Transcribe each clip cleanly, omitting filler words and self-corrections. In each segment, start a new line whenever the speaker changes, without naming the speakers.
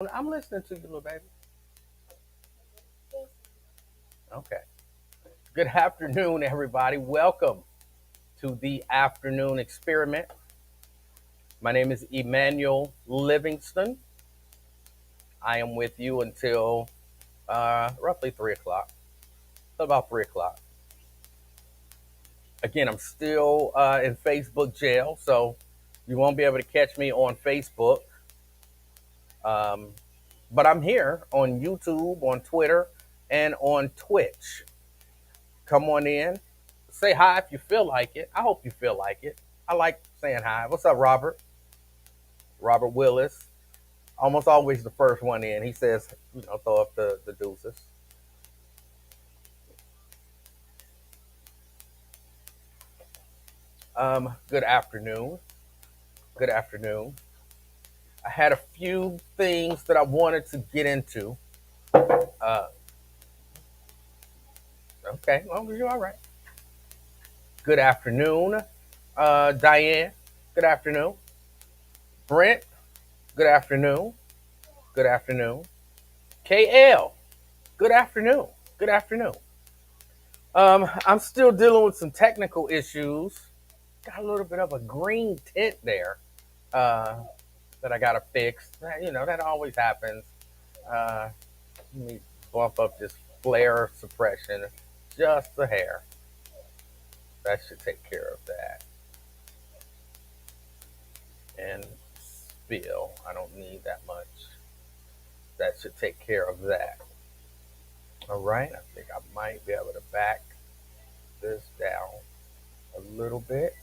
I'm listening to you, little baby. Okay. Good afternoon, everybody. Welcome to the afternoon experiment. My name is Emanuel Livingston. I am with you until roughly 3 o'clock, about 3 o'clock. Again, I'm still in Facebook jail, so you won't be able to catch me on Facebook. Um, but I'm here on YouTube, on Twitter, and on Twitch. Come on in. Say hi if you feel like it. I hope you feel like it. I like saying hi. What's up, Robert? Robert Willis. Almost always the first one in. He says, throw up the deuces. Good afternoon. Good afternoon. I had a few things that I wanted to get into. Uh, okay, well, you're all right. Good afternoon, Diane. Good afternoon. Brent. Good afternoon. Good afternoon. KL. Good afternoon. Good afternoon. I'm still dealing with some technical issues. Got a little bit of a green tint there uh, that I got to fix. That always happens. Uh, Let me bump up this flare suppression just a hair. That should take care of that. And spill. I don't need that much. That should take care of that. All right. I think I might be able to back this down a little bit.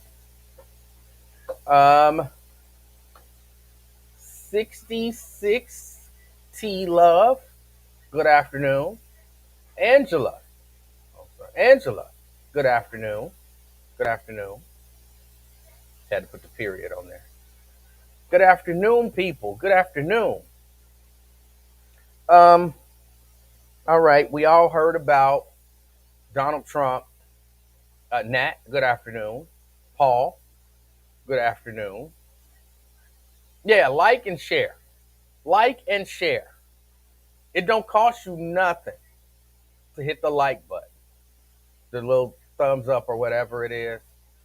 66 T Love. Good afternoon. Angela. Oh, sorry. Angela. Good afternoon. Good afternoon. Had to put the period on there. Good afternoon, people. Good afternoon. Um, all right. We all heard about Donald Trump. Nat, good afternoon. Paul, good afternoon. Yeah, like and share. Like and share. It don't cost you nothing to hit the like button, the little thumbs up or whatever it is.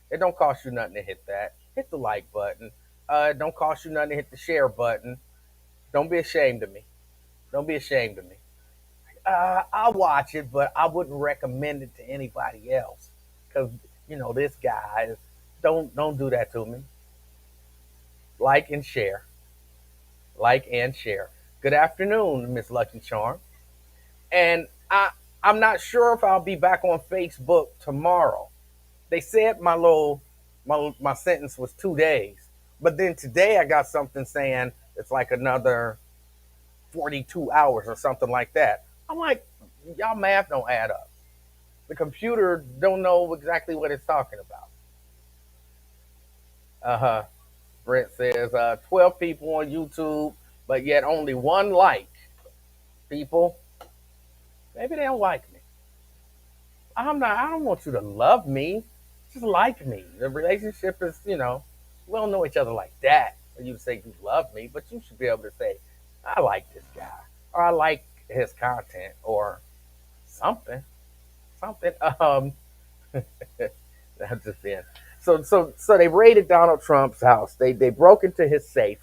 It don't cost you nothing to hit that. Hit the like button. It don't cost you nothing to hit the share button. Don't be ashamed of me. Don't be ashamed of me. I'll watch it, but I wouldn't recommend it to anybody else because this guy. Don't do that to me. Like and share. Like and share. Good afternoon, Miss Lucky Charm. And I'm not sure if I'll be back on Facebook tomorrow. They said my sentence was 2 days, but then today I got something saying it's like another 42 hours or something like that. I'm like, y'all math don't add up. The computer don't know exactly what it's talking about. Uh-huh. Brent says 12 people on YouTube, but yet only one like. People, maybe they don't like me. I'm not. I don't want you to love me. Just like me. The relationship is, we don't know each other like that. For you to say you love me, but you should be able to say, I like this guy, or I like his content, or something, something. That's just being. So they raided Donald Trump's house. They broke into his safe,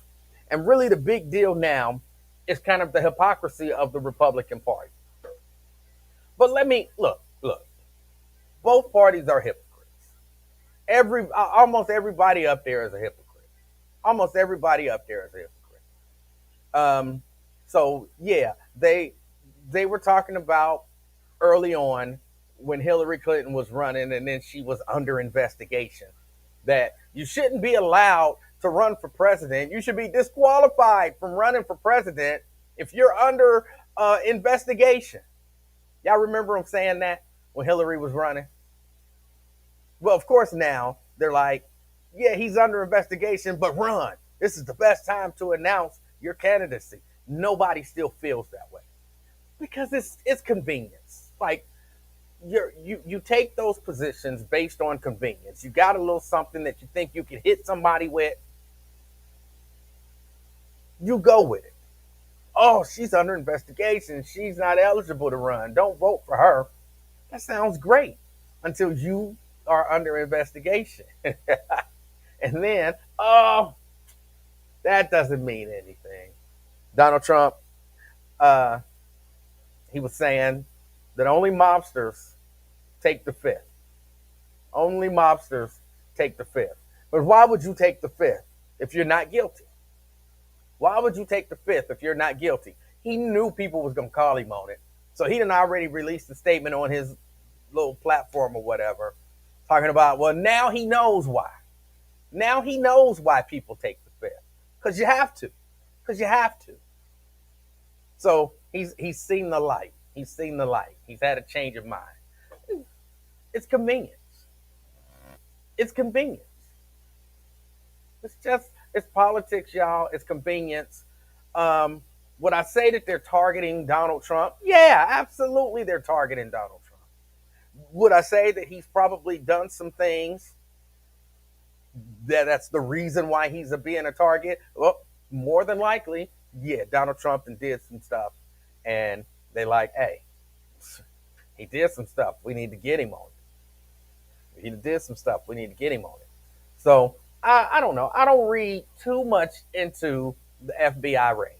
and really the big deal now is kind of the hypocrisy of the Republican Party. But let me look. Both parties are hypocrites. Almost everybody up there is a hypocrite. Almost everybody up there is a hypocrite. Um, so yeah, they were talking about early on when Hillary Clinton was running, and then she was under investigation. That you shouldn't be allowed to run for president. You should be disqualified from running for president if you're under investigation. Y'all remember him saying that when Hillary was running? Well, of course, now they're like, yeah, he's under investigation, but run. This is the best time to announce your candidacy. Nobody still feels that way because it's convenience. Like you take those positions based on convenience. You got a little something that you think you can hit somebody with, you go with it. Oh, she's under investigation. She's not eligible to run. Don't vote for her. That sounds great until you are under investigation. And then, oh, that doesn't mean anything. Donald Trump, uh, he was saying that only mobsters take the fifth. Only mobsters take the fifth. But why would you take the fifth if you're not guilty? Why would you take the fifth if you're not guilty? He knew people was gonna call him on it, so he done already released a statement on his little platform or whatever, talking about, well, now he knows why. Now he knows why people take the fifth, because you have to, because you have to. So he's seen the light. He's seen the light. He's had a change of mind. It's convenience. It's convenience. It's politics, y'all. It's convenience. Would I say that they're targeting Donald Trump? Yeah, absolutely, they're targeting Donald Trump. Would I say that he's probably done some things that's the reason why he's being a target? Well, more than likely, yeah, Donald Trump did some stuff, and they like, hey, he did some stuff. We need to get him on it. He did some stuff. We need to get him on it. So I don't know. I don't read too much into the FBI raid.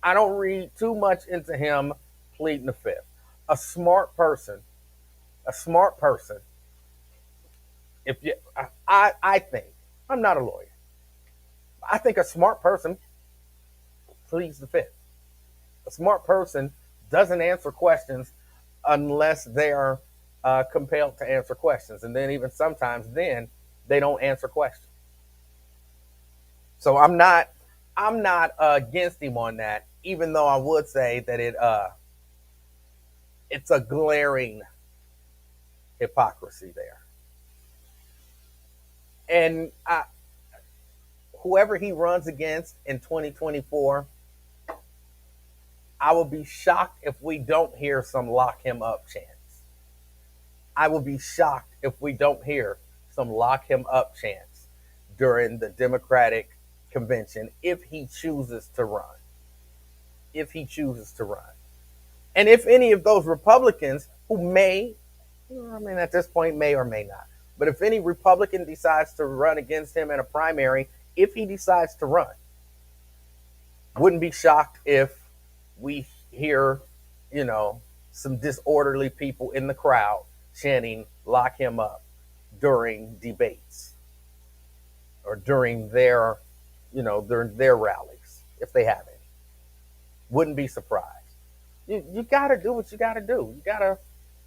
I don't read too much into him pleading the fifth. A smart person, a smart person. If you, I think I'm not a lawyer. I think a smart person pleads the fifth. A smart person doesn't answer questions unless they are compelled to answer questions, and then even sometimes then they don't answer questions. So I'm not against him on that, even though I would say that it's a glaring hypocrisy there. And whoever he runs against in 2024, I will be shocked if we don't hear some lock him up chants. I will be shocked if we don't hear some lock him up chants during the Democratic convention if he chooses to run. If he chooses to run. And if any of those Republicans who may, I mean, at this point, may or may not, but if any Republican decides to run against him in a primary, if he decides to run, wouldn't be shocked if we hear, some disorderly people in the crowd chanting, lock him up during debates or during their rallies, if they have any. Wouldn't be surprised. You got to do what you got to do.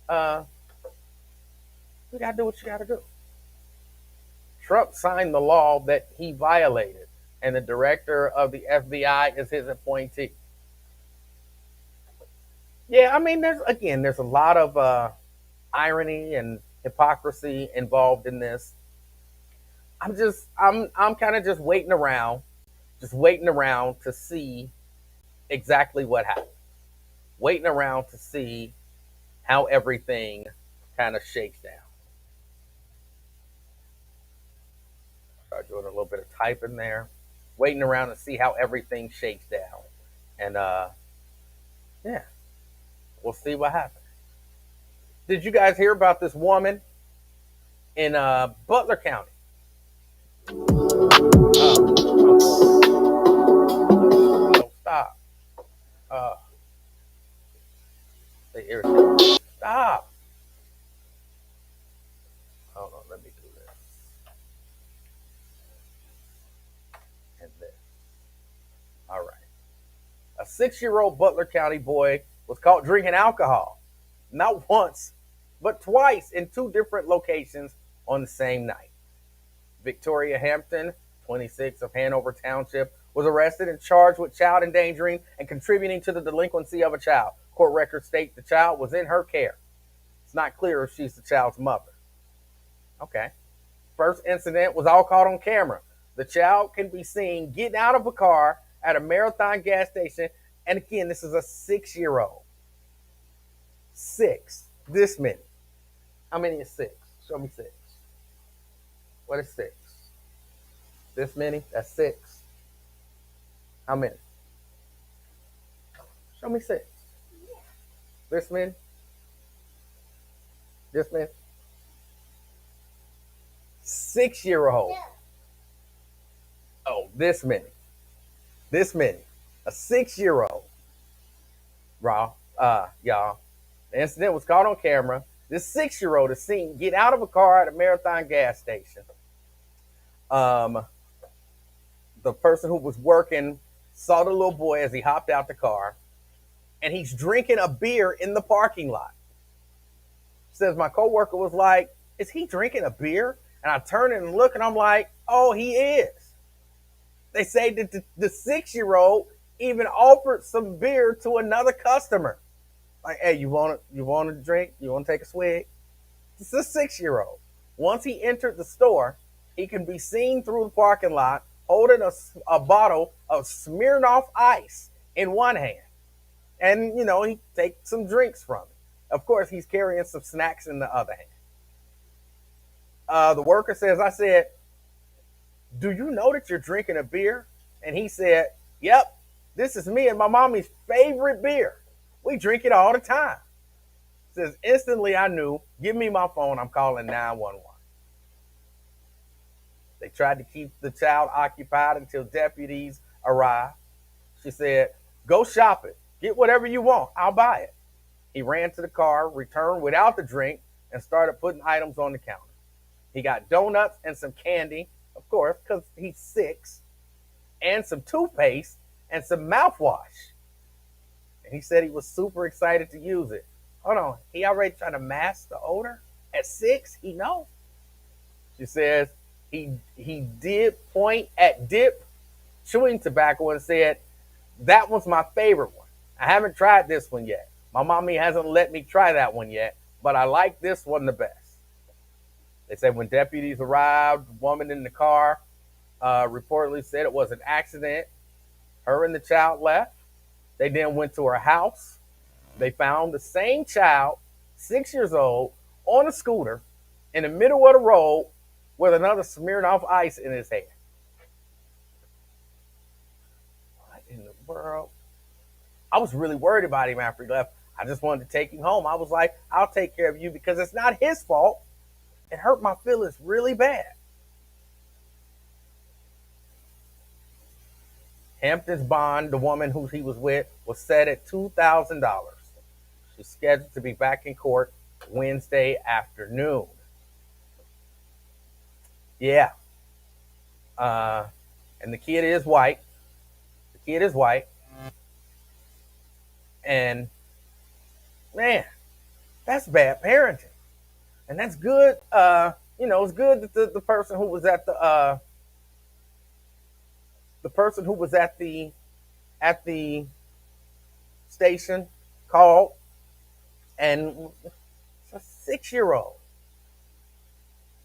Uh, you got to do what you got to do. Trump signed the law that he violated, and the director of the FBI is his appointee. Yeah, I mean, there's a lot of irony and hypocrisy involved in this. I'm kind of just waiting around to see exactly what happens. Waiting around to see how everything kind of shakes down. Start doing a little bit of typing there. Waiting around to see how everything shakes down. And yeah, we'll see what happens. Did you guys hear about this woman in Butler County? Oh, stop. Uh, they irritate. Stop. Hold on, let me do this. And this. All right. A 6-year-old Butler County boy was caught drinking alcohol, not once, but twice in 2 different locations on the same night. Victoria Hampton, 26 of Hanover Township, was arrested and charged with child endangering and contributing to the delinquency of a child. Court records state the child was in her care. It's not clear if she's the child's mother. Okay. First incident was all caught on camera. The child can be seen getting out of a car at a Marathon gas station. And again, this is a 6-year-old. 6. This many. How many is 6? Show me 6. What is 6? This many? That's 6. How many? How many cents? This many? This many? 6 year old. Oh, this many. This many. A 6 year old. Raw. Y'all. The incident was caught on camera. This 6 year old is seen get out of a car at a Marathon gas station. Um, the person who was working saw the little boy as he hopped out the car, and he's drinking a beer in the parking lot. Says my coworker was like, "Is he drinking a beer?" And I turn and look, and I'm like, "Oh, he is." They say that the 6 year old even offered some beer to another customer. Like, "Hey, you want to drink? You want to take a swig?" It's a 6 year old. Once he entered the store, he can be seen through the parking lot holding a bottle of Smirnoff Ice in one hand. And, he takes some drinks from it. Of course, he's carrying some snacks in the other hand. The worker says, I said, "Do you know that you're drinking a beer?" And he said, "Yep, this is me and my mommy's favorite beer. We drink it all the time." Says, instantly I knew, "Give me my phone. I'm calling 911. They tried to keep the child occupied until deputies arrived. She said, "Go shopping. Get whatever you want. I'll buy it." He ran to the car, returned without the drink, and started putting items on the counter. He got donuts and some candy, of course, because he's 6, and some toothpaste and some mouthwash. And he said he was super excited to use it. Hold on, he already trying to mask the odor? At 6, he knows. She says he did point at dip chewing tobacco and said, "That was my favorite one. I haven't tried this one yet. My mommy hasn't let me try that one yet, but I like this one the best." They said when deputies arrived, the woman in the car reportedly said it was an accident. Her and the child left. They then went to her house. They found the same child, 6 years old, on a scooter in the middle of the road with another Smirnoff Ice in his hand. What in the world? I was really worried about him after he left. I just wanted to take him home. I was like, "I'll take care of you because it's not his fault." It hurt my feelings really bad. Hampton's bond, the woman who he was with, was set at $2,000. She's scheduled to be back in court Wednesday afternoon. Yeah. And the kid is white. The kid is white. And man, that's bad parenting. And that's good. It's good that the person who was at the station called, and it's a 6 year old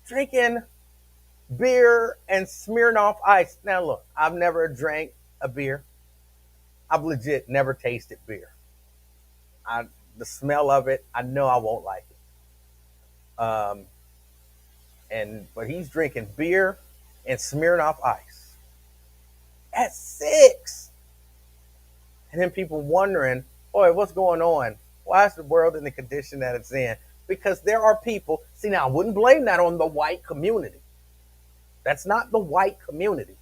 drinking beer and Smirnoff Ice. Now look, I've never drank a beer. I've legit never tasted beer. The smell of it, I know I won't like it. But he's drinking beer and Smirnoff Ice at 6. And then people wondering, "Boy, what's going on? Why is the world in the condition that it's in?" Because there are people. See, now I wouldn't blame that on the white community. That's not the white community.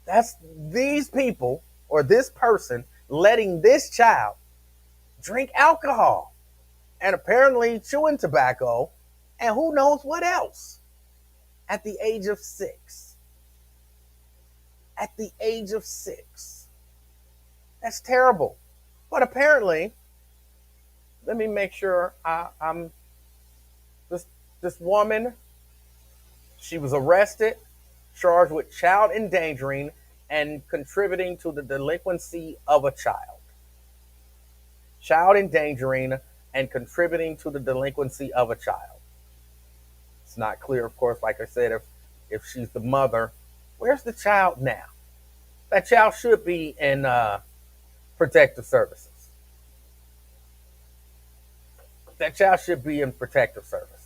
That's these people or this person letting this child drink alcohol and apparently chewing tobacco and who knows what else at the age of 6. At the age of 6. That's terrible. But apparently, let me make sure I'm this woman. She was arrested, charged with child endangering and contributing to the delinquency of a child. Child endangering and contributing to the delinquency of a child. It's not clear, of course, like I said, if she's the mother. Where's the child now? That child should be in protective services. That child should be in protective services.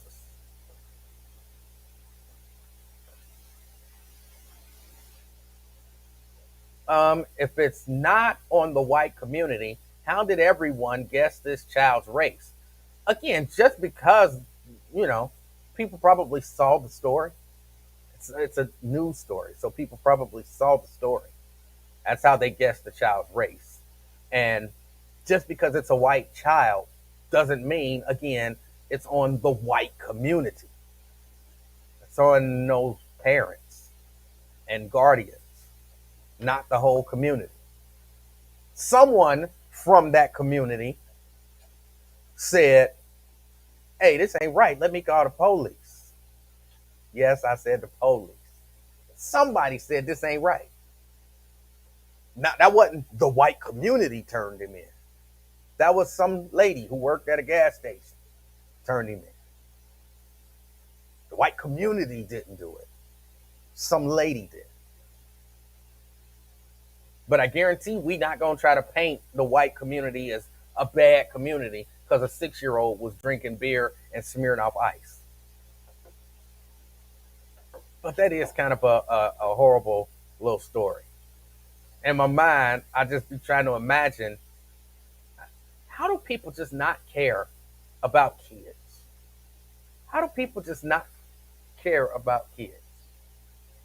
If it's not on the white community, How did everyone guess this child's race? Again, just because, you know, people probably saw the story. It's a news story, so people probably saw the story. That's how they guessed the child's race. And just because it's a white child doesn't mean, again, it's on the white community. It's on those parents and guardians, not the whole community. Someone from that community said, hey, this ain't right. Let me call the police. Yes, I said the police. Somebody said this ain't right. Now, that wasn't the white community turned him in. That was some lady who worked at a gas station turned him in. The white community didn't do it. Some lady did. But I guarantee we not going to try to paint the white community as a bad community because a 6-year-old was drinking beer and smearing off ice. But that is kind of a horrible little story. In my mind, I just be trying to imagine, how do people just not care about kids? How do people just not care about kids?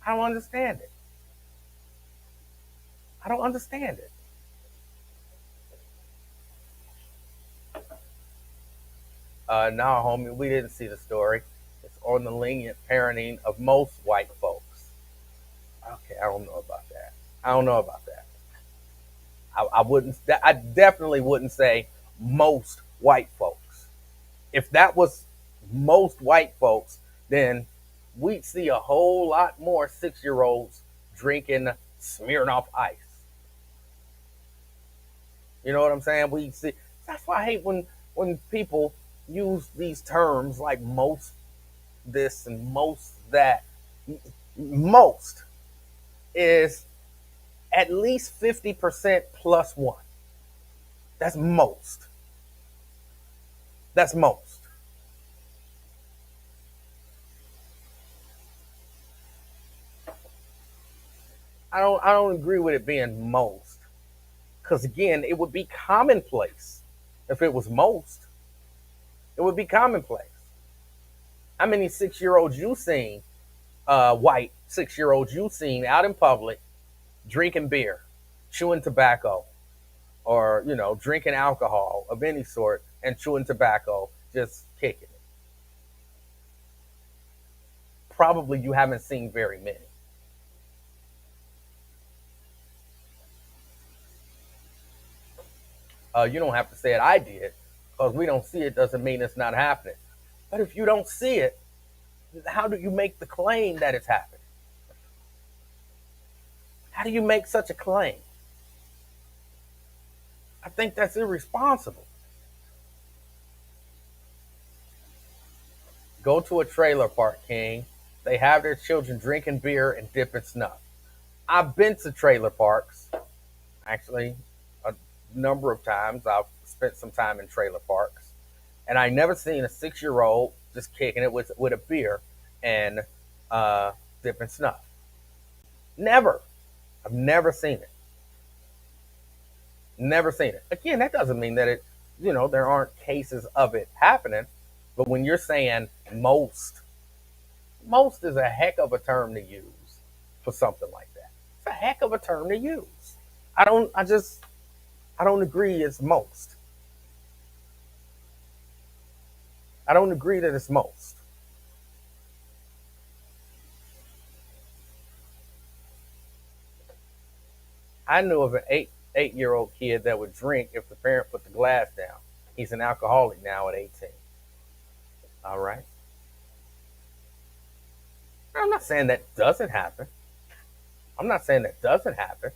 I don't understand it. I don't understand it. No, homie, we didn't see the story. It's on the lenient parenting of most white folks. Okay, I don't know about that. I don't know about that. I wouldn't. I definitely wouldn't say most white folks. If that was most white folks, then we'd see a whole lot more 6-year-olds drinking smearing off ice. You know what I'm saying? We see. That's why I hate when people use these terms like most this and most that. Most is at least 50% plus one. That's most. That's most. I don't agree with it being most. Because again, it would be commonplace if it was most. It would be commonplace. How many 6-year-olds you seen, white 6-year-olds you seen out in public drinking beer, chewing tobacco, or drinking alcohol of any sort and chewing tobacco, just kicking it? Probably you haven't seen very many. You don't have to say it. I did, because we don't see it doesn't mean it's not happening. But if you don't see it, how do you make the claim that it's happening? How do you make such a claim? I think that's irresponsible. Go to a trailer park, King. They have their children drinking beer and dipping snuff. I've been to trailer parks, actually, a number of times. I've spent some time in trailer parks, and I never seen a 6-year-old just kicking it with a beer and dipping snuff. Never. I've never seen it. Never seen it. Again, that doesn't mean that there aren't cases of it happening. But when you're saying most is a heck of a term to use for something like that. It's a heck of a term to use. I don't agree it's most. I don't agree that it's most. I knew of an eight-year old kid that would drink if the parent put the glass down. He's an alcoholic now at 18. All right. I'm not saying that doesn't happen. I'm not saying that doesn't happen.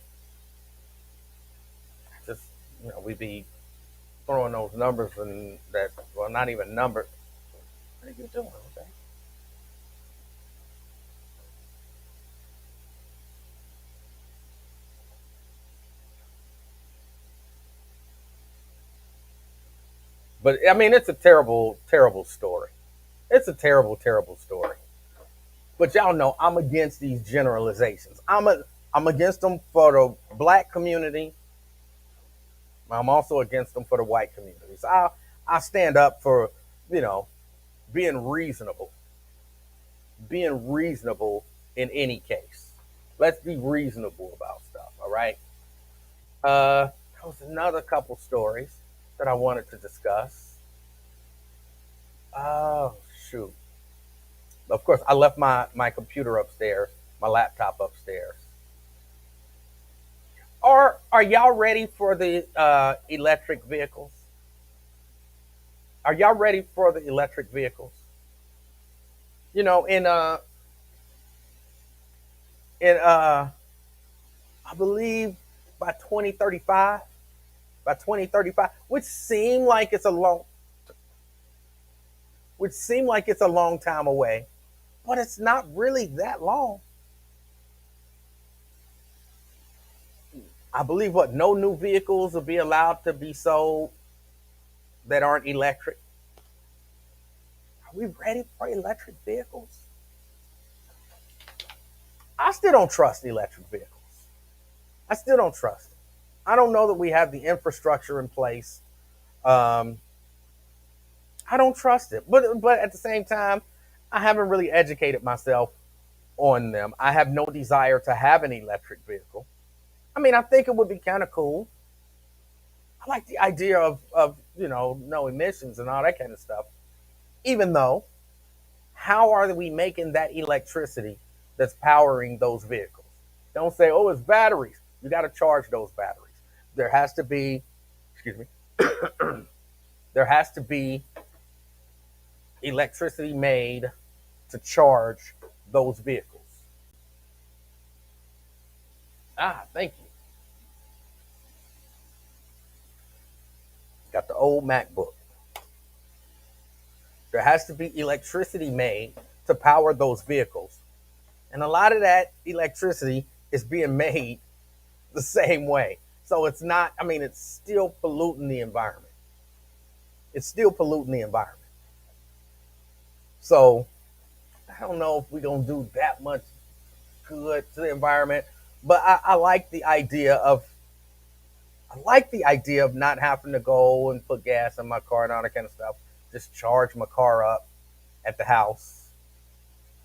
Just we be throwing those numbers and that, well, not even numbers. What are you doing? Okay. But I mean, it's a terrible, terrible story. It's a terrible, terrible story. But y'all know I'm against these generalizations. I'm against them for the black community, I'm also against them for the white community. So I stand up for, you know, being reasonable, being reasonable in any case. Let's be reasonable about stuff. All right. There was another couple stories that I wanted to discuss. Oh shoot! Of course, I left my computer upstairs, my laptop upstairs. Are y'all ready for the electric vehicles? Are y'all ready for the electric vehicles? You know, in I believe by 2035, by 2035, which seem like it's a long time away, but it's not really that long. I believe what no new vehicles will be allowed to be sold that aren't electric. Are we ready for electric vehicles? I still don't trust electric vehicles. I still don't trust it. I don't know that we have the infrastructure in place. Um, I don't trust it, but at the same time, I haven't really educated myself on them. I have no desire to have an electric vehicle. I mean, I think it would be kind of cool. I like the idea of no emissions and all that kind of stuff. Even though, how are we making that electricity that's powering those vehicles? Don't say, oh, it's batteries. You got to charge those batteries. There has to be, excuse me, there has to be electricity made to charge those vehicles. Ah, thank you. Got the old MacBook. There has to be electricity made to power those vehicles. And a lot of that electricity is being made the same way. So it's not, I mean, it's still polluting the environment. It's still polluting the environment. So I don't know if we're going to do that much good to the environment, but I like the idea of not having to go and put gas in my car and all that kind of stuff. Just charge my car up at the house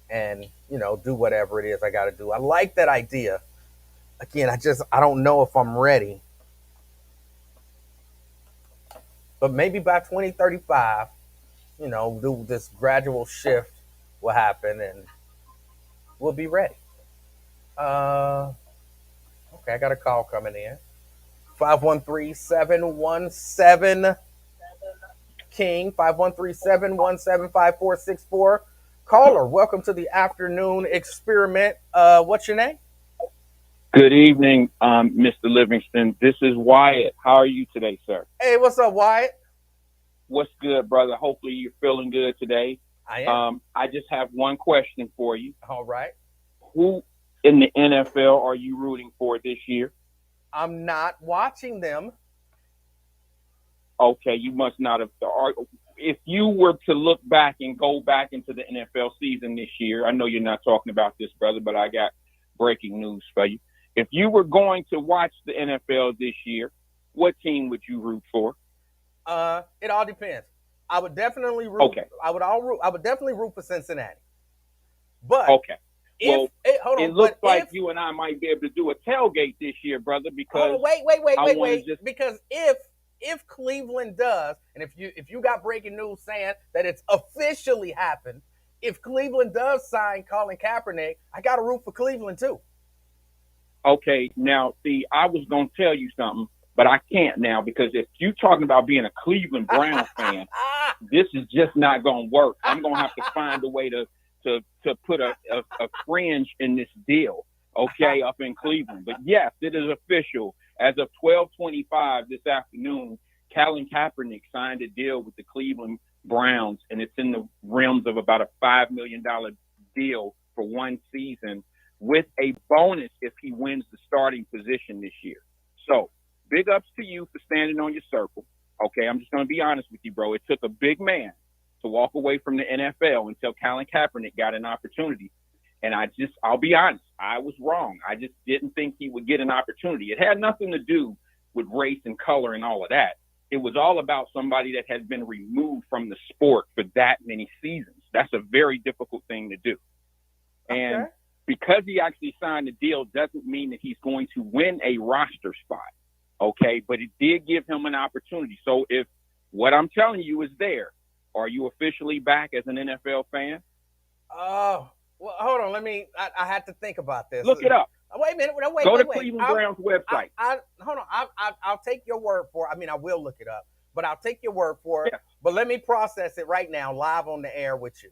and, do whatever it is I got to do. I like that idea. Again, I don't know if I'm ready, but maybe by 2035, this gradual shift will happen and we'll be ready. Uh, okay, I got a call coming in. 513-717 King, 513-717-5464. Caller, welcome to the afternoon experiment. What's your name?
Good evening, Mr. Livingston. This is Wyatt. How are you today, sir?
Hey, what's up, Wyatt?
What's good, brother? Hopefully you're feeling good today.
I am.
I just have one question for you.
All right.
Who in the NFL are you rooting for this year?
I'm not watching them.
Okay, you must not have. If you were to look back and go back into the NFL season this year, I know you're not talking about this, brother, but I got breaking news for you. If you were going to watch the NFL this year, what team would you root for?
It all depends. I would definitely root.
Okay.
I would definitely root for Cincinnati. But
okay.
Well,
it looks like you and I might be able to do a tailgate this year, brother. Because
wait. Because if Cleveland does, and if you got breaking news saying that it's officially happened, if Cleveland does sign Colin Kaepernick, I got to root for Cleveland too.
Okay, now see, I was gonna tell you something, but I can't now because if you're talking about being a Cleveland Browns fan, this is just not gonna work. I'm gonna have to find a way to put a fringe in this deal, okay, up in Cleveland. But yes, it is official. As of 12:25 this afternoon, Colin Kaepernick signed a deal with the Cleveland Browns, and it's in the realms of about a $5 million deal for one season, with a bonus if he wins the starting position this year. So, big ups to you for standing on your circle. Okay, I'm just going to be honest with you, bro. It took a big man to walk away from the NFL until Colin Kaepernick got an opportunity. And I'll be honest, I was wrong. I just didn't think he would get an opportunity. It had nothing to do with race and color and all of that. It was all about somebody that has been removed from the sport for that many seasons. That's a very difficult thing to do. And because he actually signed the deal doesn't mean that he's going to win a roster spot. Okay. But it did give him an opportunity. So if what I'm telling you is there, are you officially back as an NFL fan?
Oh, well, hold on. I had to think about this.
Look it up.
Wait a minute.
Go to Cleveland Browns website.
Hold on. I'll take your word for it. I mean, I will look it up, but I'll take your word for it.
Yeah.
But let me process it right now, live on the air with you.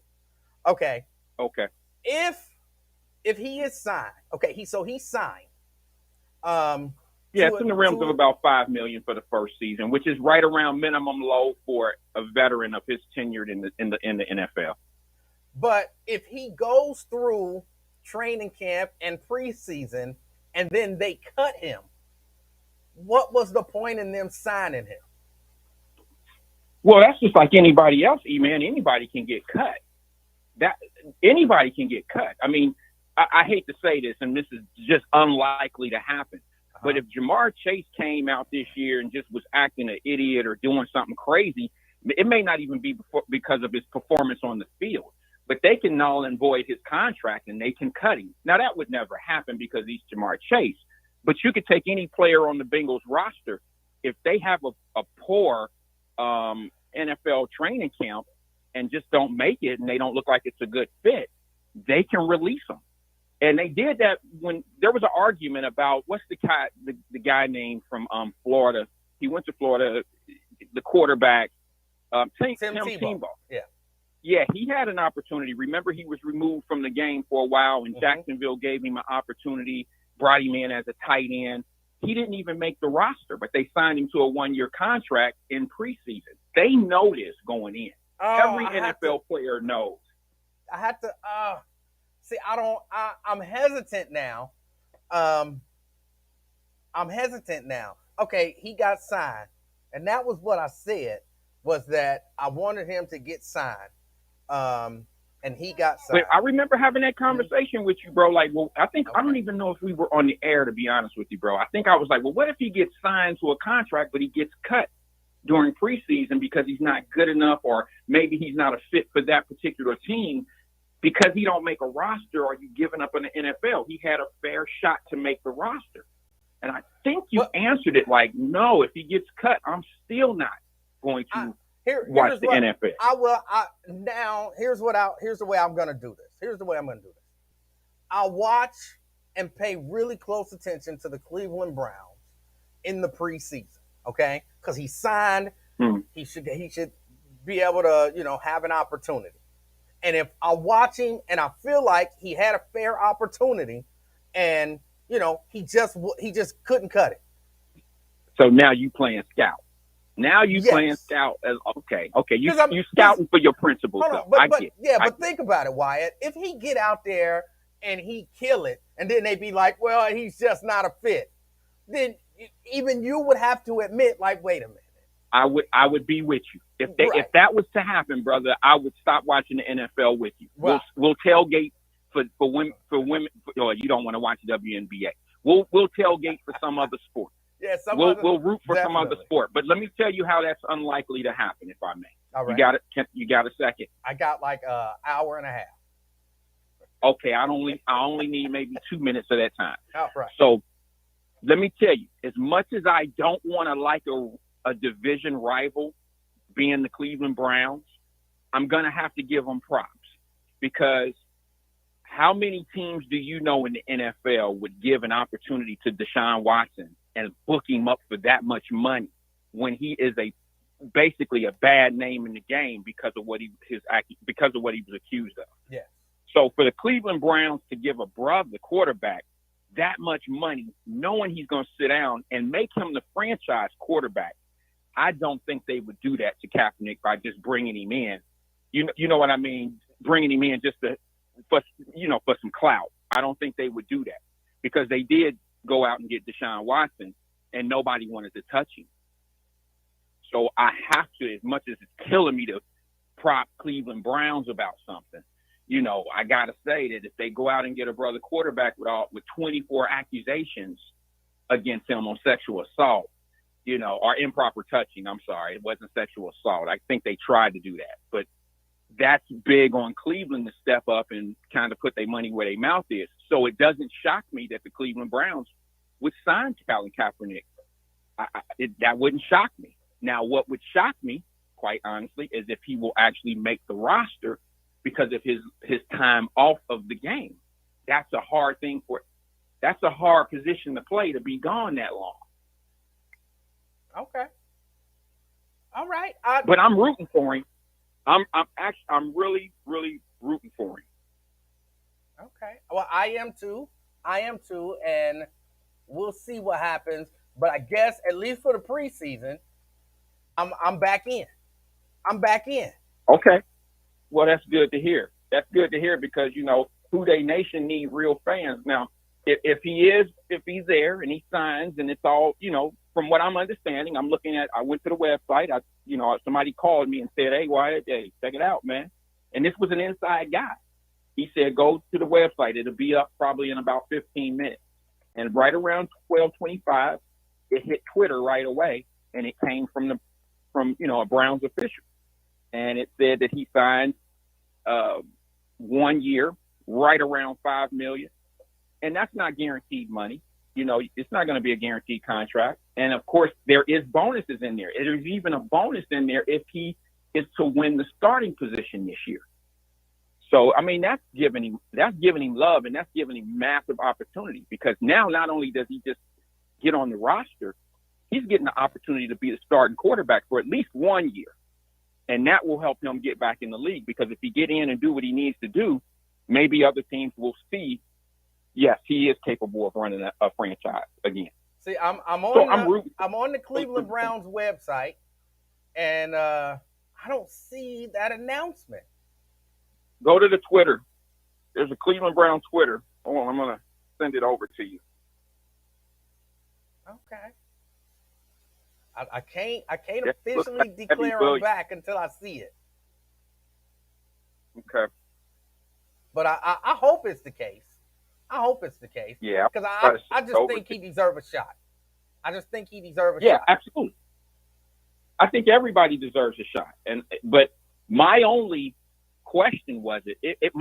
Okay.
Okay.
If he is signed, okay, he's signed.
Yeah, it's in the realms of about $5 million for the first season, which is right around minimum low for a veteran of his tenure in the NFL.
But if he goes through training camp and preseason, and then they cut him, what was the point in them signing him?
Well, that's just like anybody else, E-Man. Anybody can get cut. Anybody can get cut. I mean, I hate to say this, and this is just unlikely to happen. But if Jamar Chase came out this year and just was acting an idiot or doing something crazy, it may not even be because of his performance on the field. But they can null and void his contract and they can cut him. Now, that would never happen because he's Jamar Chase. But you could take any player on the Bengals roster. If they have a poor NFL training camp and just don't make it and they don't look like it's a good fit, they can release them. And they did that when there was an argument about what's the guy named from Florida. He went to Florida, the quarterback, Tim Tebow. Yeah, he had an opportunity. Remember, he was removed from the game for a while, and Jacksonville gave him an opportunity, brought him in as a tight end. He didn't even make the roster, but they signed him to a one-year contract in preseason. They know this going in. Every NFL player knows.
I had to see, I'm hesitant now. I'm hesitant now. Okay, he got signed. And that was what I said, was that I wanted him to get signed. And he got signed.
But I remember having that conversation with you, bro. Like, well, I don't even know if we were on the air, to be honest with you, bro. I think I was like, well, what if he gets signed to a contract, but he gets cut during preseason because he's not good enough, or maybe he's not a fit for that particular team? Because he don't make a roster, are you giving up on the NFL? He had a fair shot to make the roster. And I think you answered it like, no, if he gets cut, I'm still not going to watch the NFL.
Here's the way I'm going to do this. Here's the way I'm going to do this. I'll watch and pay really close attention to the Cleveland Browns in the preseason, okay? Because he signed, he should be able to, have an opportunity. And if I watch him and I feel like he had a fair opportunity and, he just couldn't cut it.
So now you playing scout. Now you playing scout. Okay. You scouting for your principles.
But think about it, Wyatt. If he get out there and he kill it and then they be like, well, he's just not a fit, then even you would have to admit, like, wait a minute.
I would be with you. If that was to happen, brother, I would stop watching the NFL with you. Right. We'll tailgate for women. You don't want to watch WNBA. We'll tailgate for some other sport.
Yeah,
we'll root for some other sport. But let me tell you how that's unlikely to happen, if I may.
All right.
You got a second?
I got like an hour and a half.
Okay, I only need maybe 2 minutes of that time.
All right.
So let me tell you, as much as I don't want to like a division rival being the Cleveland Browns, I'm going to have to give them props, because how many teams do you know in the NFL would give an opportunity to Deshaun Watson and book him up for that much money when he is basically a bad name in the game because of what he was accused of?
Yeah.
So for the Cleveland Browns to give a brother, the quarterback, that much money, knowing he's going to sit down and make him the franchise quarterback, I don't think they would do that to Kaepernick by just bringing him in. You know what I mean? Bringing him in just for some clout. I don't think they would do that, because they did go out and get Deshaun Watson and nobody wanted to touch him. So I have to, as much as it's killing me to prop Cleveland Browns about something, I got to say that if they go out and get a brother quarterback with 24 accusations against him on sexual assault, or improper touching. I'm sorry, it wasn't sexual assault. I think they tried to do that, but that's big on Cleveland to step up and kind of put their money where their mouth is. So it doesn't shock me that the Cleveland Browns would sign Colin Kaepernick. That wouldn't shock me. Now, what would shock me, quite honestly, is if he will actually make the roster because of his time off of the game. That's a hard position to play, to be gone that long.
Okay. All right.
But I'm rooting for him. I'm really, really rooting for him.
Okay. Well, I am too. And we'll see what happens. But I guess at least for the preseason, I'm back in.
Okay. Well, that's good to hear. That's good to hear because Who Dey Nation need real fans. Now, if he's there and he signs and it's all, from what I'm understanding, I went to the website. Somebody called me and said, "Hey, Wyatt, hey, check it out, man." And this was an inside guy. He said, "Go to the website. It'll be up probably in about 15 minutes." And right around 12:25, it hit Twitter right away, and it came from a Browns official, and it said that he signed 1 year, right around $5 million, and that's not guaranteed money. It's not going to be a guaranteed contract, and of course there is bonuses in there. There's even a bonus in there if he is to win the starting position this year. So I mean that's giving him love, and that's giving him massive opportunity because now not only does he just get on the roster, he's getting the opportunity to be the starting quarterback for at least 1 year. And that will help him get back in the league because if he get in and do what he needs to do, maybe other teams will see, yes, he is capable of running a franchise again.
See, I'm on the Cleveland Browns website, and I don't see that announcement.
Go to the Twitter. There's a Cleveland Browns Twitter. Hold on, I'm gonna send it over to you.
Okay. I can't officially declare him back until I see it.
Okay.
But I hope it's the case.
Yeah.
Because I just think he deserves a shot. shot.
Yeah, absolutely. I think everybody deserves a shot. But my only question was it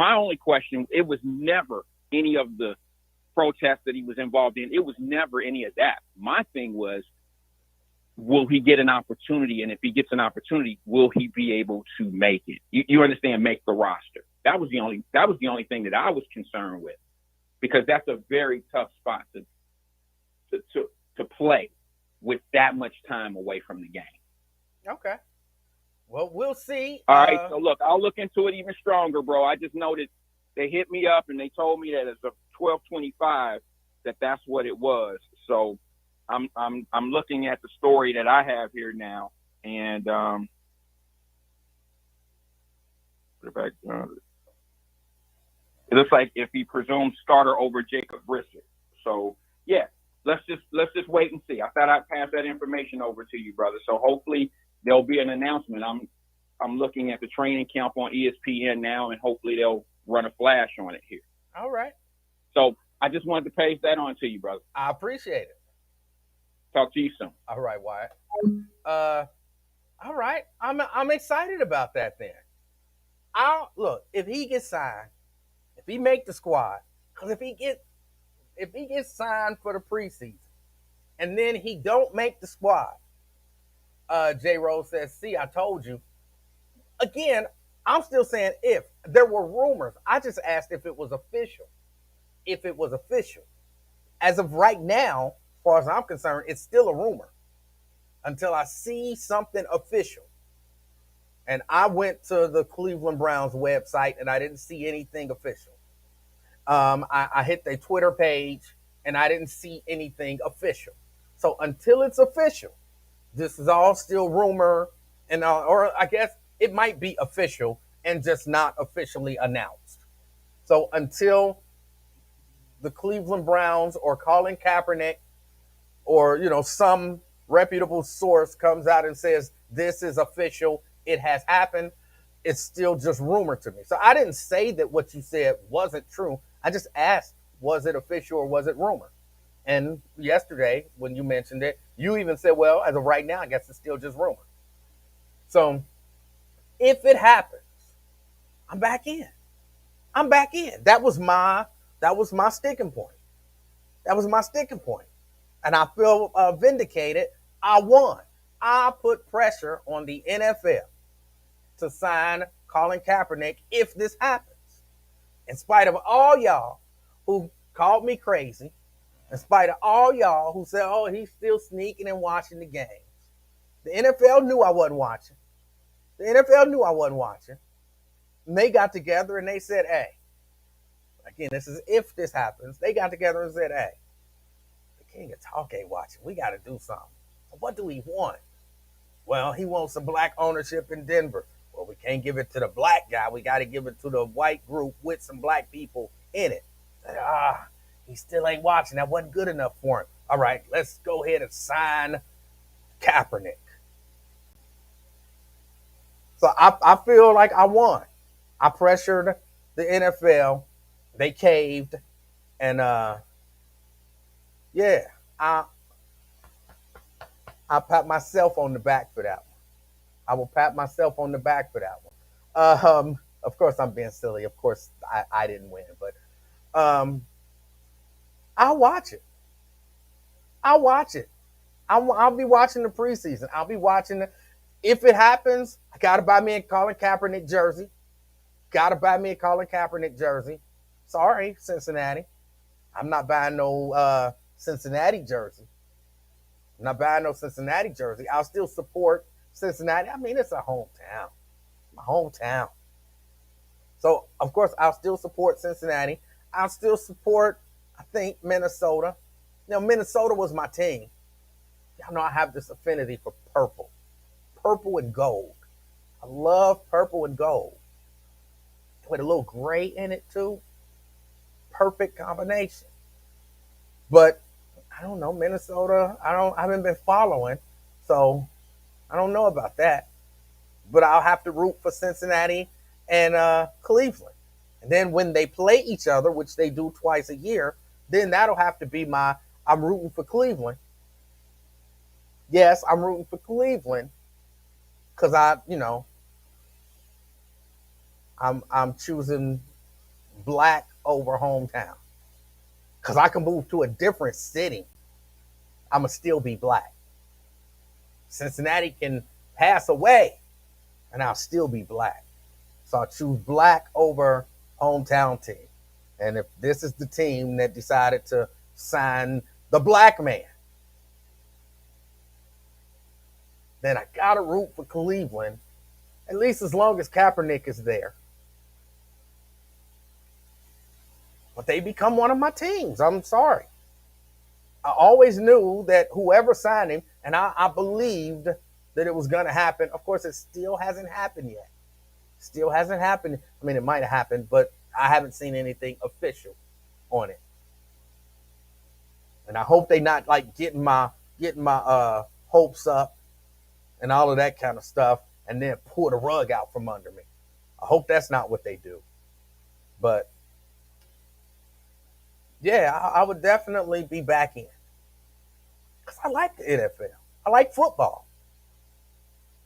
was never any of the protests that he was involved in. It was never any of that. My thing was, will he get an opportunity? And if he gets an opportunity, will he be able to make it? You understand, make the roster. That was the only thing that I was concerned with, because that's a very tough spot to play with that much time away from the game.
Okay. Well, we'll see.
All right. So look, I'll look into it even stronger, bro. I just know that they hit me up and they told me that as of 12:25 that's what it was. So I'm looking at the story that I have here now, and put it back down. It looks like if he presumes starter over Jacob Brissett. So yeah, let's just wait and see. I thought I'd pass that information over to you, brother. So hopefully there'll be an announcement. I'm looking at the training camp on ESPN now, and hopefully they'll run a flash on it here.
All right.
So I just wanted to pass that on to you, brother.
I appreciate it.
Talk to you soon.
All right, Wyatt. All right. I'm excited about that then. Look, if he gets signed, if he make the squad, because if he gets signed for the preseason and then he don't make the squad, J. Rose says, "See, I told you." Again, I'm still saying if there were rumors. I just asked if it was official. As of right now, as far as I'm concerned, it's still a rumor until I see something official. And I went to the Cleveland Browns website and I didn't see anything official. I hit their Twitter page and I didn't see anything official. So until it's official, this is all still rumor, and or I guess it might be official and just not officially announced. So until the Cleveland Browns or Colin Kaepernick or some reputable source comes out and says this is official, it has happened, it's still just rumor to me. So I didn't say that what you said wasn't true. I just asked, was it official or was it rumor? And yesterday, when you mentioned it, you even said, well, as of right now, I guess it's still just rumor. So if it happens, I'm back in. I'm back in. That was my sticking point. That was my sticking point. And I feel vindicated. I won. I put pressure on the NFL to sign Colin Kaepernick if this happens. In spite of all y'all who called me crazy, in spite of all y'all who said, oh, he's still sneaking and watching the games. The NFL knew I wasn't watching. The NFL knew I wasn't watching. And they got together and they said, hey, again, this is if this happens. They got together and said, hey, the King of Talk ain't watching. We got to do something. What do he want? Well, he wants some black ownership in Denver. Well, we can't give it to the black guy. We got to give it to the white group with some black people in it. He still ain't watching. That wasn't good enough for him. All right, let's go ahead and sign Kaepernick. So I feel like I won. I pressured the NFL. They caved. And yeah, I I pat myself on the back for that one. I will pat myself on the back for that one. Of course, I'm being silly. Of course, I didn't win, but I'll watch it. I'll watch it. I'll be watching the preseason. I'll be watching the, if it happens, I gotta buy me a Colin Kaepernick jersey. Gotta buy me a Colin Kaepernick jersey. Sorry, Cincinnati. I'm not buying no Cincinnati jersey. I'm not buying no Cincinnati jersey. I'll still support Cincinnati. I mean, it's a hometown. My hometown. So of course I'll still support Cincinnati. I'll still support, I think, Minnesota. You know, Minnesota was my team. Y'all know I have this affinity for purple. Purple and gold. I love purple and gold. With a little gray in it too. Perfect combination. But I don't know, Minnesota, I haven't been following. So I don't know about that. But I'll have to root for Cincinnati and Cleveland. And then when they play each other, which they do twice a year, then that'll have to be my, I'm rooting for Cleveland. Yes, I'm rooting for Cleveland because I'm choosing black over hometown. Because I can move to a different city, I'ma still be black. Cincinnati can pass away, and I'll still be black. So I choose black over hometown team. And if this is the team that decided to sign the black man, then I gotta root for Cleveland, at least as long as Kaepernick is there. But they become one of my teams. I'm sorry. I always knew that whoever signed him, and I believed that it was going to happen. Of course, it still hasn't happened yet. Still hasn't happened. I mean, it might have happened, but I haven't seen anything official on it. And I hope they not like getting my hopes up and all of that kind of stuff, and then pull the rug out from under me. I hope that's not what they do. But yeah, I would definitely be back in because I like the NFL. I like football.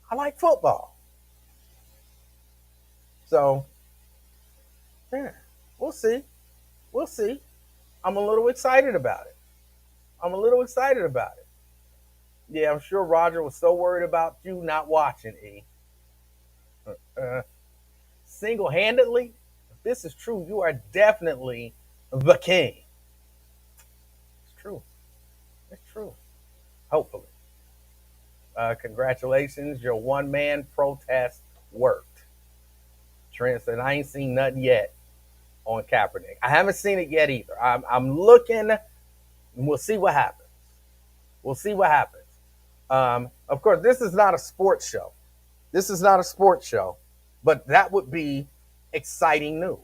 I like football. So yeah, we'll see. We'll see. I'm a little excited about it. I'm a little excited about it. Yeah, I'm sure Roger was so worried about you not watching, E. Uh, Single handedly, if this is true, you are definitely the king. It's true. It's true. Hopefully. Congratulations. Your one man protest worked. Trent said, I ain't seen nothing yet on Kaepernick. I haven't seen it yet either. I'm looking. We'll see what happens. We'll see what happens. Of course, this is not a sports show. This is not a sports show, but that would be exciting news.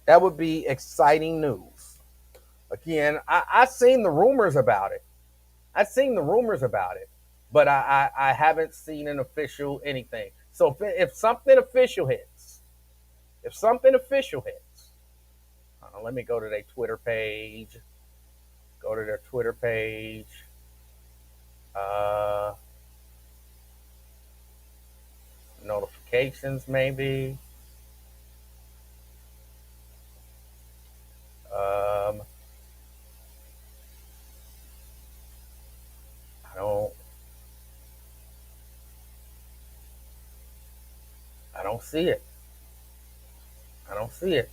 That would be exciting news. Again, I've seen the rumors about it. I've seen the rumors about it, but I haven't seen an official anything. So if something official hits, if something official hits, Let me go to their Twitter page. Go to their Twitter page. Uh, Notifications, maybe. Um, I don't. I don't see it. I don't see it.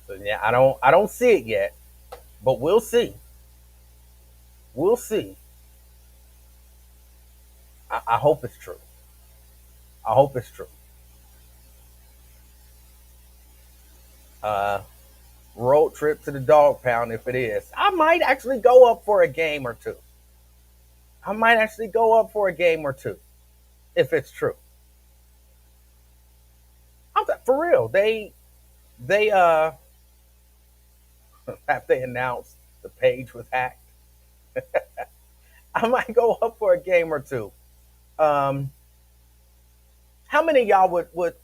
So yeah, I don't. I don't see it yet. But we'll see. We'll see. I hope it's true. I hope it's true. Uh, Road trip to the dog pound if it is. I might actually go up for a game or two. I might actually go up for a game or two if it's true. For real. They after they announced the page was hacked, I might go up for a game or two. Um, how many of y'all would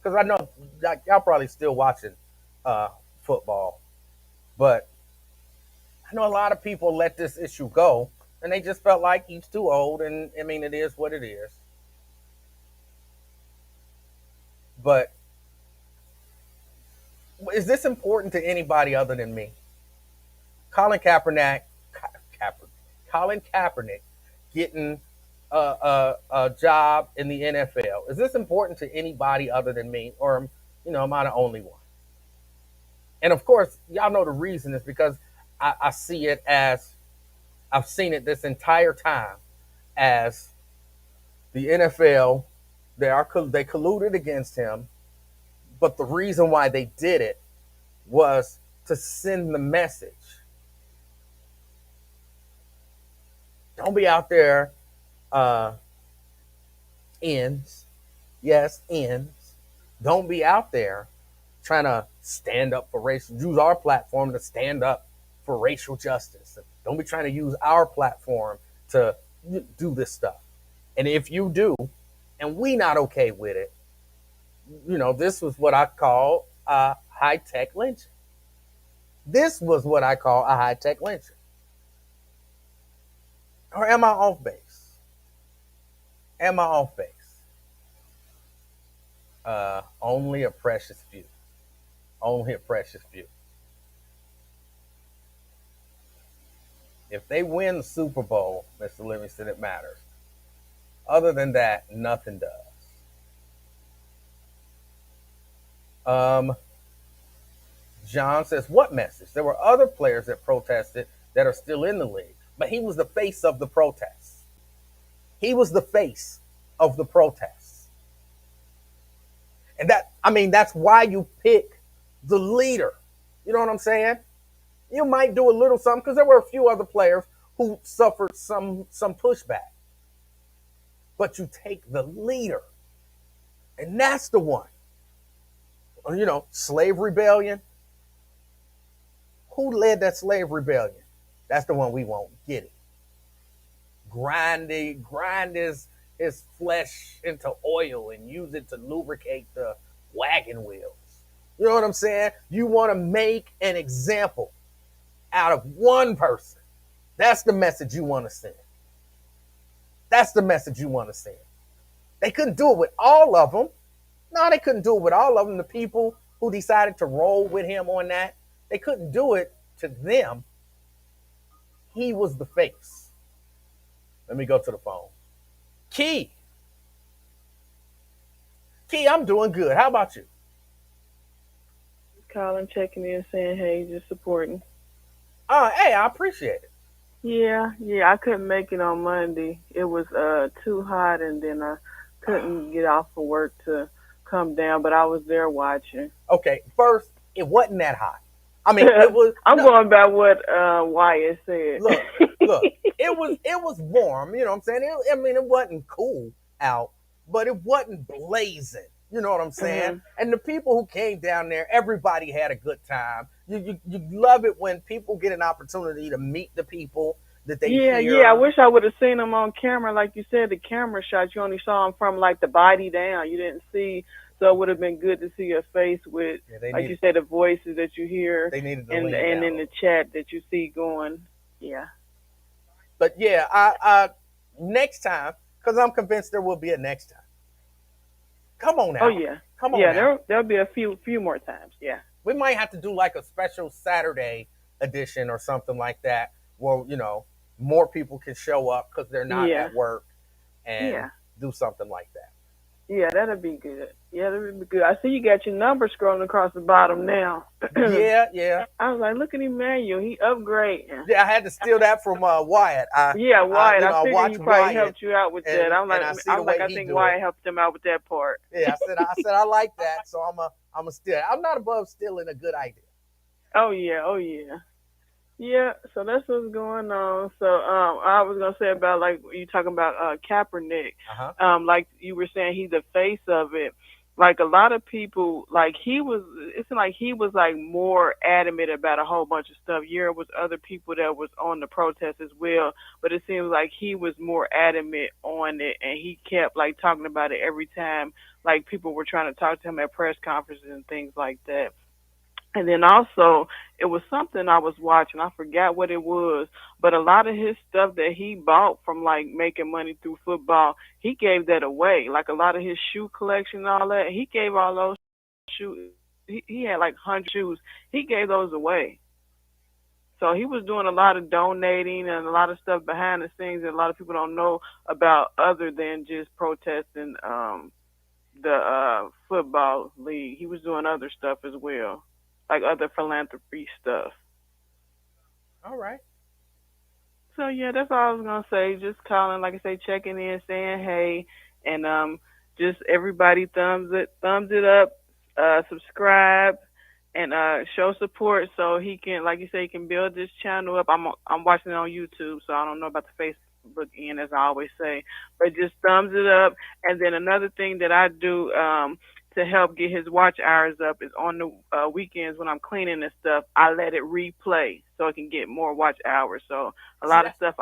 because I know y'all probably still watching uh, football, but I know a lot of people let this issue go, and they just felt like he's too old, and I mean it is what it is. But is this important to anybody other than me? Colin Kaepernick, Colin Kaepernick getting a job in the NFL. Is this important to anybody other than me, or am I the only one? And of course, y'all know the reason is because I see it as I've seen it this entire time as the NFL. They colluded against him, but the reason why they did it was to send the message. Don't be out there, uh, ends. Yes, ends. Don't be out there trying to stand up for racial, use our platform to stand up for racial justice. Don't be trying to use our platform to do this stuff. And if you do, and we not okay with it, this was what I call high tech lynching. This was what I call a high tech lynching. Or am I off base? Am I off base? Only a precious few. Only a precious few. If they win the Super Bowl, Mr. Livingston, it matters. Other than that, nothing does. Um, John says, what message? There were other players that protested that are still in the league, but he was the face of the protests. He was the face of the protests. And that's why you pick the leader. You know what I'm saying? You might do a little something because there were a few other players who suffered some pushback. But you take the leader, and that's the one. Slave rebellion. Who led that slave rebellion? That's the one we won't get it. Grind his flesh into oil and use it to lubricate the wagon wheels. You know what I'm saying? You want to make an example out of one person. That's the message you want to send. That's the message you want to send. They couldn't do it with all of them. No, they couldn't do it with all of them. The people who decided to roll with him on that, they couldn't do it to them. He was the face. Let me go to the phone. Key, I'm doing good. How about you?
Colin checking in saying, hey, just supporting.
Hey, I appreciate it.
Yeah, I couldn't make it on Monday. It was too hot, and then I couldn't get off of work to come down, but I was there watching.
Okay, first, it wasn't that hot. I mean, it was.
I'm going by what Wyatt said.
Look, it was warm. You know what I'm saying? It wasn't cool out, but it wasn't blazing. You know what I'm saying? Mm-hmm. And the people who came down there, everybody had a good time. You love it when people get an opportunity to meet the people that they
Yeah, yeah. I
hear.
wish I would have seen him on camera, like you said. The camera shot, you only saw him from like the body down. You didn't see, so it would have been good to see your face with,
Yeah,
like you said, the voices that you hear,
they needed to
and
lean down a
in the
little.
chat that you see going. Yeah.
But yeah, I next time, because I'm convinced there will be a next time. Come on
Oh
now,
yeah.
come on
Yeah.
now.
There'll be a few more times. Yeah.
We might have to do like a special Saturday edition or something like that, where more people can show up because they're not
Yeah.
at work and
Yeah.
do something like that.
Yeah. That'd be good. Yeah, that'd be good. I see you got your number scrolling across the bottom now.
Yeah, yeah,
I was like, look at Emmanuel. He upgrading.
yeah. I had to steal that from Wyatt.
Yeah, Wyatt. I
I
figured he
watch
probably
Wyatt
helped you out with that.
and I see
I
the
was like,
way
I
he
think
do it.
Wyatt helped him out with that part.
Yeah, I said I like that, so I'm a steal. I'm not above stealing a good idea.
Oh yeah, oh yeah, yeah. So that's what's going on. So I was gonna say about like you talking about Kaepernick.
Uh huh.
Like you were saying, he's the face of it. Like a lot of people, like he was. It's like he was like more adamant about a whole bunch of stuff. Yeah, was other people that was on the protest as well, but it seems like he was more adamant on it, and he kept like talking about it every time. Like people were trying to talk to him at press conferences and things like that. And then also, it was something I was watching. I forgot what it was, but a lot of his stuff that he bought from like making money through football, he gave that away. Like a lot of his shoe collection and all that, he gave all those shoes. He had like 100 shoes. He gave those away. So he was doing a lot of donating and a lot of stuff behind the scenes that a lot of people don't know about other than just protesting the football league. He was doing other stuff as well, like other philanthropy stuff.
All right.
So yeah, that's all I was gonna say. Just calling, like I say, checking in, saying hey, and just everybody thumbs it up, subscribe, and show support so he can, like you say, he can build this channel up. I'm watching it on YouTube, so I don't know about the Facebook end, as I always say, but just thumbs it up. And then another thing that I do to help get his watch hours up is on the weekends when I'm cleaning and stuff, I let it replay so it can get more watch hours. So a
See
lot of
that?
stuff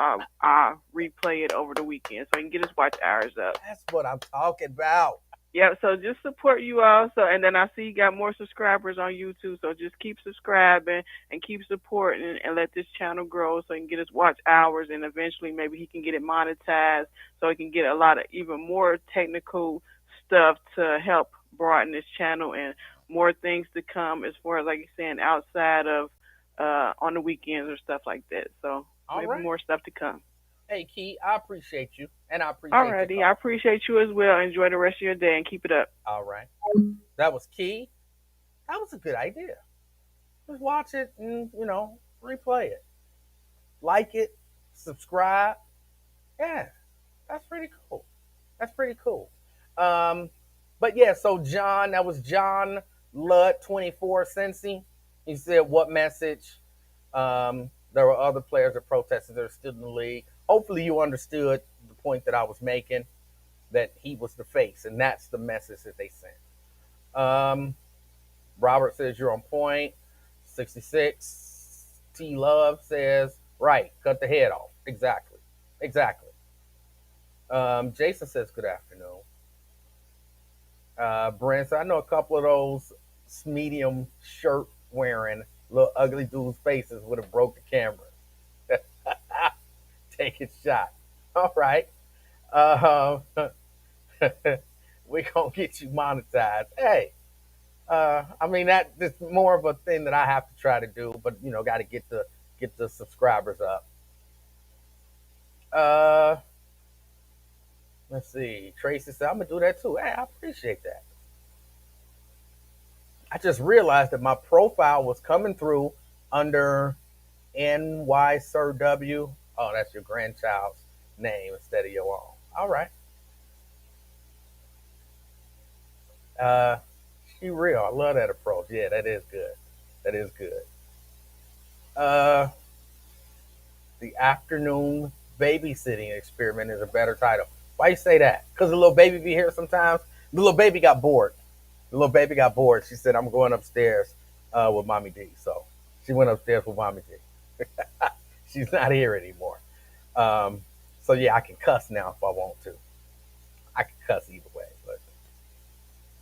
I replay it over the weekend so he can get his watch hours up.
That's what I'm talking about.
Yeah, so just support you all. So, and then I see you got more subscribers on YouTube. So just keep subscribing and keep supporting and let this channel grow so he can get his watch hours and eventually maybe he can get it monetized so he can get a lot of even more technical stuff to help broaden this channel and more things to come as far as like you're saying outside of on the weekends or stuff like that. So
All
maybe
right.
more stuff to come.
Hey, Key, I appreciate you, and I appreciate your
Alrighty, I
call.
appreciate you as well. Enjoy the rest of your day and keep it up.
All right. That was Key. That was a good idea. Just watch it and replay it, like it, subscribe. Yeah, that's pretty cool. That's pretty cool. Um, but yeah, so John, that was John Ludd 24 Cincy. He said, "What message?" There were other players that protested that are still in the league. Hopefully, you understood the point that I was making, that he was the face, and that's the message that they sent. Um, Robert says you're on point. 66. T Love says, right, cut the head off. Exactly. Exactly. Jason says, good afternoon. Brent said, I know a couple of those medium shirt wearing little ugly dudes' faces would have broke the camera. Take a shot. All right. Uh, we gonna get you monetized. Hey, I mean that's more of a thing that I have to try to do, but got to get the subscribers up. Uh, let's see. Tracy said I'm gonna do that too. Hey, I appreciate that. I just realized that my profile was coming through under NY Sir W. Oh, that's your grandchild's name instead of your own. All right. Uh, she real. I love that approach. Yeah, that is good. That is good. Uh, the afternoon babysitting experiment is a better title. Why you say that? Because the little baby be here sometimes. The little baby got bored. The little baby got bored. She said, "I'm going upstairs with Mommy D." So she went upstairs with Mommy D. She's not here anymore. Um, so yeah, I can cuss now if I want to. I can cuss either way.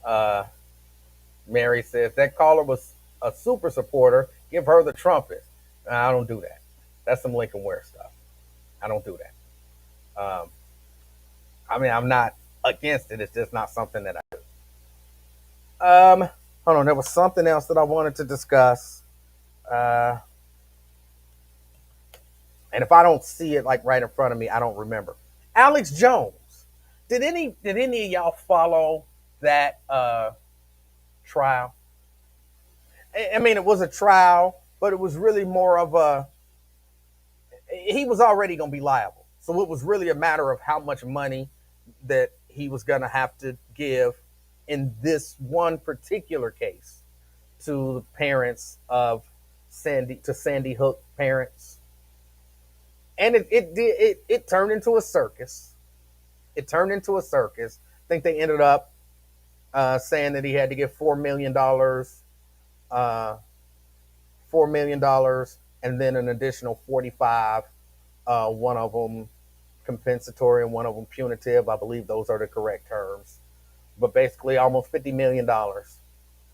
But Mary says that caller was a super supporter. Give her the trumpet. I don't do that. That's some Lincoln Ware stuff. I don't do that. I mean, I'm not against it. It's just not something that I do. Hold on. There was something else that I wanted to discuss. Uh, and if I don't see it like right in front of me, I don't remember. Alex Jones. Did any of y'all follow that trial? I mean, it was a trial, but it was really more of a. He was already going to be liable, so it was really a matter of how much money that he was going to have to give in this one particular case to the parents of Sandy Hook parents, and it turned into a circus. It turned into a circus. I think they ended up saying that he had to give $4 million, $4 million, and then an additional 45. One of them compensatory and one of them punitive. I believe those are the correct terms. But basically, almost $50 million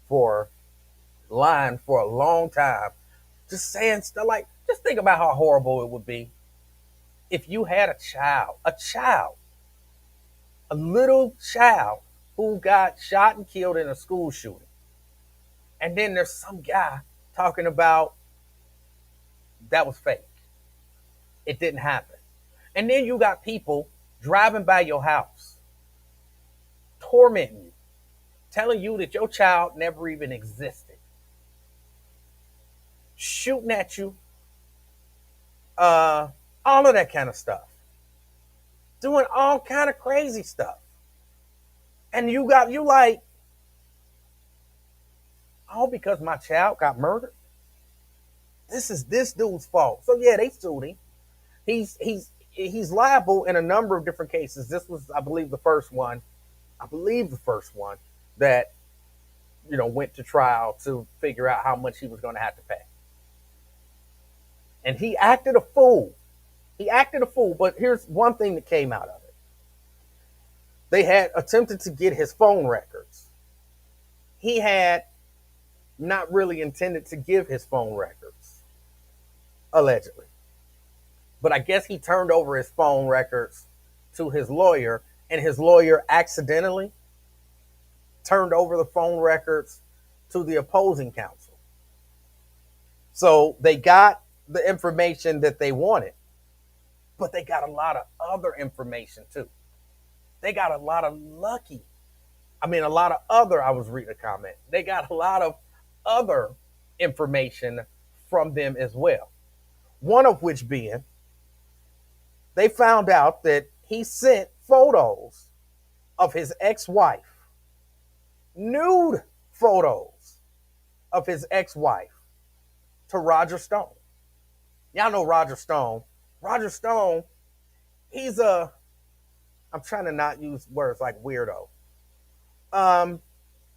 for lying for a long time, just saying stuff like, just think about how horrible it would be if you had a little child who got shot and killed in a school shooting. And then there's some guy talking about that was fake. It didn't happen. And then you got people driving by your house, tormenting you, telling you that your child never even existed, shooting at you, all of that kind of stuff, doing all kind of crazy stuff. And you like, all because my child got murdered. This is this dude's fault. So yeah, they sued him. He's liable in a number of different cases. This was, I believe, the first one. I believe the first one that went to trial to figure out how much he was going to have to pay. And he acted a fool. He acted a fool. But here's one thing that came out of it. They had attempted to get his phone records. He had not really intended to give his phone records, allegedly. But I guess he turned over his phone records to his lawyer, and his lawyer accidentally turned over the phone records to the opposing counsel. So they got the information that they wanted, but they got a lot of other information too. They got a lot of a lot of other, I was reading a comment. They got a lot of other information from them as well. One of which being, they found out that he sent photos of his ex-wife, nude photos of his ex-wife, to Roger Stone. Y'all know Roger Stone. Roger Stone, I'm trying to not use words like weirdo.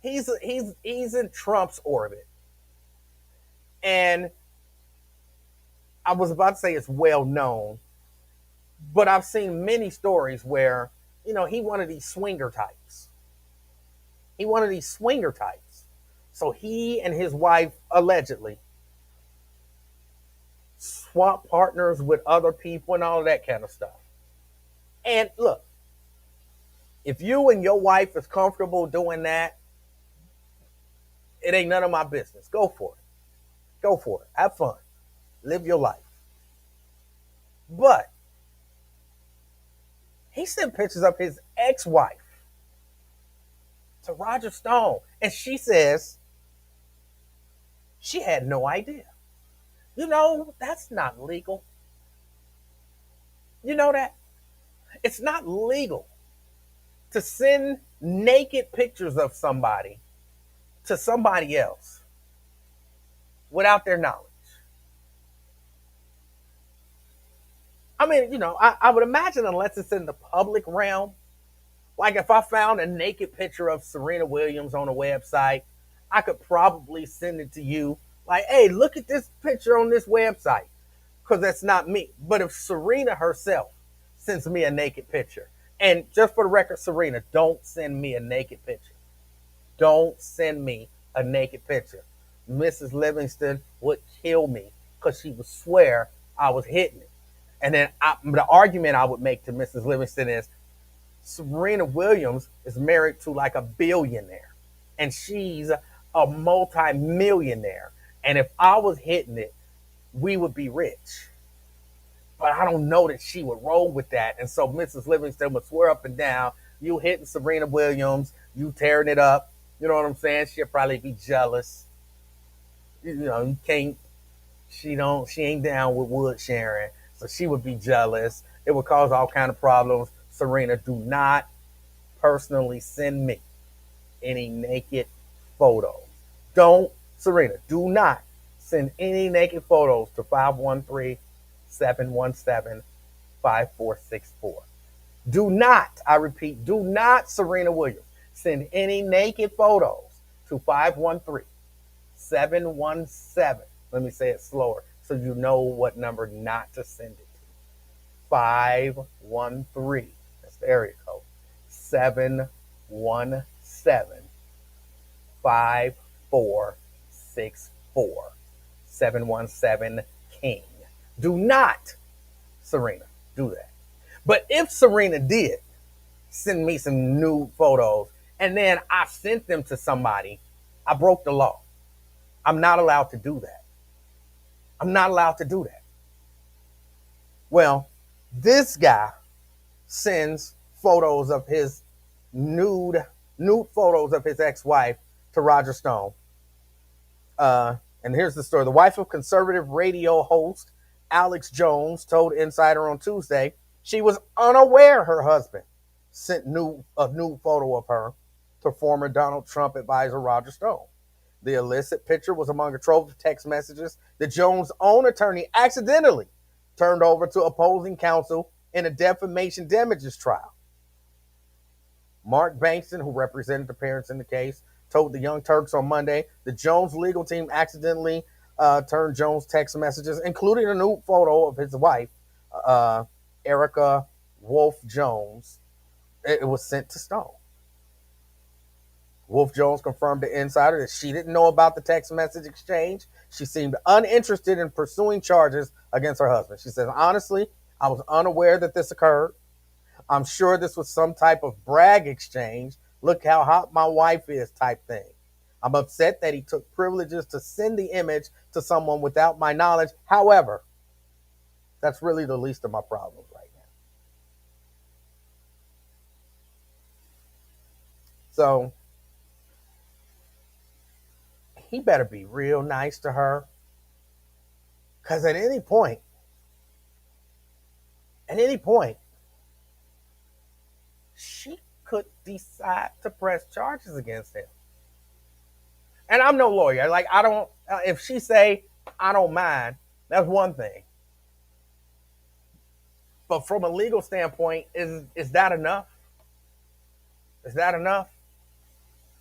He's in Trump's orbit. And I was about to say it's well known, but I've seen many stories where, he one of these swinger types. So he and his wife allegedly swap partners with other people and all of that kind of stuff. And look, if you and your wife is comfortable doing that, it ain't none of my business. Go for it. Go for it. Have fun. Live your life. But he sent pictures of his ex-wife to Roger Stone, and she says she had no idea. That's not legal. You know that? It's not legal to send naked pictures of somebody to somebody else without their knowledge. I mean, I would imagine, unless it's in the public realm, like if I found a naked picture of Serena Williams on a website, I could probably send it to you. Like, hey, look at this picture on this website. because that's not me. But if Serena herself sends me a naked picture, and just for the record, Serena, don't send me a naked picture. Don't send me a naked picture. Mrs. Livingston would kill me because she would swear I was hitting it. And then the argument I would make to Mrs. Livingston is Serena Williams is married to like a billionaire, and she's a multi-millionaire. And if I was hitting it, we would be rich. But I don't know that she would roll with that. And so Mrs. Livingston would swear up and down, you hitting Serena Williams, you tearing it up. You know what I'm saying? She'll probably be jealous. You know, you can't, she ain't down with wood sharing. So she would be jealous. It would cause all kind of problems. Serena, do not personally send me any naked photos. Don't, Serena, do not send any naked photos to 513-717-5464. Do not, I repeat, do not, Serena Williams, send any naked photos to 513-717. Let me say it slower so you know what number not to send it to. 513. That's the area code. 717 5464. 717 King. Do not, Serena, do that. But if Serena did send me some nude photos and then I sent them to somebody, I broke the law. I'm not allowed to do that. I'm not allowed to do that. Well, this guy sends photos of his nude photos of his ex-wife to Roger Stone. And here's the story. The wife of conservative radio host Alex Jones told Insider on Tuesday she was unaware her husband sent a nude photo of her to former Donald Trump advisor Roger Stone. The illicit picture was among a trove of text messages that Jones' own attorney accidentally turned over to opposing counsel in a defamation damages trial. Mark Bankston, who represented the parents in the case, told the Young Turks on Monday the Jones legal team accidentally turned Jones' text messages, including a nude photo of his wife, Erica Wolf Jones. It was sent to Stone. Wolf Jones confirmed to Insider that she didn't know about the text message exchange. She seemed uninterested in pursuing charges against her husband. She says, honestly, I was unaware that this occurred. I'm sure this was some type of brag exchange. Look how hot my wife is type thing. I'm upset that he took privileges to send the image to someone without my knowledge. However, that's really the least of my problems right now. So he better be real nice to her. Because at any point, she could decide to press charges against him. And I'm no lawyer. Like, I don't, if she say, I don't mind, that's one thing. But from a legal standpoint, is that enough? Is that enough?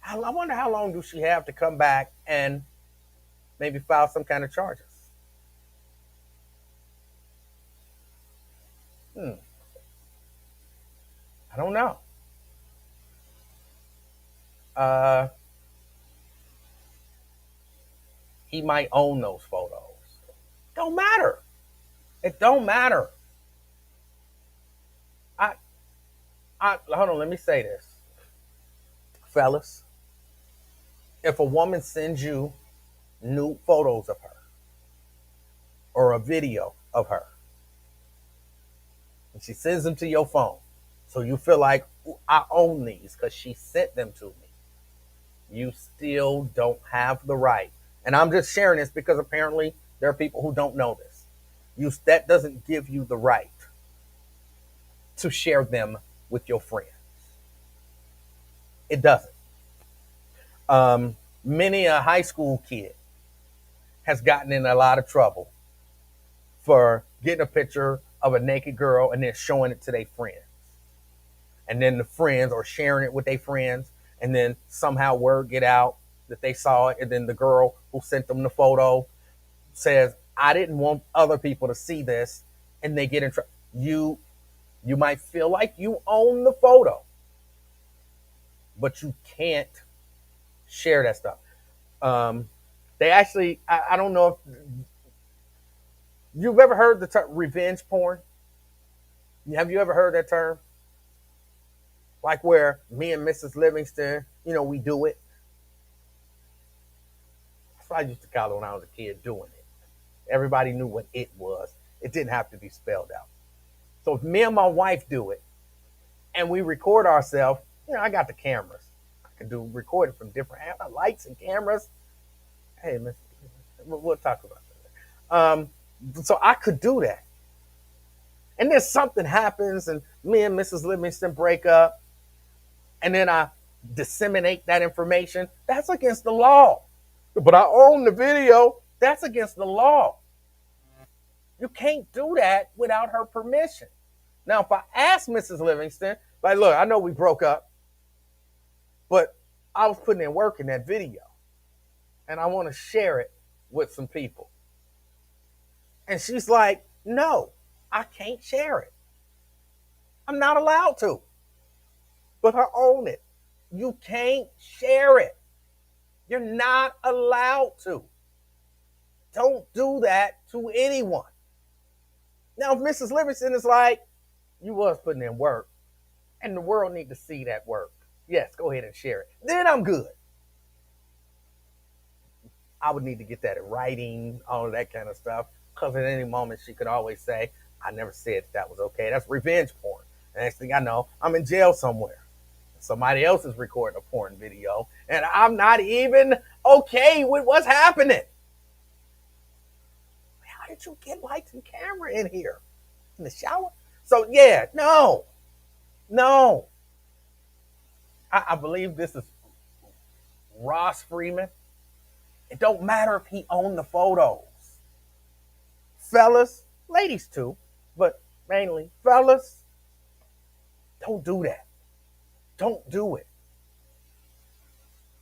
I wonder how long do she have to come back and maybe file some kind of charges? I don't know. Uh, he might own those photos. Don't matter. It don't matter. I, hold on. Let me say this, fellas. If a woman sends you nude photos of her or a video of her, and she sends them to your phone, so you feel like I own these because she sent them to me, you still don't have the right. And I'm just sharing this because apparently there are people who don't know this. That doesn't give you the right to share them with your friends. It doesn't. Many a high school kid has gotten in a lot of trouble for getting a picture of a naked girl and then showing it to their friends. And then the friends are sharing it with their friends, and then somehow word get out that they saw it, and then the girl who sent them the photo says, I didn't want other people to see this and they get in trouble. You might feel like you own the photo, but you can't share that stuff. They actually, I don't know if you've ever heard the term revenge porn. Have you ever heard that term? Like where me and Mrs. Livingston, we do it. That's what I used to call it when I was a kid, doing it. Everybody knew what it was. It didn't have to be spelled out. So if me and my wife do it and we record ourselves, I got the cameras. I can do recording from different lights and cameras. Hey, Miss, we'll talk about that. So I could do that. And then something happens and me and Mrs. Livingston break up and then I disseminate that information. That's against the law. But I own the video. That's against the law. You can't do that without her permission. Now, if I ask Mrs. Livingston, like, look, I know we broke up, but I was putting in work in that video, and I want to share it with some people. And she's like, no, I can't share it. I'm not allowed to. But I own it. You can't share it. You're not allowed to. Don't do that to anyone. Now, if Mrs. Livingston is like, you was putting in work, and the world need to see that work, yes, go ahead and share it. Then I'm good. I would need to get that in writing, all of that kind of stuff, because at any moment she could always say, I never said that was okay. That's revenge porn. The next thing I know, I'm in jail somewhere. Somebody else is recording a porn video, and I'm not even okay with what's happening. How did you get lights and camera in here? In the shower? So, yeah, no. I believe this is Ross Freeman. It don't matter if he owned the photos. Fellas, ladies too, but mainly fellas, don't do that. Don't do it.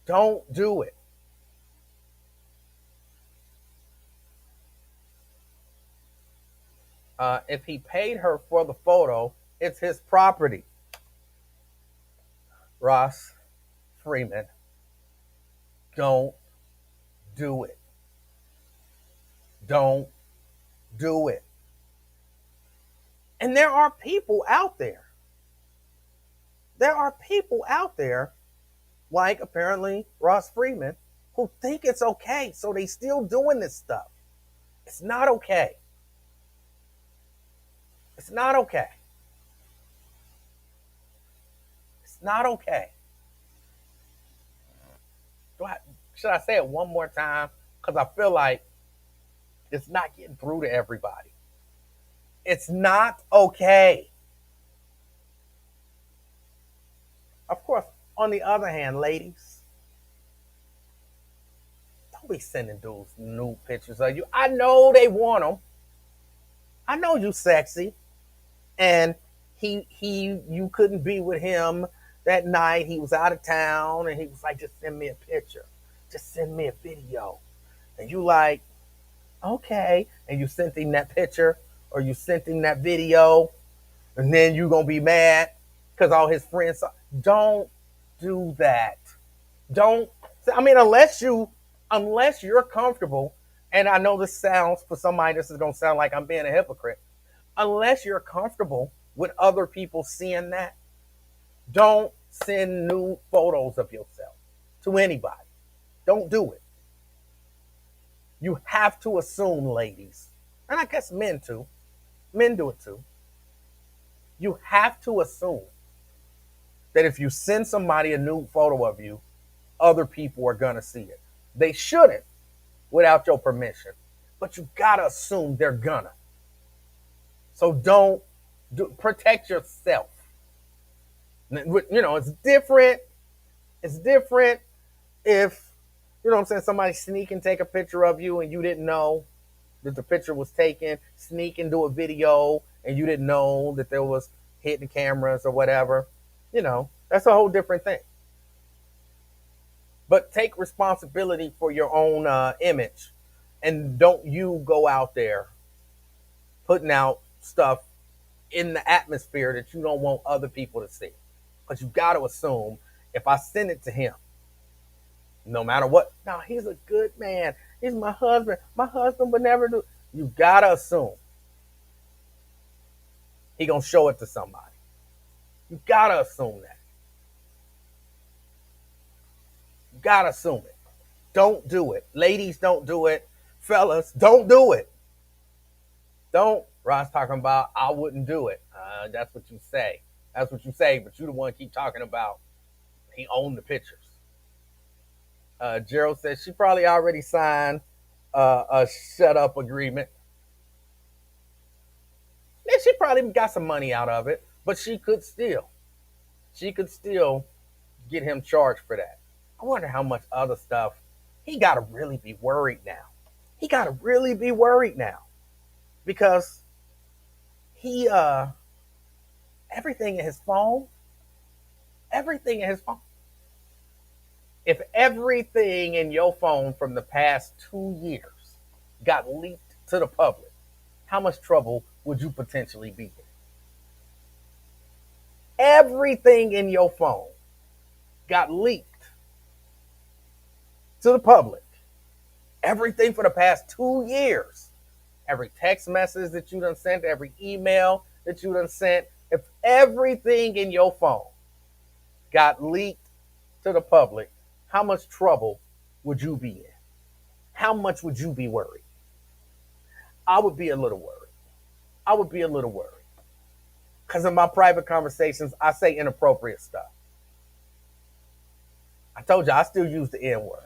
Don't do it. If he paid her for the photo, it's his property. Ross Freeman, don't do it. Don't do it. And there are people out there. Like apparently Ross Freeman, who think it's okay, so they still doing this stuff. It's not okay. It's not okay. It's not okay. Should I say it one more time? Because I feel like it's not getting through to everybody. It's not okay. Of course, on the other hand, ladies, don't be sending dudes nude pictures of you. I know they want them. I know you sexy. And you couldn't be with him that night. He was out of town and he was like, just send me a picture. Just send me a video. And you like, okay. And you sent him that picture or you sent him that video. And then you're going to be mad because all his friends saw. Don't do that. Don't. I mean, unless you're comfortable, and I know this sounds, for somebody, this is going to sound like I'm being a hypocrite. Unless you're comfortable with other people seeing that, don't send nude photos of yourself to anybody. Don't do it. You have to assume, ladies, and I guess men too. Men do it too. You have to assume that if you send somebody a nude photo of you, other people are going to see it. They shouldn't without your permission, but you got to assume they're going to. So protect yourself. It's different. It's different if, somebody sneak and take a picture of you and you didn't know that the picture was taken, sneak and do a video and you didn't know that there was hidden cameras or whatever. That's a whole different thing. But take responsibility for your own image And don't you go out there putting out stuff in the atmosphere that you don't want other people to see. Because you got to assume if I send it to him, no matter what, now he's a good man. He's my husband. My husband would never do. You got to assume he going to show it to somebody. You got to assume that. You got to assume it. Don't do it. Ladies, don't do it. Fellas, don't do it. Don't. Rod's talking about, I wouldn't do it. That's what you say. That's what you say, but you the one keep talking about he owned the pictures. Gerald says she probably already signed a shut up agreement. Yeah, she probably got some money out of it, but she could still get him charged for that. I wonder how much other stuff he got to really be worried now. He got to really be worried now because he everything in his phone, everything in his phone. If everything in your phone from the past 2 years got leaked to the public, how much trouble would you potentially be in? Everything in your phone got leaked to the public. Everything for the past 2 years. Every text message that you done sent, every email that you done sent, if everything in your phone got leaked to the public, how much trouble would you be in? How much would you be worried? I would be a little worried. I would be a little worried. Because in my private conversations, I say inappropriate stuff. I told you I still use the N word.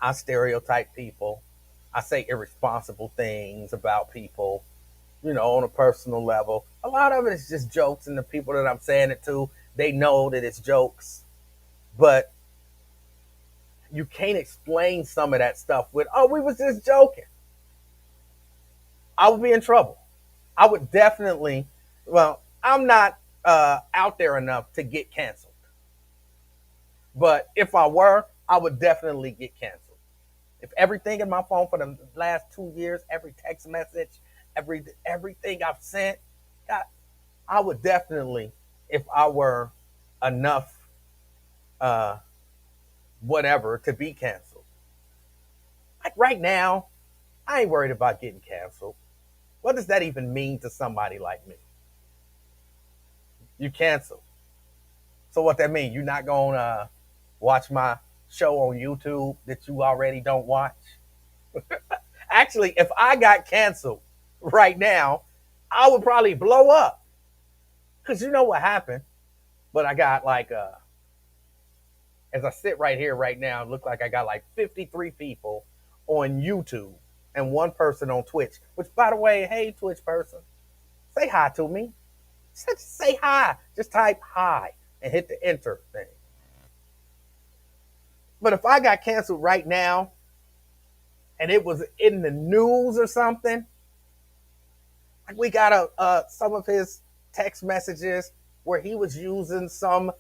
I stereotype people. I say irresponsible things about people, on a personal level. A lot of it is just jokes, and the people that I'm saying it to, they know that it's jokes. But you can't explain some of that stuff with, oh, we was just joking. I would be in trouble. I would definitely, I'm not out there enough to get canceled. But if I were, I would definitely get canceled. If everything in my phone for the last 2 years, every text message, everything I've sent, I would definitely, if I were enough whatever to be canceled. Like right now, I ain't worried about getting canceled. What does that even mean to somebody like me? You canceled. So what that mean? You're not gonna watch my show on YouTube that you already don't watch? Actually, if I got canceled right now, I would probably blow up. Because you know what happened? But I got as I sit right here right now, it looks like I got like 53 people on YouTube and one person on Twitch. Which, by the way, hey, Twitch person, say hi to me. Just say hi. Just type hi and hit the enter thing. But if I got canceled right now and it was in the news or something, like we got some of his text messages where he was using some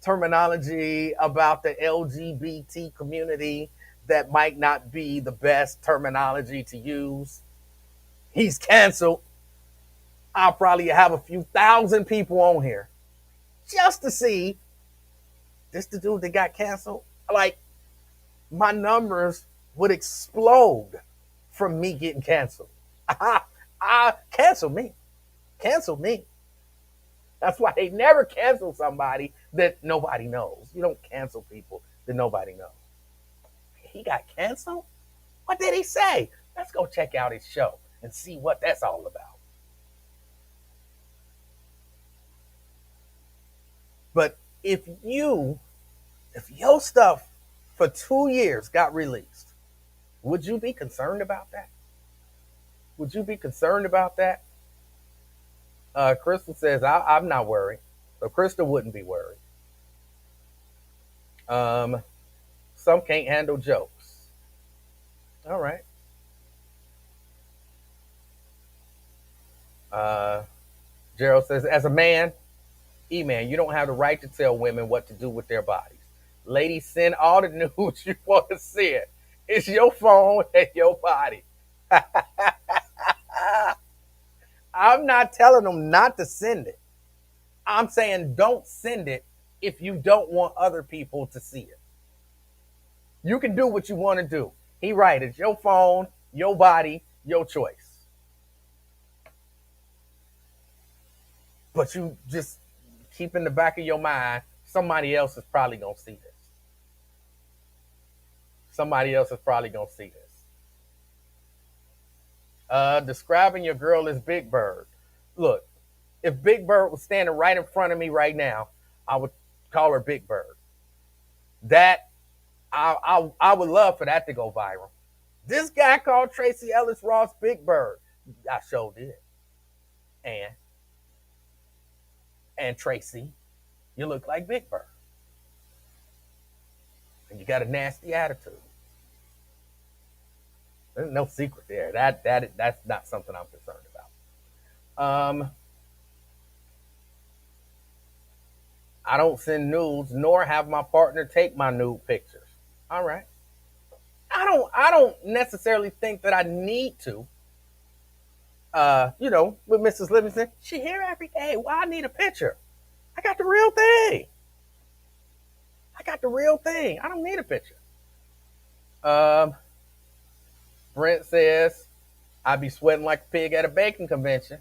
terminology about the LGBT community that might not be the best terminology to use. He's canceled. I'll probably have a few thousand people on here just to see this the dude that got canceled. Like, my numbers would explode from me getting canceled. Cancel me. Cancel me. That's why they never cancel somebody that nobody knows. You don't cancel people that nobody knows. He got canceled? What did he say? Let's go check out his show and see what that's all about. But if your stuff for 2 years got released, would you be concerned about that? Would you be concerned about that? Crystal says, I'm not worried. So Crystal wouldn't be worried. Some can't handle jokes. All right. Gerald says, as a man, E-Man, you don't have the right to tell women what to do with their bodies. Ladies, send all the news you want to send. It's your phone and your body. I'm not telling them not to send it. I'm saying don't send it if you don't want other people to see it. You can do what you want to do. He right. It's your phone, your body, your choice. But you just keep in the back of your mind, somebody else is probably gonna see this. Somebody else is probably gonna see this. Describing your girl as Big Bird. Look, if Big Bird was standing right in front of me right now, I would call her Big Bird. That I would love for that to go viral. This guy called Tracy Ellis Ross Big Bird. I sure did. And Tracy, you look like Big Bird. And you got a nasty attitude. There's no secret there. That's not something I'm concerned about. I don't send nudes, nor have my partner take my nude pictures. All right. I don't necessarily think that I need to. With Mrs. Livingston, she here every day. Why I need a picture? I got the real thing. I don't need a picture. Um, Brent says I be sweating like a pig at a baking convention.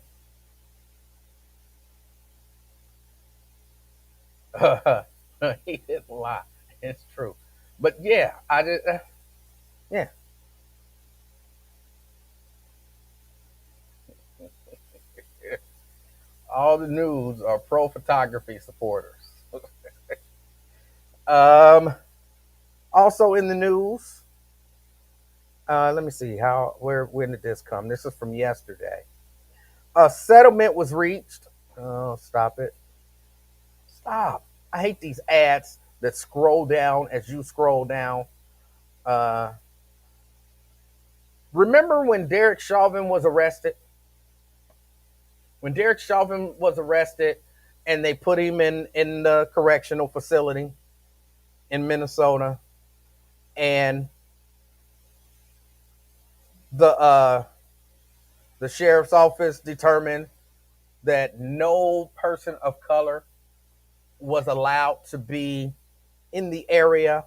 He didn't lie. It's true. But yeah, I did. Yeah. All the news are pro photography supporters. um, Also in the news, let me see when did this come? This is from yesterday. A settlement was reached. Oh, stop it! Stop! I hate these ads that scroll down as you scroll down. Uh, Remember when Derek Chauvin was arrested? When Derek Chauvin was arrested, and they put him in the correctional facility in Minnesota, and the uh, the sheriff's office determined that no person of color was allowed to be in the area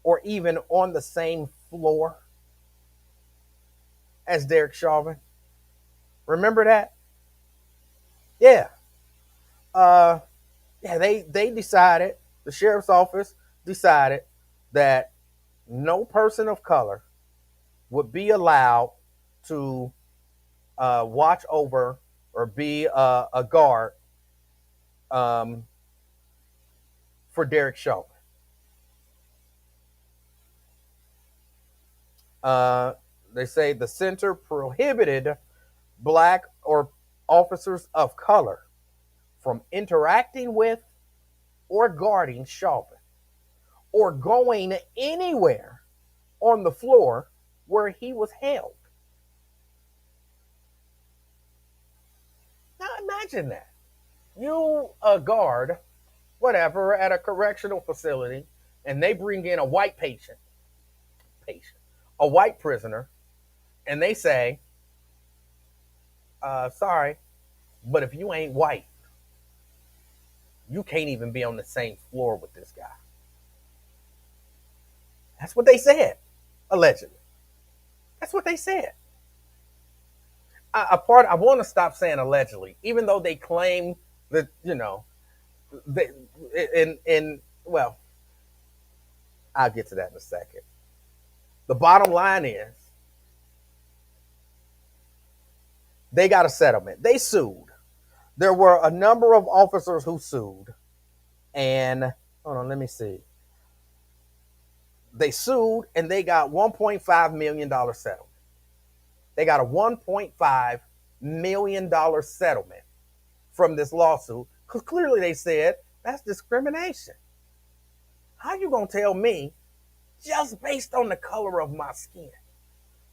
or even on the same floor as Derek Chauvin. Remember that? Yeah. Uh, yeah. They decided, the sheriff's office decided that no person of color would be allowed to watch over or be a guard um, for Derek Chauvin. Uh, they say the center prohibited black or officers of color from interacting with or guarding Chauvin or going anywhere on the floor where he was held. Now imagine that. You a guard, whatever, at a correctional facility, and they bring in a white a white prisoner, and they say, sorry, but if you ain't white, you can't even be on the same floor with this guy. That's what they said, allegedly. That's what they said. I want to stop saying allegedly, even though they claim that, they, well, I'll get to that in a second. The bottom line is they got a settlement. They sued. There were a number of officers who sued. And hold on, let me see. They sued and they got $1.5 million settlement. They got a $1.5 million settlement from this lawsuit because clearly they said that's discrimination. How you gonna tell me just based on the color of my skin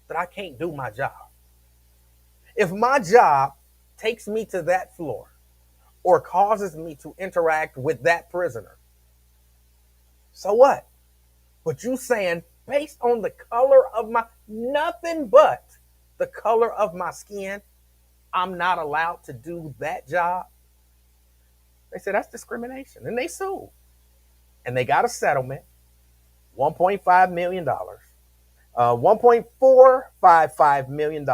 that I can't do my job? If my job takes me to that floor or causes me to interact with that prisoner, so what? But you saying based on the color of my, nothing but the color of my skin, I'm not allowed to do that job. They said that's discrimination. And they sued. And they got a settlement, $1.5 million. $1.455 million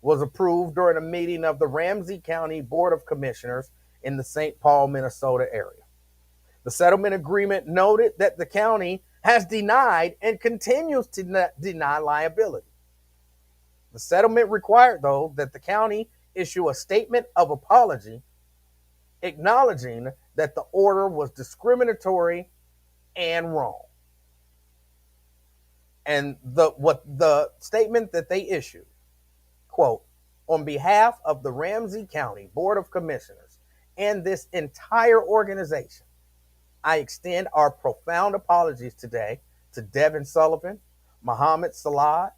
was approved during a meeting of the Ramsey County Board of Commissioners in the St. Paul, Minnesota area. The settlement agreement noted that the county has denied and continues to deny liability. The settlement required, though, that the county issue a statement of apology acknowledging that the order was discriminatory and wrong. And the statement that they issued, quote, on behalf of the Ramsey County Board of Commissioners and this entire organization, I extend our profound apologies today to Devin Sullivan, Muhammad Salad.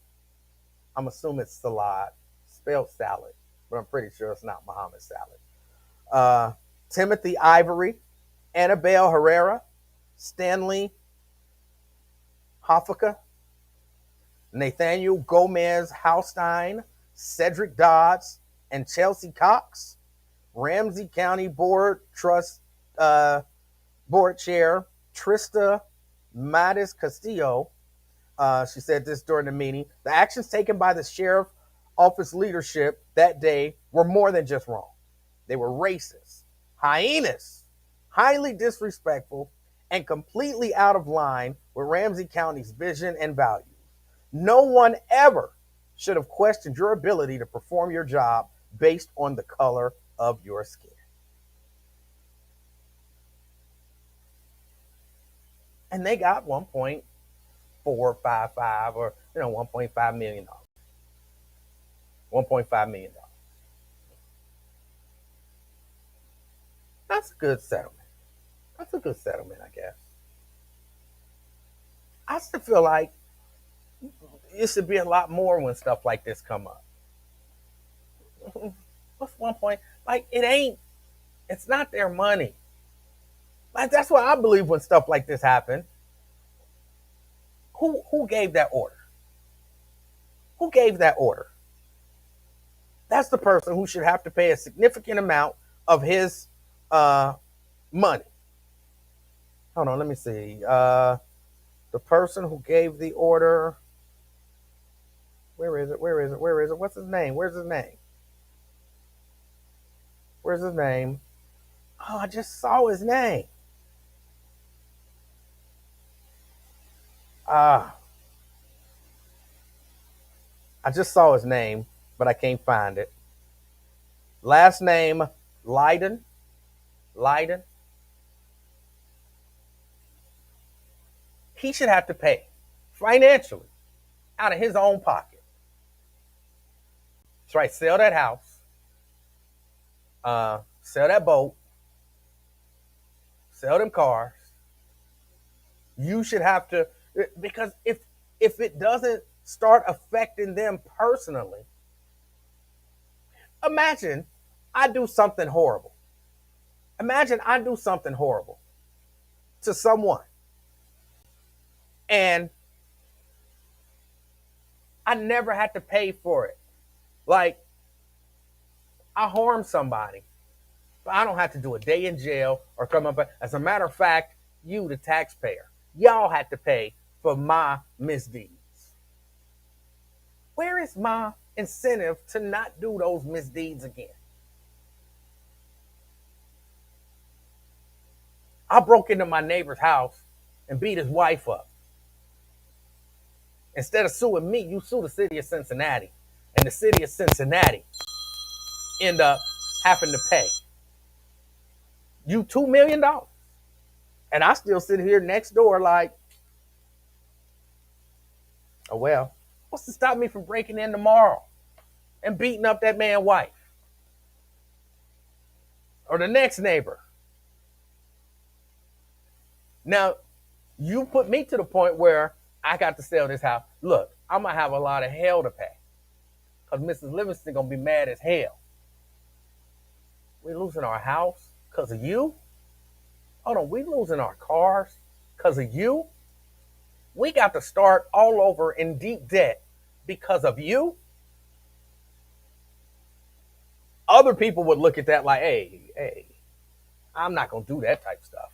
I'm assuming it's Salad, spelled salad, but I'm pretty sure it's not Muhammad Salad. Timothy Ivory, Annabelle Herrera, Stanley Hoffaker, Nathaniel Gomez Haustein, Cedric Dodds, and Chelsea Cox. Ramsey County Board Board Chair Trista Mattis Castillo. She said this during the meeting. The actions taken by the sheriff office leadership that day were more than just wrong. They were racist, hyenas, highly disrespectful, and completely out of line with Ramsey County's vision and values. No one ever should have questioned your ability to perform your job based on the color of your skin. And they got 1.455 or $1.5 million. $1.5 million. That's a good settlement. That's a good settlement, I guess. I still feel like it should be a lot more when stuff like this come up. What's one point? Like it ain't. It's not their money. Like that's what I believe when stuff like this happen. Who gave that order? Who gave that order? That's the person who should have to pay a significant amount of his money. Hold on, let me see. The person who gave the order. Where is it? Where is it? Where is it? What's his name? Where's his name? Where's his name? Oh, I just saw his name. I just saw his name, but I can't find it. Last name, Leiden. Leiden. He should have to pay financially out of his own pocket. That's right. Sell that house. Sell that boat. Sell them cars. You should have to, because if it doesn't start affecting them personally, imagine I do something horrible. Imagine I do something horrible to someone and I never had to pay for it. Like, I harm somebody, but I don't have to do a day in jail or come up. As a matter of fact, you, the taxpayer, y'all had to pay for my misdeeds. Where is my incentive to not do those misdeeds again? I broke into my neighbor's house and beat his wife up. Instead of suing me, you sue the city of Cincinnati. And the city of Cincinnati end up having to pay you $2 million. And I still sit here next door like, oh, well, what's to stop me from breaking in tomorrow and beating up that man's wife? Or the next neighbor. Now, you put me to the point where I got to sell this house. Look, I'm going to have a lot of hell to pay. Because Mrs. Livingston going to be mad as hell. We losing our house because of you? Hold on, we losing our cars because of you? we got to start all over in deep debt because of you, other people would look at that like, hey, I'm not going to do that type of stuff.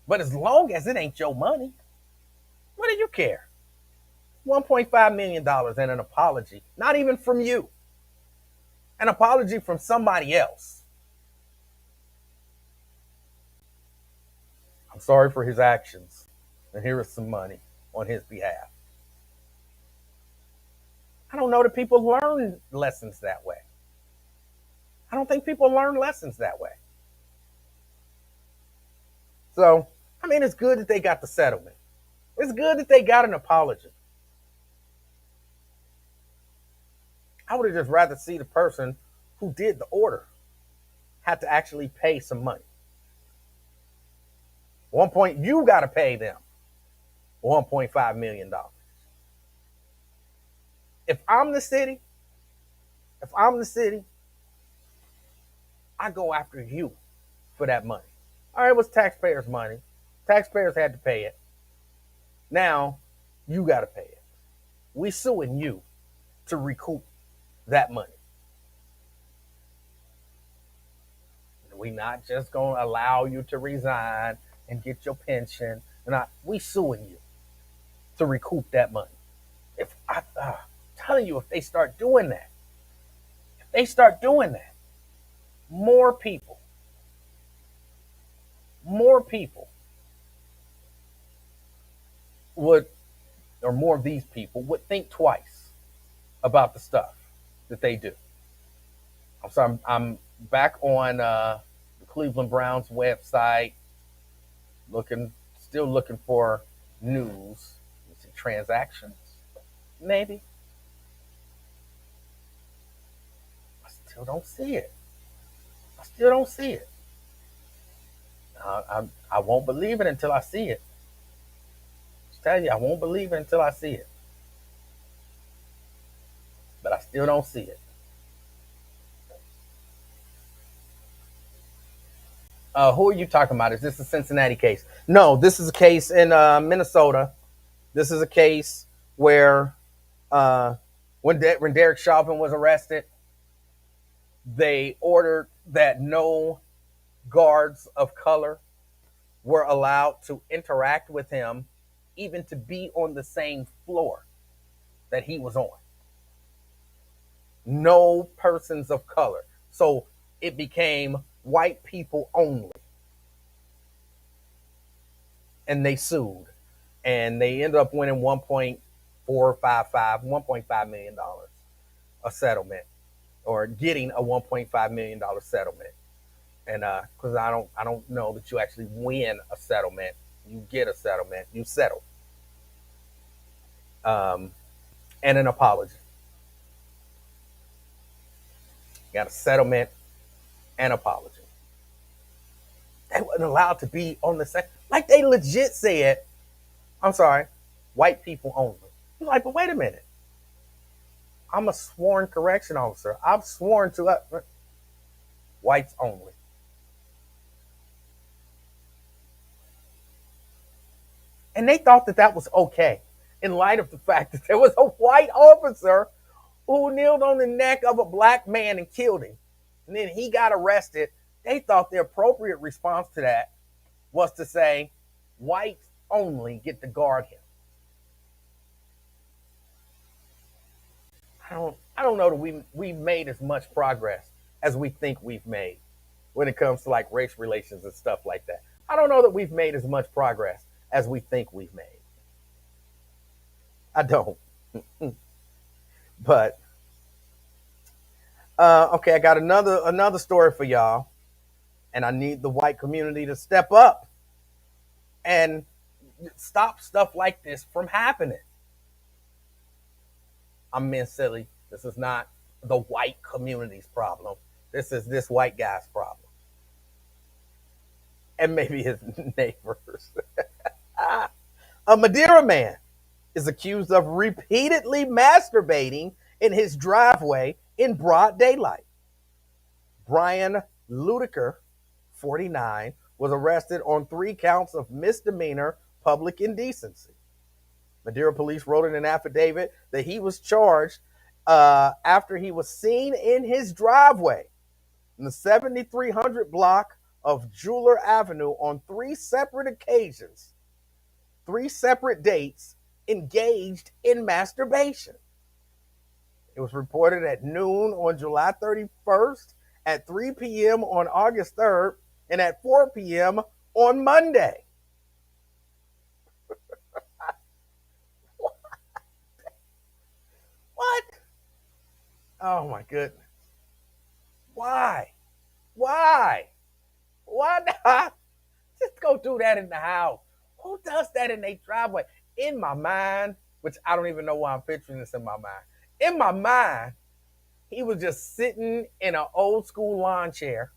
But as long as it ain't your money, what do you care? $1.5 million and an apology, not even from you, an apology from somebody else. I'm sorry for his actions, and here is some money on his behalf. I don't know that people learn lessons that way. I don't think people learn lessons that way. So, I mean, it's good that they got the settlement. It's good that they got an apology. I would have just rather see the person who did the order had to actually pay some money. At one point, you got to pay them $1.5 million. If I'm the city, I go after you for that money. All right, it was taxpayers' money. Taxpayers had to pay it. Now, you got to pay it. We suing you to recoup that money. We not just going to allow you to resign and get your pension. We suing you to recoup that money. If I'm telling you, if they start doing that, more people would, or more of these people would think twice about the stuff that they do. So I'm back on the Cleveland Browns website, still looking for news. Transactions, maybe. I still don't see it. I won't believe it until I see it. Just tell you, I won't believe it until I see it. But I still don't see it. Who are you talking about? Is this a Cincinnati case? No, this is a case in Minnesota. This is a case where when Derek Chauvin was arrested, they ordered that no guards of color were allowed to interact with him, even to be on the same floor that he was on. No persons of color. So it became white people only. And they sued. And they ended up winning $1.5 million a settlement, or getting a $1.5 million settlement. And because I don't know that you actually win a settlement. You get a settlement, you settle. And an apology. You got a settlement and apology. They wasn't allowed to be on the same. Like they legit said, I'm sorry, white people only. You're like, but wait a minute. I'm a sworn correction officer. I've sworn to whites only. And they thought that was okay, in light of the fact that there was a white officer who kneeled on the neck of a black man and killed him. And then he got arrested. They thought the appropriate response to that was to say, whites only get to guard him. I don't know that we've made as much progress as we think we've made when it comes to like race relations and stuff like that. I don't know that we've made as much progress as we think we've made. I don't. But okay, I got another story for y'all, and I need the white community to step up and stop stuff like this from happening. I'm being silly. This is not the white community's problem. This is this white guy's problem, and maybe his neighbors. A Madeira man is accused of repeatedly masturbating in his driveway in broad daylight. Brian Ludiker, 49, was arrested on 3 counts of misdemeanor public indecency. Madeira police wrote in an affidavit that he was charged after he was seen in his driveway in the 7300 block of Jeweler Avenue on three separate occasions, three separate dates, engaged in masturbation. It was reported at noon on July 31st, at 3 p.m. on August 3rd, and at 4 p.m. on Monday. What? Oh my goodness. Why? Why? Why not? Just go do that in the house. Who does that in their driveway? In my mind, which I don't even know why I'm picturing this in my mind. In my mind, he was just sitting in an old school lawn chair,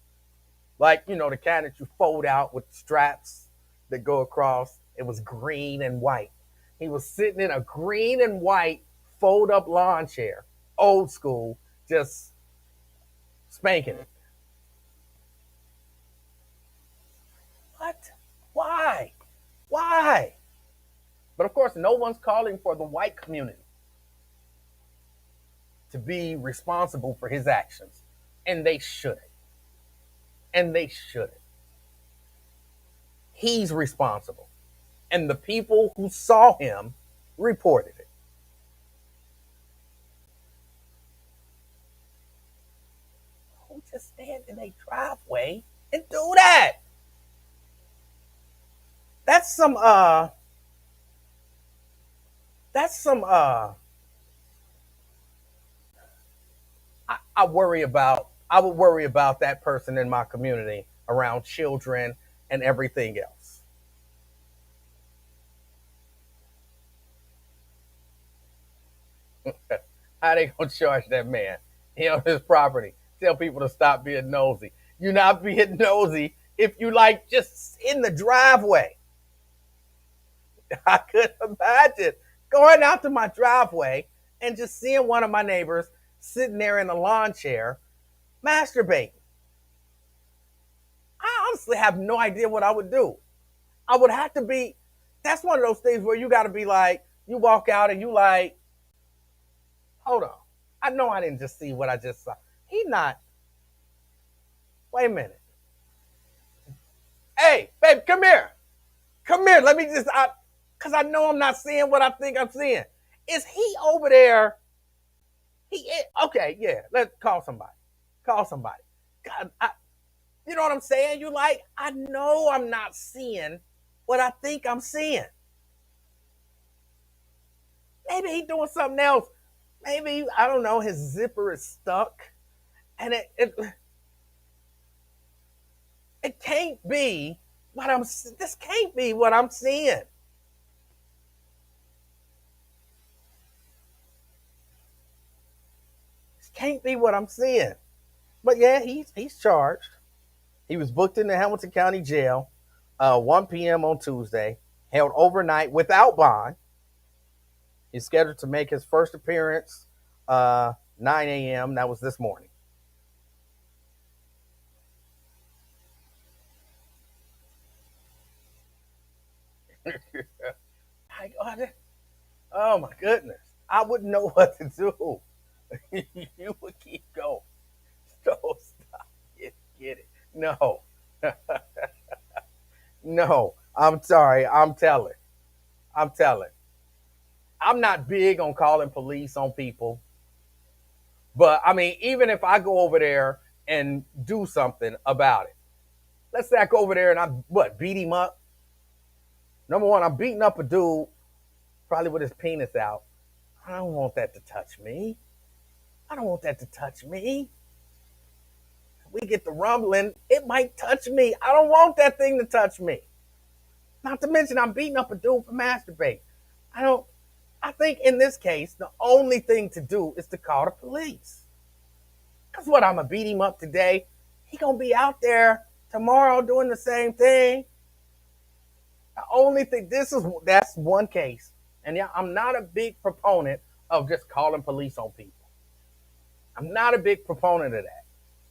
like, the kind that you fold out with straps that go across. It was green and white. He was sitting in a green and white fold up lawn chair, old school, just spanking it. What? Why? Why? But of course, no one's calling for the white community to be responsible for his actions. And they shouldn't. And they shouldn't. He's responsible. And the people who saw him reported it. Who just stand in a driveway and do that? That's some that's some I would worry about that person in my community around children and everything else. How they gonna charge that man? He on his property. Tell people to stop being nosy. You're not being nosy if you like just in the driveway. I could imagine going out to my driveway and just seeing one of my neighbors sitting there in a lawn chair masturbating. I honestly have no idea what I would do. I would have to be, that's one of those things where you got to be like, you walk out and you like, hold on. I know I didn't just see what I just saw. He not, wait a minute. Hey, babe, come here. Come here. Let me just, because I know I'm not seeing what I think I'm seeing. Is he over there? Okay, yeah, let's call somebody. Call somebody. God, you know what I'm saying? You like, I know I'm not seeing what I think I'm seeing. Maybe he's doing something else. Maybe, I don't know, his zipper is stuck. And it can't be this can't be what I'm seeing. This can't be what I'm seeing. But yeah, he's charged. He was booked in the Hamilton County Jail 1 p.m. on Tuesday, held overnight without bond. He's scheduled to make his first appearance 9 a.m. That was this morning. Oh my goodness. I wouldn't know what to do. You would keep going. So stop. Get it. No. No. I'm sorry. I'm telling. I'm telling. I'm not big on calling police on people. But I mean, even if I go over there and do something about it, let's say I go over there and beat him up. Number one, I'm beating up a dude, probably with his penis out. I don't want that to touch me. I don't want that to touch me. If we get the rumbling, it might touch me. I don't want that thing to touch me. Not to mention, I'm beating up a dude for masturbating. I don't. I think in this case, the only thing to do is to call the police. Because what, I'm going to beat him up today? He going to be out there tomorrow doing the same thing. The only thing, that's one case. And yeah, I'm not a big proponent of just calling police on people. I'm not a big proponent of that.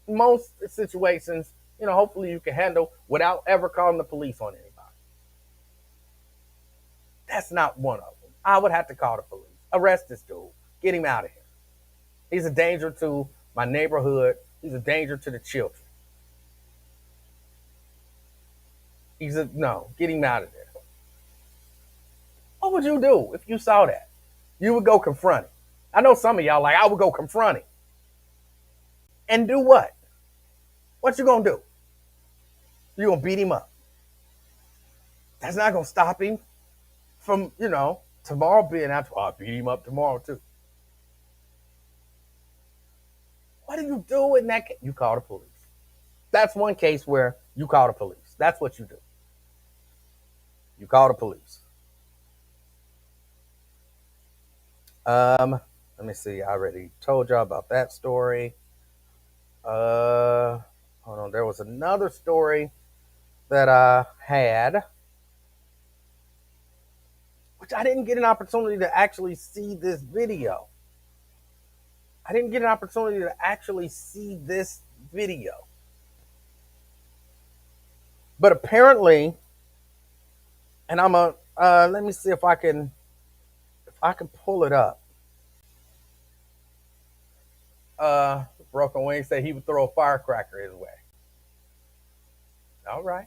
Most situations, hopefully you can handle without ever calling the police on anybody. That's not one of them. I would have to call the police. Arrest this dude. Get him out of here. He's a danger to my neighborhood. He's a danger to the children. No, get him out of there. What would you do if you saw that? You would go confront him. I know some of y'all like, I would go confront him. And do what? What you gonna do? You gonna beat him up. That's not gonna stop him from, tomorrow being out. I'll beat him up tomorrow too. What do you do in that case? You call the police. That's one case where you call the police. That's what you do. You call the police. Let me see. I already told y'all about that story. Hold on. There was another story that I had, which I didn't get an opportunity to actually see this video. I didn't get an opportunity to actually see this video. But apparently, and I'm a let me see if I can pull it up. Broken Wing said he would throw a firecracker his way. All right.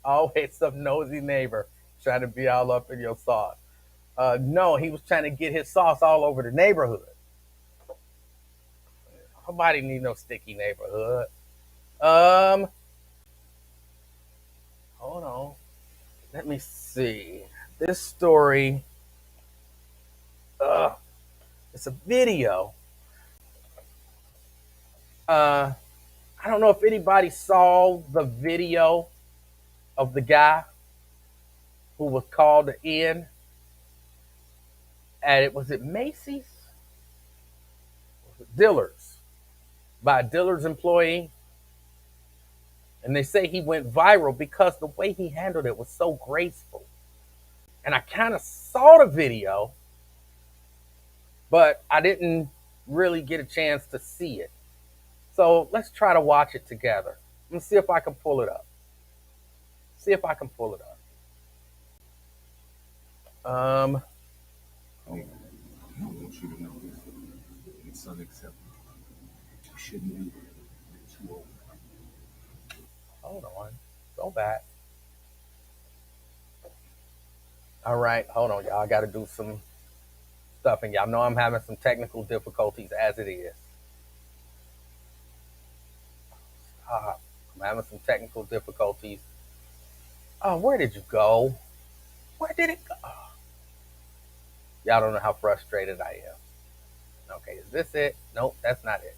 Always some nosy neighbor trying to be all up in your sauce. No, he was trying to get his sauce all over the neighborhood. Nobody need no sticky neighborhood. Hold on. Let me see. This story. It's a video. I don't know if anybody saw the video of the guy who was called in at was it Macy's? Was it Dillard's? By a Dillard's employee. And they say he went viral because the way he handled it was so graceful. And I kind of saw the video, but I didn't really get a chance to see it. So let's try to watch it together. Let me see if I can pull it up. See if I can pull it up.
I want you to know this. It's unacceptable. You shouldn't do that. You're too old.
Hold on. Go back. All right. Hold on, y'all. I got to do some stuff. And y'all know I'm having some technical difficulties as it is. I'm having some technical difficulties. Oh, where did you go? Where did it go? Oh. Y'all don't know how frustrated I am. Okay, is this it? Nope, that's not it.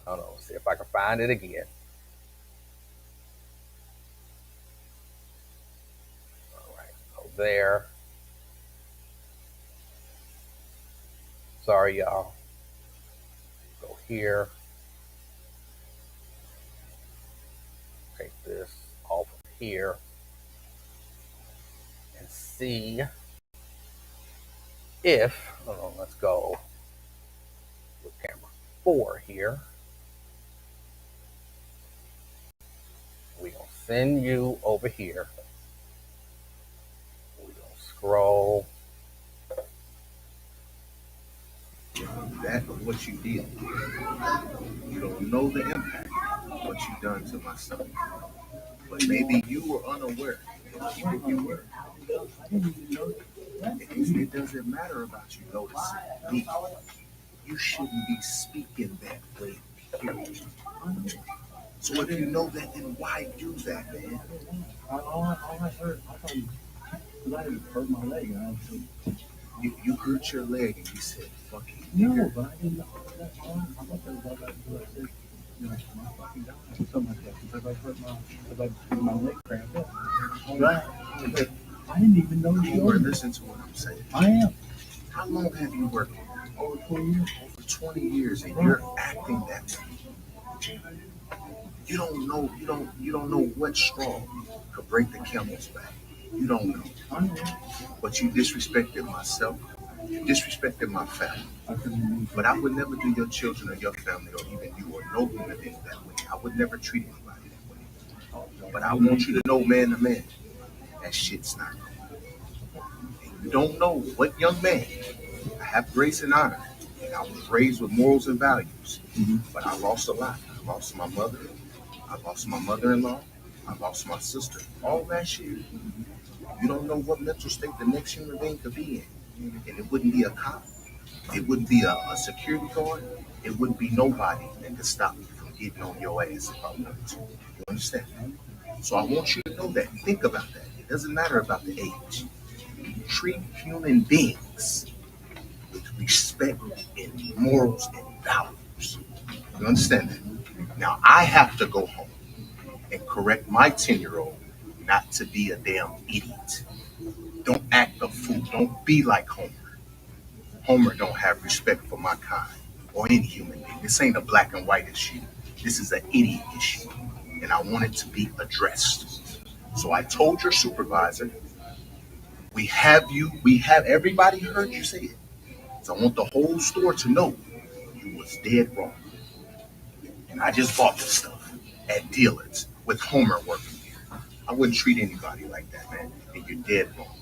Hold on, see if I can find it again. All right, go there. Sorry, y'all. Go here. Take this off of here. And see if, hold on, let's go with camera 4 here. We're going to send you over here. We're going to scroll.
That of what you did. You don't know the impact of what you've done to my son. But maybe you were unaware. Maybe you were. It doesn't matter about you noticing me. You shouldn't be speaking that way, period. So if you know that, then why do that, man?
All I heard, I thought I hurt my leg.
You hurt your leg and you said, fucking
no,
nigger.
but I didn't know that. I thought that was all that was. I said, my fucking God, or something like that. Because I hurt my leg cramped up. Right. But I didn't even know
You were listening to what I'm saying.
I am.
How long have you worked here?
Over 20 years.
Over 20 years, and you're acting that way. You don't know what straw could break the camel's back. You don't know. But you disrespected myself. You disrespected my family. But I would never do your children or your family or even you or no human being that way. I would never treat anybody that way. But I want you to know, man to man, that shit's not cool. And you don't know what young man. I have grace and honor. And I was raised with morals and values. But I lost a lot. I lost my mother. I lost my mother-in-law. I lost my sister. All that shit. You don't know what mental state the next human being could be in. And it wouldn't be a cop. It wouldn't be a security guard. It wouldn't be nobody that could stop me from getting on your ass if I wanted to. You understand? So I want you to know that. Think about that. It doesn't matter about the age. Treat human beings with respect and morals and values. You understand that? Now I have to go home and correct my 10-year-old not to be a damn idiot. Don't act a fool. Don't be like Homer. Homer don't have respect for my kind or any human being. This ain't a black and white issue. This is an idiot issue. And I want it to be addressed. So I told your supervisor, we have everybody heard you say it. So I want the whole store to know you was dead wrong. And I just bought this stuff at dealers with Homer working here. I wouldn't treat anybody like that, man. And you're dead wrong.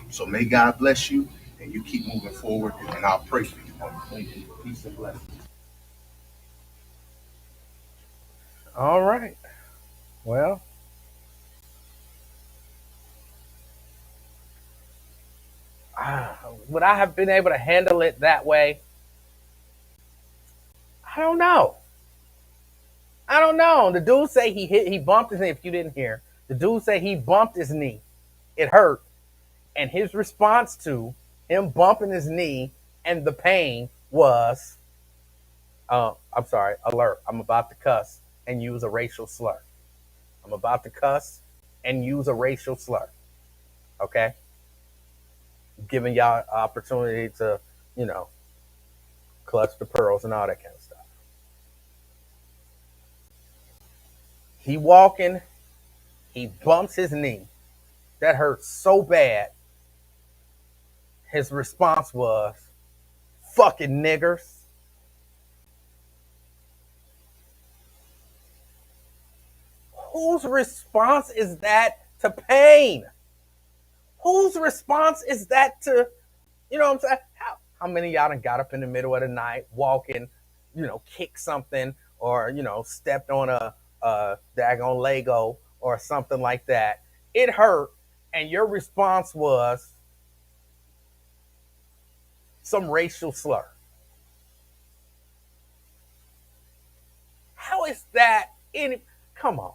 So may God bless you and you keep moving forward and I'll pray for you. Thank you. Peace and blessings.
All right. Well, would I have been able to handle it that way? I don't know. I don't know. The dude say he bumped his knee. If you didn't hear, the dude say he bumped his knee. It hurt, and his response to him bumping his knee and the pain was, I'm sorry, alert. I'm about to cuss and use a racial slur. I'm about to cuss and use a racial slur. Okay, giving y'all opportunity to, you know, clutch the pearls and all that kind of stuff. He walking, he bumps his knee. That hurts so bad. His response was, fucking niggers. Whose response is that to pain? Whose response is that to, you know what I'm saying? How many of y'all done got up in the middle of the night, walking, kicked something, or, stepped on a daggone Lego or something like that? It hurt, and your response was some racial slur. How is that any? Come on.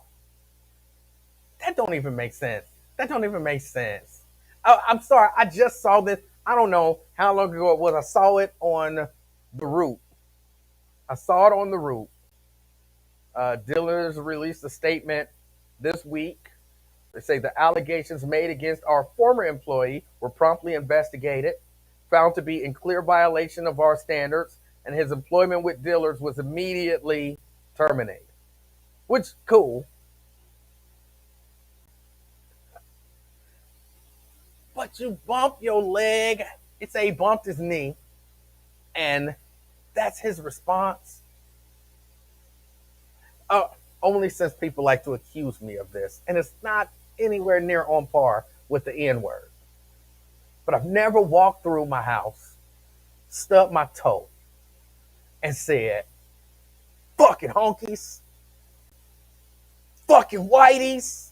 That don't even make sense. That don't even make sense. I'm sorry. I just saw this. I don't know how long ago it was. I saw it on the route. I saw it on the route. Dealers released a statement this week. They say the allegations made against our former employee were promptly investigated, found to be in clear violation of our standards, and his employment with dealers was immediately terminated. Which, cool. But you bump your leg. It's a bumped his knee. And that's his response. Only since people like to accuse me of this. And it's not anywhere near on par with the N word. But I've never walked through my house, stubbed my toe, and said, fucking honkies, fucking whiteys.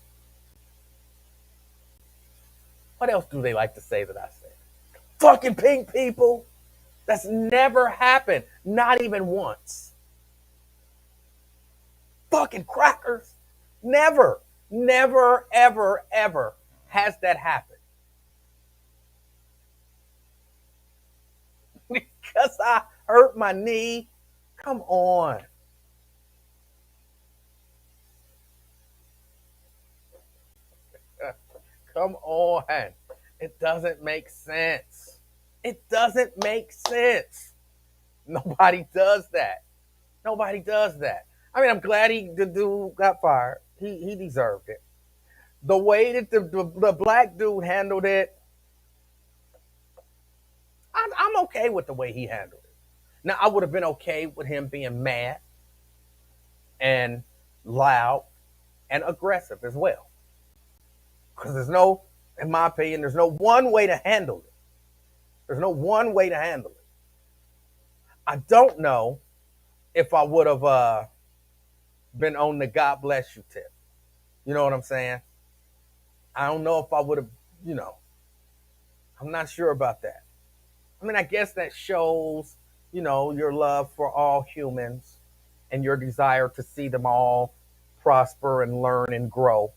What else do they like to say that I said? Fucking pink people. That's never happened. Not even once. Fucking crackers. Never, never, ever, ever has that happened. Because I hurt my knee. Come on. Come on. It doesn't make sense. It doesn't make sense. Nobody does that. Nobody does that. I mean, I'm glad the dude got fired. He deserved it. The way that the black dude handled it, I'm okay with the way he handled it. Now, I would have been okay with him being mad and loud and aggressive as well. Because in my opinion, there's no one way to handle it. There's no one way to handle it. I don't know if I would have been on the God bless you tip. You know what I'm saying? I don't know if I would have, you know, I'm not sure about that. I mean, I guess that shows, your love for all humans and your desire to see them all prosper and learn and grow,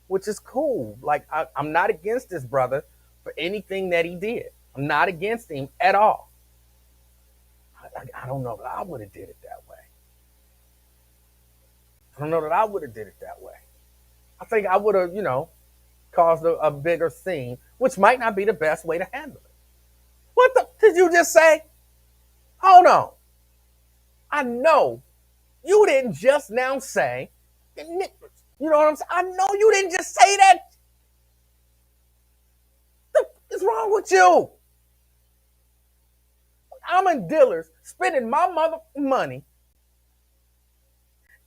which is cool. Like, I'm not against this brother for anything that he did. I'm not against him at all. I don't know that I would have did it that way. I don't know that I would have did it that way. I think I would have, caused a bigger scene, which might not be the best way to handle it. What the did you just say? Hold on. I know you didn't just now say, you know what I'm saying? I know you didn't just say that. What is wrong with you? I'm in dealers spending my mother money,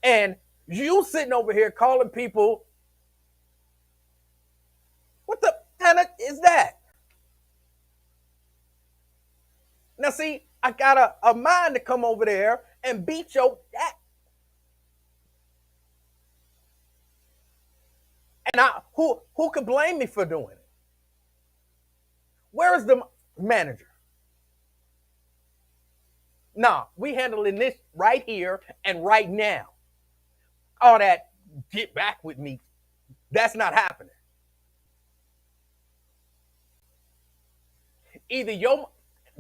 and you sitting over here calling people. What the hell is that? Now, see, I got a mind to come over there and beat your that. And who could blame me for doing it? Where is the manager? Nah, we handling this right here and right now. All that get back with me, that's not happening. Either you're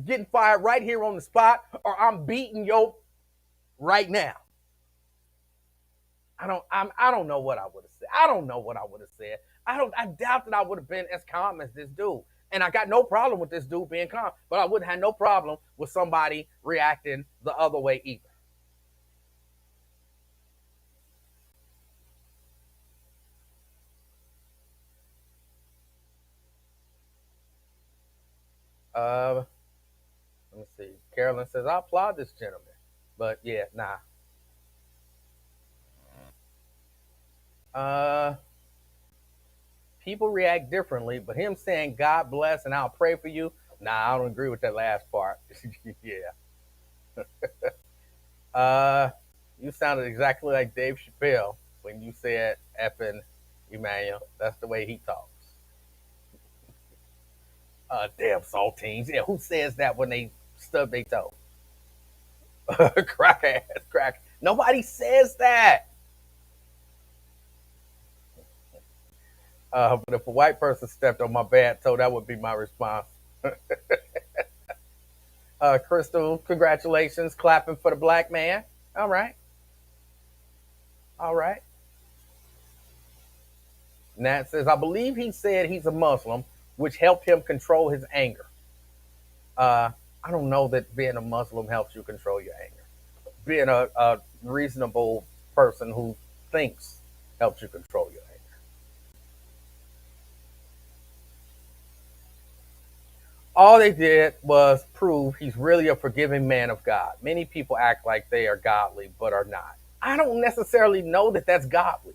getting fired right here on the spot, or I'm beating you right now. I don't know what I would have said. I don't know what I would have said. I doubt that I would have been as calm as this dude. And I got no problem with this dude being calm, but I wouldn't have no problem with somebody reacting the other way either. Uh, Let me see. Carolyn says, I applaud this gentleman. But yeah, nah. Uh, People react differently, but him saying God bless and I'll pray for you, nah, I don't agree with that last part. Yeah. Uh, you sounded exactly like Dave Chappelle when you said effing Emanuel. That's the way he talks. Damn saltines. Yeah, who says that when they stub their toe? Crack ass, crack. Nobody says that. But if a white person stepped on my bad toe, that would be my response. Crystal, congratulations, clapping for the black man. All right, all right. Nat says, I believe he said he's a Muslim, which helped him control his anger. I don't know that being a Muslim helps you control your anger. Being a reasonable person who thinks helps you control your anger. All they did was prove he's really a forgiving man of God. Many people act like they are godly, but are not. I don't necessarily know that that's godly.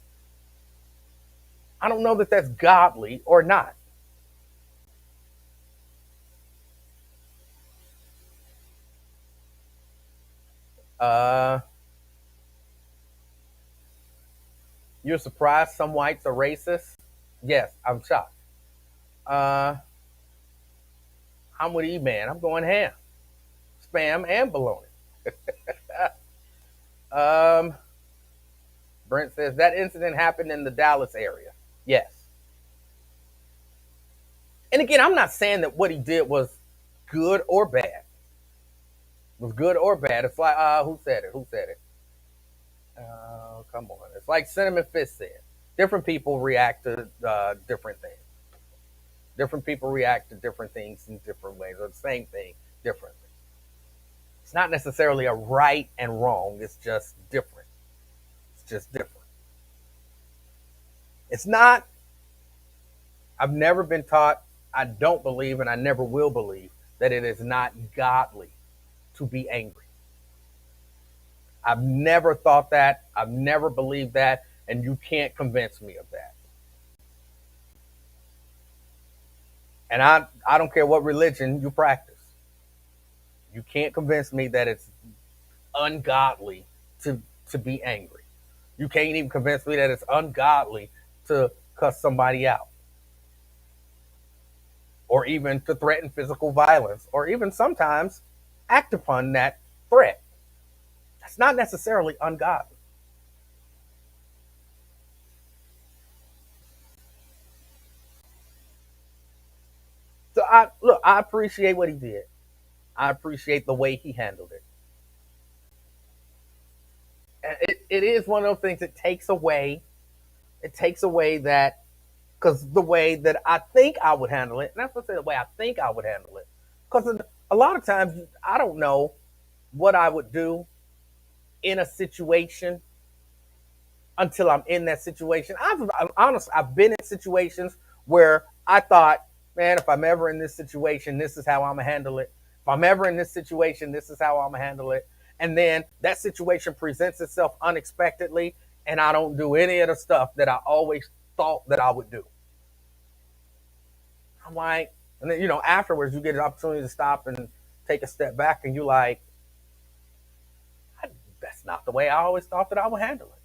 I don't know that that's godly or not. Uh, you're surprised some whites are racist? Yes, I'm shocked. Uh, I'm with E-Man. I'm going ham, spam, and bologna. Um, Brent says that incident happened in the Dallas area. Yes. And again, I'm not saying that what he did was good or bad. Was good or bad. It's like, who said it? Who said it? Come on. It's like Cinnamon Fist said. Different people react to different things. Different people react to different things in different ways, or the same thing differently. It's not necessarily a right and wrong. It's just different. It's just different. It's not. I've never been taught. I don't believe, and I never will believe that it is not godly to be angry. I've never thought that. I've never believed that. And you can't convince me of that. And I don't care what religion you practice. You can't convince me that it's ungodly to be angry. You can't even convince me that it's ungodly to cuss somebody out or even to threaten physical violence or even sometimes act upon that threat. That's not necessarily ungodly. So I appreciate what he did. I appreciate the way he handled it. It is one of those things that takes away. It takes away that because the way that I think I would handle it, and that's what I say the way I think I would handle it. Because a lot of times I don't know what I would do in a situation until I'm in that situation. I'm honest. I've been in situations where I thought, man, if I'm ever in this situation, this is how I'm gonna handle it. If I'm ever in this situation, this is how I'm gonna handle it. And then that situation presents itself unexpectedly, and I don't do any of the stuff that I always thought that I would do. I'm like, and then afterwards you get an opportunity to stop and take a step back, and you're like, that's not the way I always thought that I would handle it.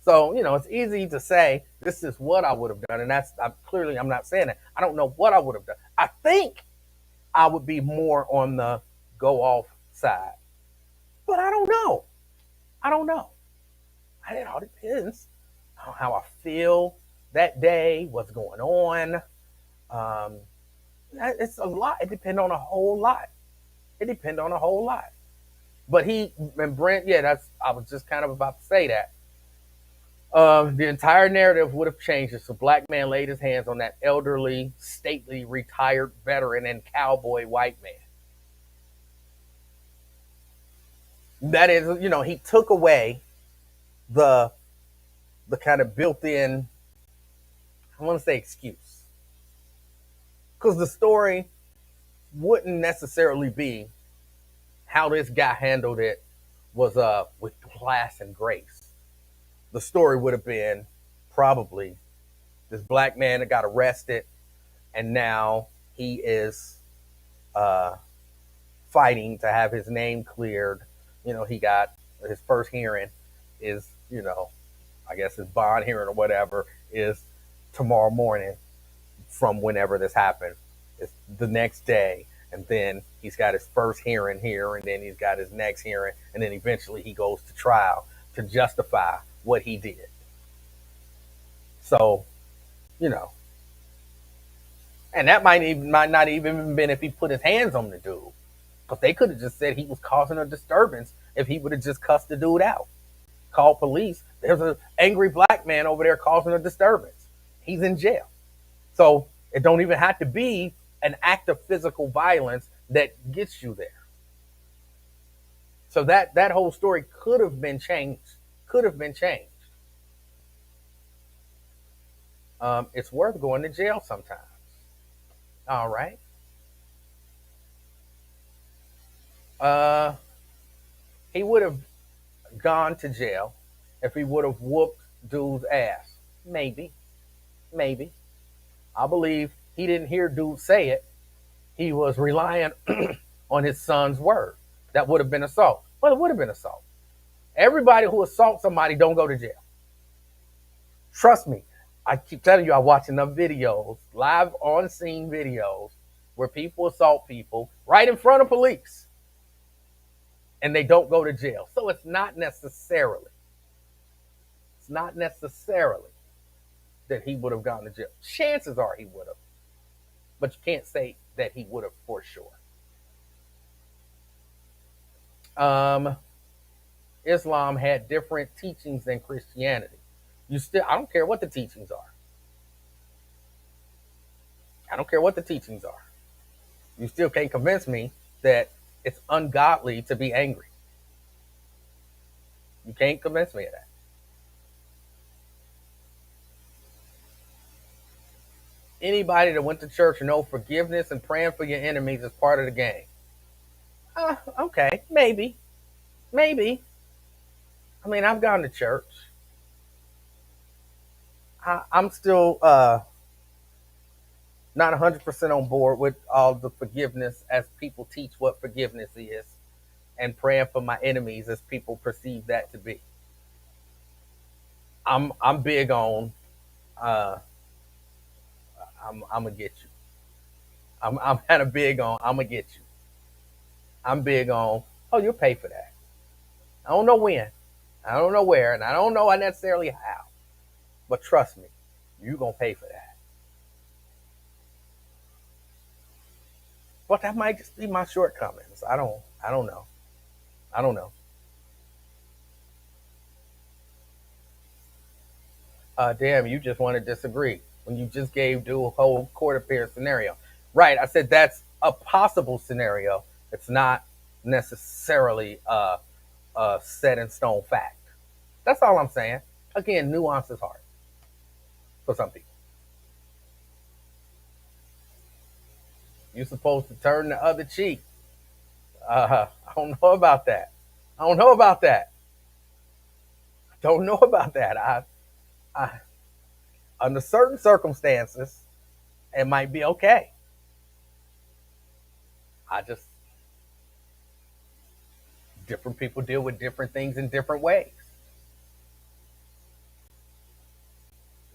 So, it's easy to say this is what I would have done. And I'm not saying it. I don't know what I would have done. I think I would be more on the go off side. But I don't know. I don't know. It all depends on how I feel that day, what's going on. Um, it's a lot. It depends on a whole lot. It depends on a whole lot. But and Brent, yeah, I was just kind of about to say that. The entire narrative would have changed if a black man laid his hands on that elderly, stately, retired veteran and cowboy white man. That is, he took away the kind of built-in, I want to say excuse, because the story wouldn't necessarily be how this guy handled it was with class and grace. The story would have been probably this black man that got arrested, and now he is uh, fighting to have his name cleared. He got his first hearing is, I guess his bond hearing or whatever is tomorrow morning from whenever this happened. It's the next day. And then he's got his first hearing here, and then he's got his next hearing, and then eventually he goes to trial to justify what he did. So, you know, and that might not even been if he put his hands on the dude, because they could have just said he was causing a disturbance if he would have just cussed the dude out, called police. There's an angry black man over there causing a disturbance. He's in jail. So it don't even have to be an act of physical violence that gets you there. So that whole story could have been changed. Could have been changed. It's worth going to jail sometimes. All right. He would have gone to jail if he would have whooped dude's ass. Maybe. Maybe. I believe he didn't hear dude say it. He was relying on his son's word. That would have been assault. Well, it would have been assault. Everybody who assaults somebody don't go to jail. Trust me. I keep telling you, I watch enough videos, live on scene videos, where people assault people right in front of police and they don't go to jail. So it's not necessarily that he would have gone to jail. Chances are he would have, but you can't say that he would have for sure. Islam had different teachings than Christianity. I don't care what the teachings are. I don't care what the teachings are. You still can't convince me that it's ungodly to be angry. You can't convince me of that. Anybody that went to church know forgiveness and praying for your enemies is part of the game. Okay, maybe, maybe. I mean, I've gone to church. I'm still not 100% on board with all the forgiveness as people teach what forgiveness is, and praying for my enemies as people perceive that to be. I'm big on uh, I'm gonna get you. I'm kind of big on I'm gonna get you. I'm big on, oh, you'll pay for that. I don't know when, I don't know where, and I don't know necessarily how, but trust me, you gonna pay for that. But that might just be my shortcomings. I don't know. I don't know. Damn, you just want to disagree when you just gave the whole court appearance scenario. Right. I said that's a possible scenario. It's not necessarily a set in stone fact. That's all I'm saying. Again, nuance is hard for some people. You're supposed to turn the other cheek. I don't know about that. I don't know about that. Don't know about that. I under certain circumstances, it might be okay. I just different people deal with different things in different ways.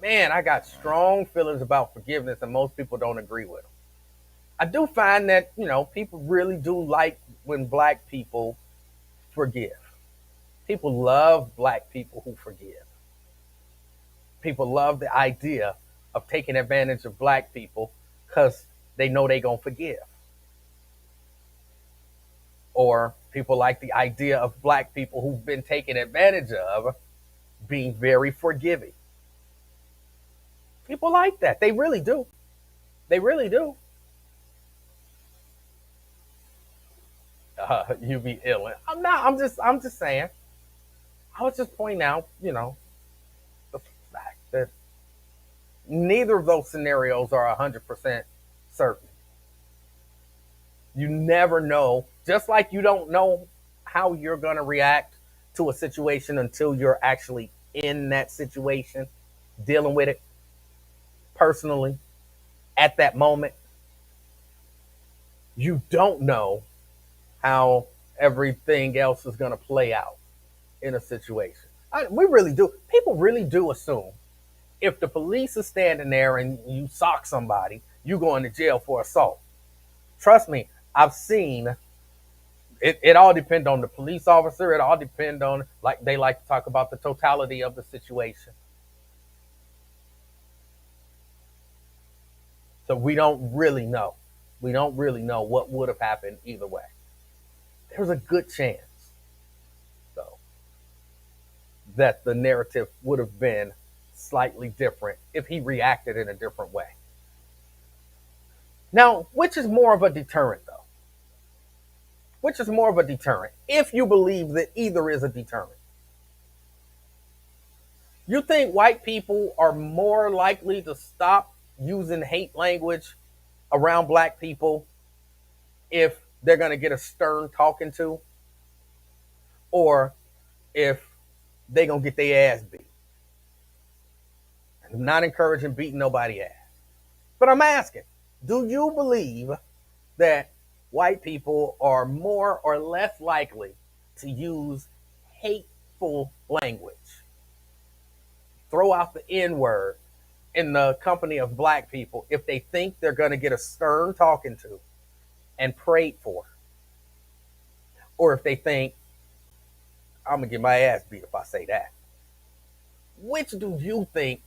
Man, I got strong feelings about forgiveness, and most people don't agree with them. I do find that people really do like when black people forgive. People love black people who forgive. People love the idea of taking advantage of black people because they know they're gonna forgive. Or people like the idea of black people who've been taken advantage of being very forgiving. People like that. They really do. They really do. You be ill. I'm not. I'm just saying. I was just pointing out, the fact that neither of those scenarios are 100% certain. You never know. Just like you don't know how you're gonna react to a situation until you're actually in that situation, dealing with it personally at that moment. You don't know how everything else is going to play out in a situation. We really do. People really do assume if the police are standing there and you sock somebody, you going to jail for assault. Trust me, I've seen it. It all depends on the police officer. It all depends on, like they like to talk about, the totality of the situation. So we don't really know. We don't really know what would have happened either way. There's a good chance, though, that the narrative would have been slightly different if he reacted in a different way. Now, which is more of a deterrent, though? Which is more of a deterrent, if you believe that either is a deterrent? You think white people are more likely to stop using hate language around black people if they're going to get a stern talking to, or if they're going to get their ass beat? I'm not encouraging beating nobody ass. But I'm asking, do you believe that white people are more or less likely to use hateful language, throw out the N word in the company of black people if they think they're going to get a stern talking to and prayed for? Or if they think, I'm going to get my ass beat if I say that? Which do you think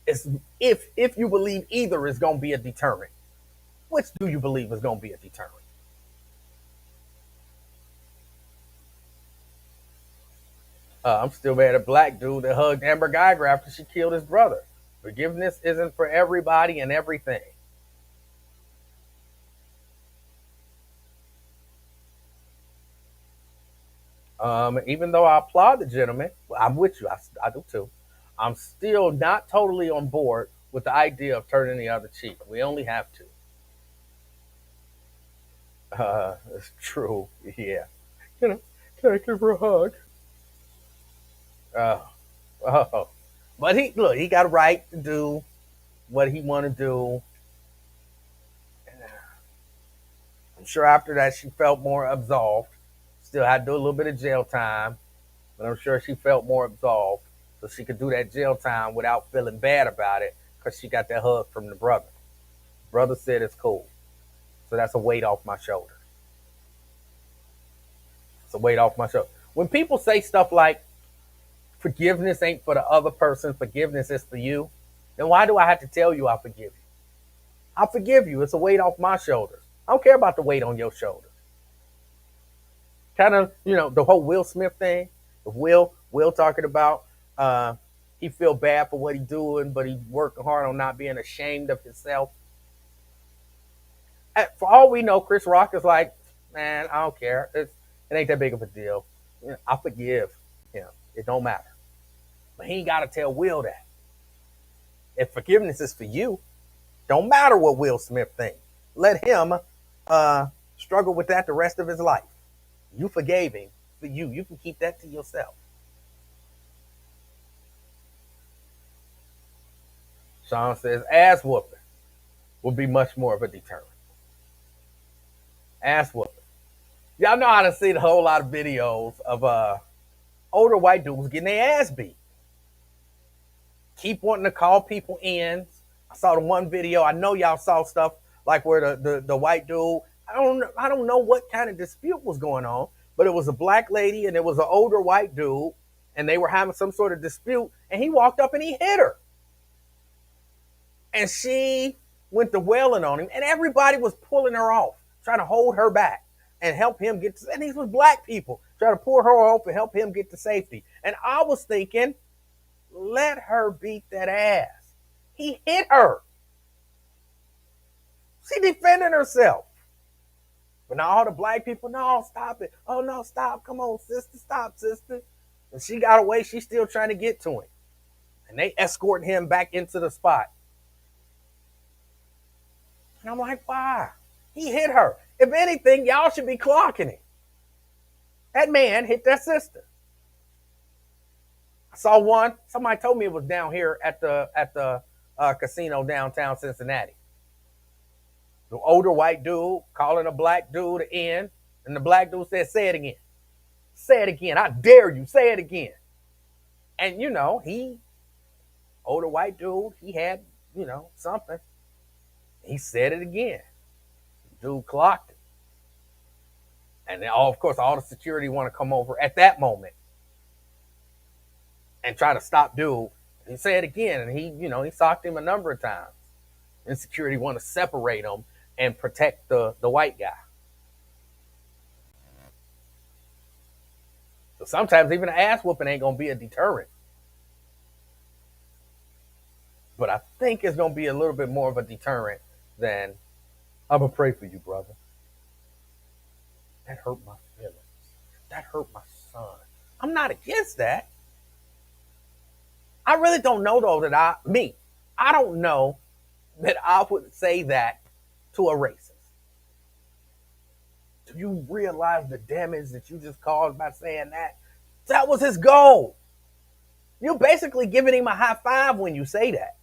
is, if you believe either is going to be a deterrent, which do you believe is going to be a deterrent? I'm still mad at black dude that hugged Amber Geiger after she killed his brother. Forgiveness isn't for everybody and everything. Even though I applaud the gentleman, I'm with you. I do too. I'm still not totally on board with the idea of turning the other cheek. We only have to. It's true. Yeah. Can I give her a hug? Oh, oh. But he got a right to do what he want to do. I'm sure after that she felt more absolved. Still had to do a little bit of jail time, but I'm sure she felt more absolved, so she could do that jail time without feeling bad about it because she got that hug from the brother. Brother said it's cool, so that's a weight off my shoulder. It's a weight off my shoulder. When people say stuff like forgiveness ain't for the other person, forgiveness is for you, then why do I have to tell you I forgive you? I forgive you. It's a weight off my shoulders. I don't care about the weight on your shoulders. Kind of, the whole Will Smith thing. Will talking about he feel bad for what he doing, but he working hard on not being ashamed of himself. For all we know, Chris Rock is like, man, I don't care. It ain't that big of a deal. I forgive. It don't matter. But he ain't got to tell Will that. If forgiveness is for you, don't matter what Will Smith thinks. Let him struggle with that the rest of his life. You forgave him for you. You can keep that to yourself. Sean says ass whooping will be much more of a deterrent. Ass whooping. Y'all know how to see a whole lot of videos of older white dudes getting their ass beat. Keep wanting to call people in. I saw the one video. I know y'all saw stuff like where the white dude. I don't know what kind of dispute was going on, but it was a black lady and it was an older white dude, and they were having some sort of dispute, and he walked up and he hit her. And she went to wailing on him, and everybody was pulling her off, trying to hold her back and help him get to, and these were black people trying to pull her off and help him get to safety. And I was thinking, let her beat that ass. He hit her. She defended herself. But now all the black people, no, stop it. Oh, no, stop. Come on, sister. Stop, sister. And she got away. She's still trying to get to him. And they escort him back into the spot. And I'm like, why? He hit her. If anything, y'all should be clocking him. That man hit that sister. I saw one. Somebody told me it was down here at the casino downtown Cincinnati. The older white dude calling a black dude in, and the black dude said, say it again. Say it again. I dare you. Say it again. And, older white dude, he had, something. He said it again. The dude clocked it. And then, of course, all the security want to come over at that moment and try to stop dude. He said it again, and he socked him a number of times. And security want to separate him and protect the white guy. So sometimes even an ass whooping ain't going to be a deterrent. But I think it's going to be a little bit more of a deterrent than, I'm going to pray for you, brother. That hurt my feelings. That hurt my son. I'm not against that. I really don't know, though, I don't know that I would say that to a racist. Do you realize the damage that you just caused by saying that? That was his goal. You're basically giving him a high five when you say that.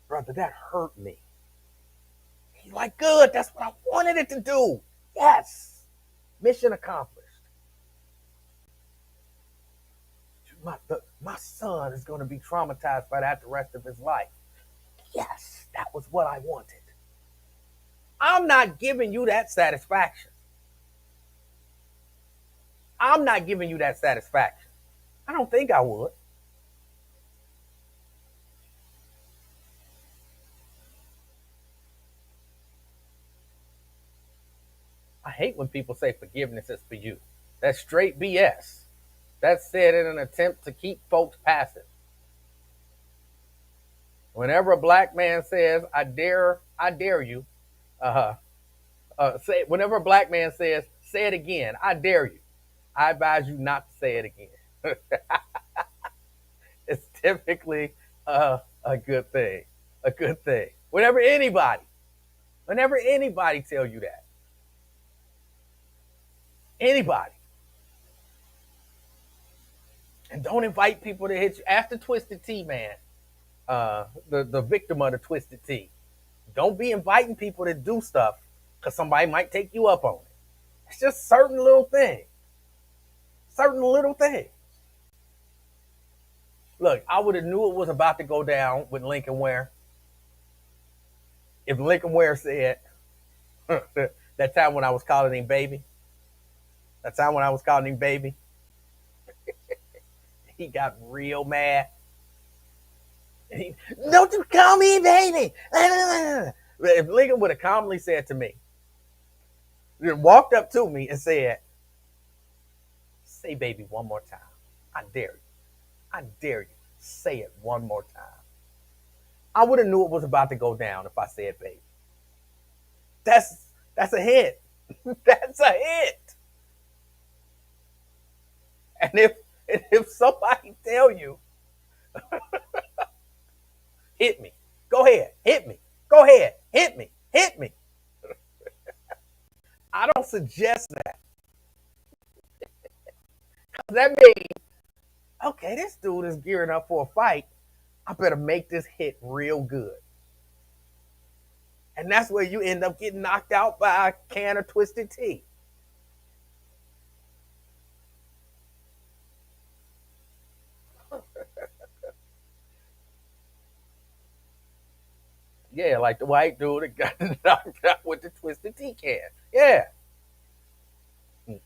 Brother, that hurt me. He's like, good, that's what I wanted it to do. Yes. Mission accomplished. My son is going to be traumatized by that the rest of his life. Yes, that was what I wanted. I'm not giving you that satisfaction. I'm not giving you that satisfaction. I don't think I would. I hate when people say forgiveness is for you. That's straight BS. That's said in an attempt to keep folks passive. Whenever a black man says, I dare you, whenever a black man says, say it again, I dare you, I advise you not to say it again. It's typically a A good thing. A good thing. Whenever anybody tell you that, anybody, and don't invite people to hit you. Ask the Twisted Tea man, the victim of the Twisted Tea. Don't be inviting people to do stuff because somebody might take you up on it. It's just certain little things. Certain little things. Look, I would have knew it was about to go down with Lincoln Ware if Lincoln Ware said that time when I was calling him baby. That time when I was calling him baby, he got real mad. Don't you call me baby. If Lincoln would have calmly said to me, walked up to me and said, say baby one more time. I dare you. I dare you. Say it one more time. I would have knew it was about to go down if I said baby. That's a hit. That's a hit. And if somebody tell you, hit me, go ahead, hit me, go ahead, hit me, hit me. I don't suggest that. That means, okay, this dude is gearing up for a fight. I better make this hit real good. And that's where you end up getting knocked out by a can of Twisted Tea. Yeah, like the white dude that got knocked out with the Twisted Tea can. Yeah. So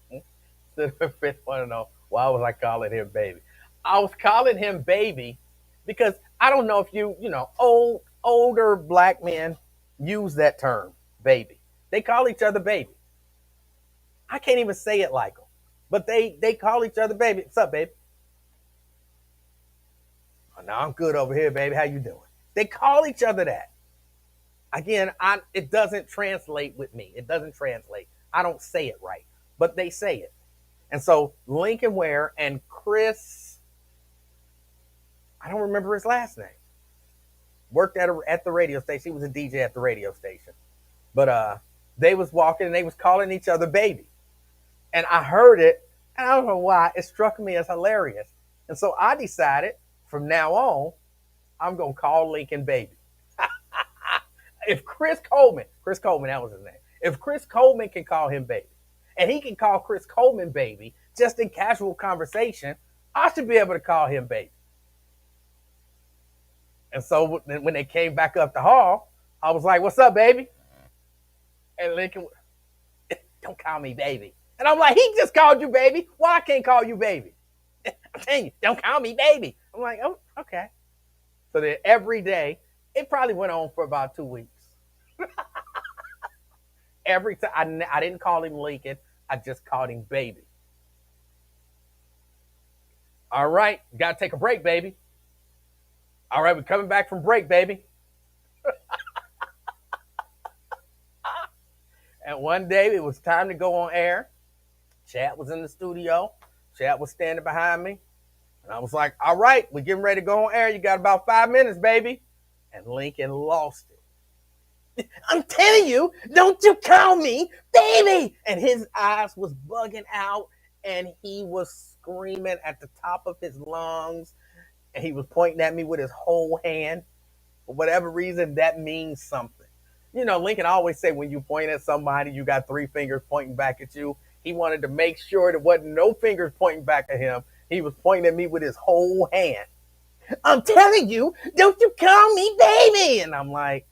the fifth want to know, why was I calling him baby? I was calling him baby because I don't know if older black men use that term, baby. They call each other baby. I can't even say it like them, but they call each other baby. What's up, baby? Oh, no, I'm good over here, baby. How you doing? They call each other that. Again, it doesn't translate with me. It doesn't translate. I don't say it right, but they say it. And so Lincoln Ware and Chris, I don't remember his last name, worked at the radio station. He was a DJ at the radio station. But they was walking and they was calling each other baby. And I heard it, and I don't know why, it struck me as hilarious. And so I decided from now on, I'm going to call Lincoln baby. If Chris Coleman, that was his name. If Chris Coleman can call him baby, and he can call Chris Coleman baby just in casual conversation, I should be able to call him baby. And so when they came back up the hall, I was like, what's up, baby? And Lincoln, don't call me baby. And I'm like, he just called you baby. Why I can't call you baby? I'm telling you, don't call me baby. I'm like, oh, okay. So then every day, it probably went on for about 2 weeks. Every time I didn't call him Lincoln, I just called him baby. All right, got to take a break, baby. All right, we're coming back from break, baby. And one day it was time to go on air. Chad was in the studio. Chad was standing behind me. And I was like, all right, we're getting ready to go on air. You got about 5 minutes, baby. And Lincoln lost it. I'm telling you, don't you call me baby. And his eyes was bugging out. And he was screaming at the top of his lungs. And he was pointing at me with his whole hand. For whatever reason, that means something. You know, Lincoln always say when you point at somebody, you got 3 fingers pointing back at you. He wanted to make sure there wasn't no fingers pointing back at him. He was pointing at me with his whole hand. I'm telling you, don't you call me baby. And I'm like,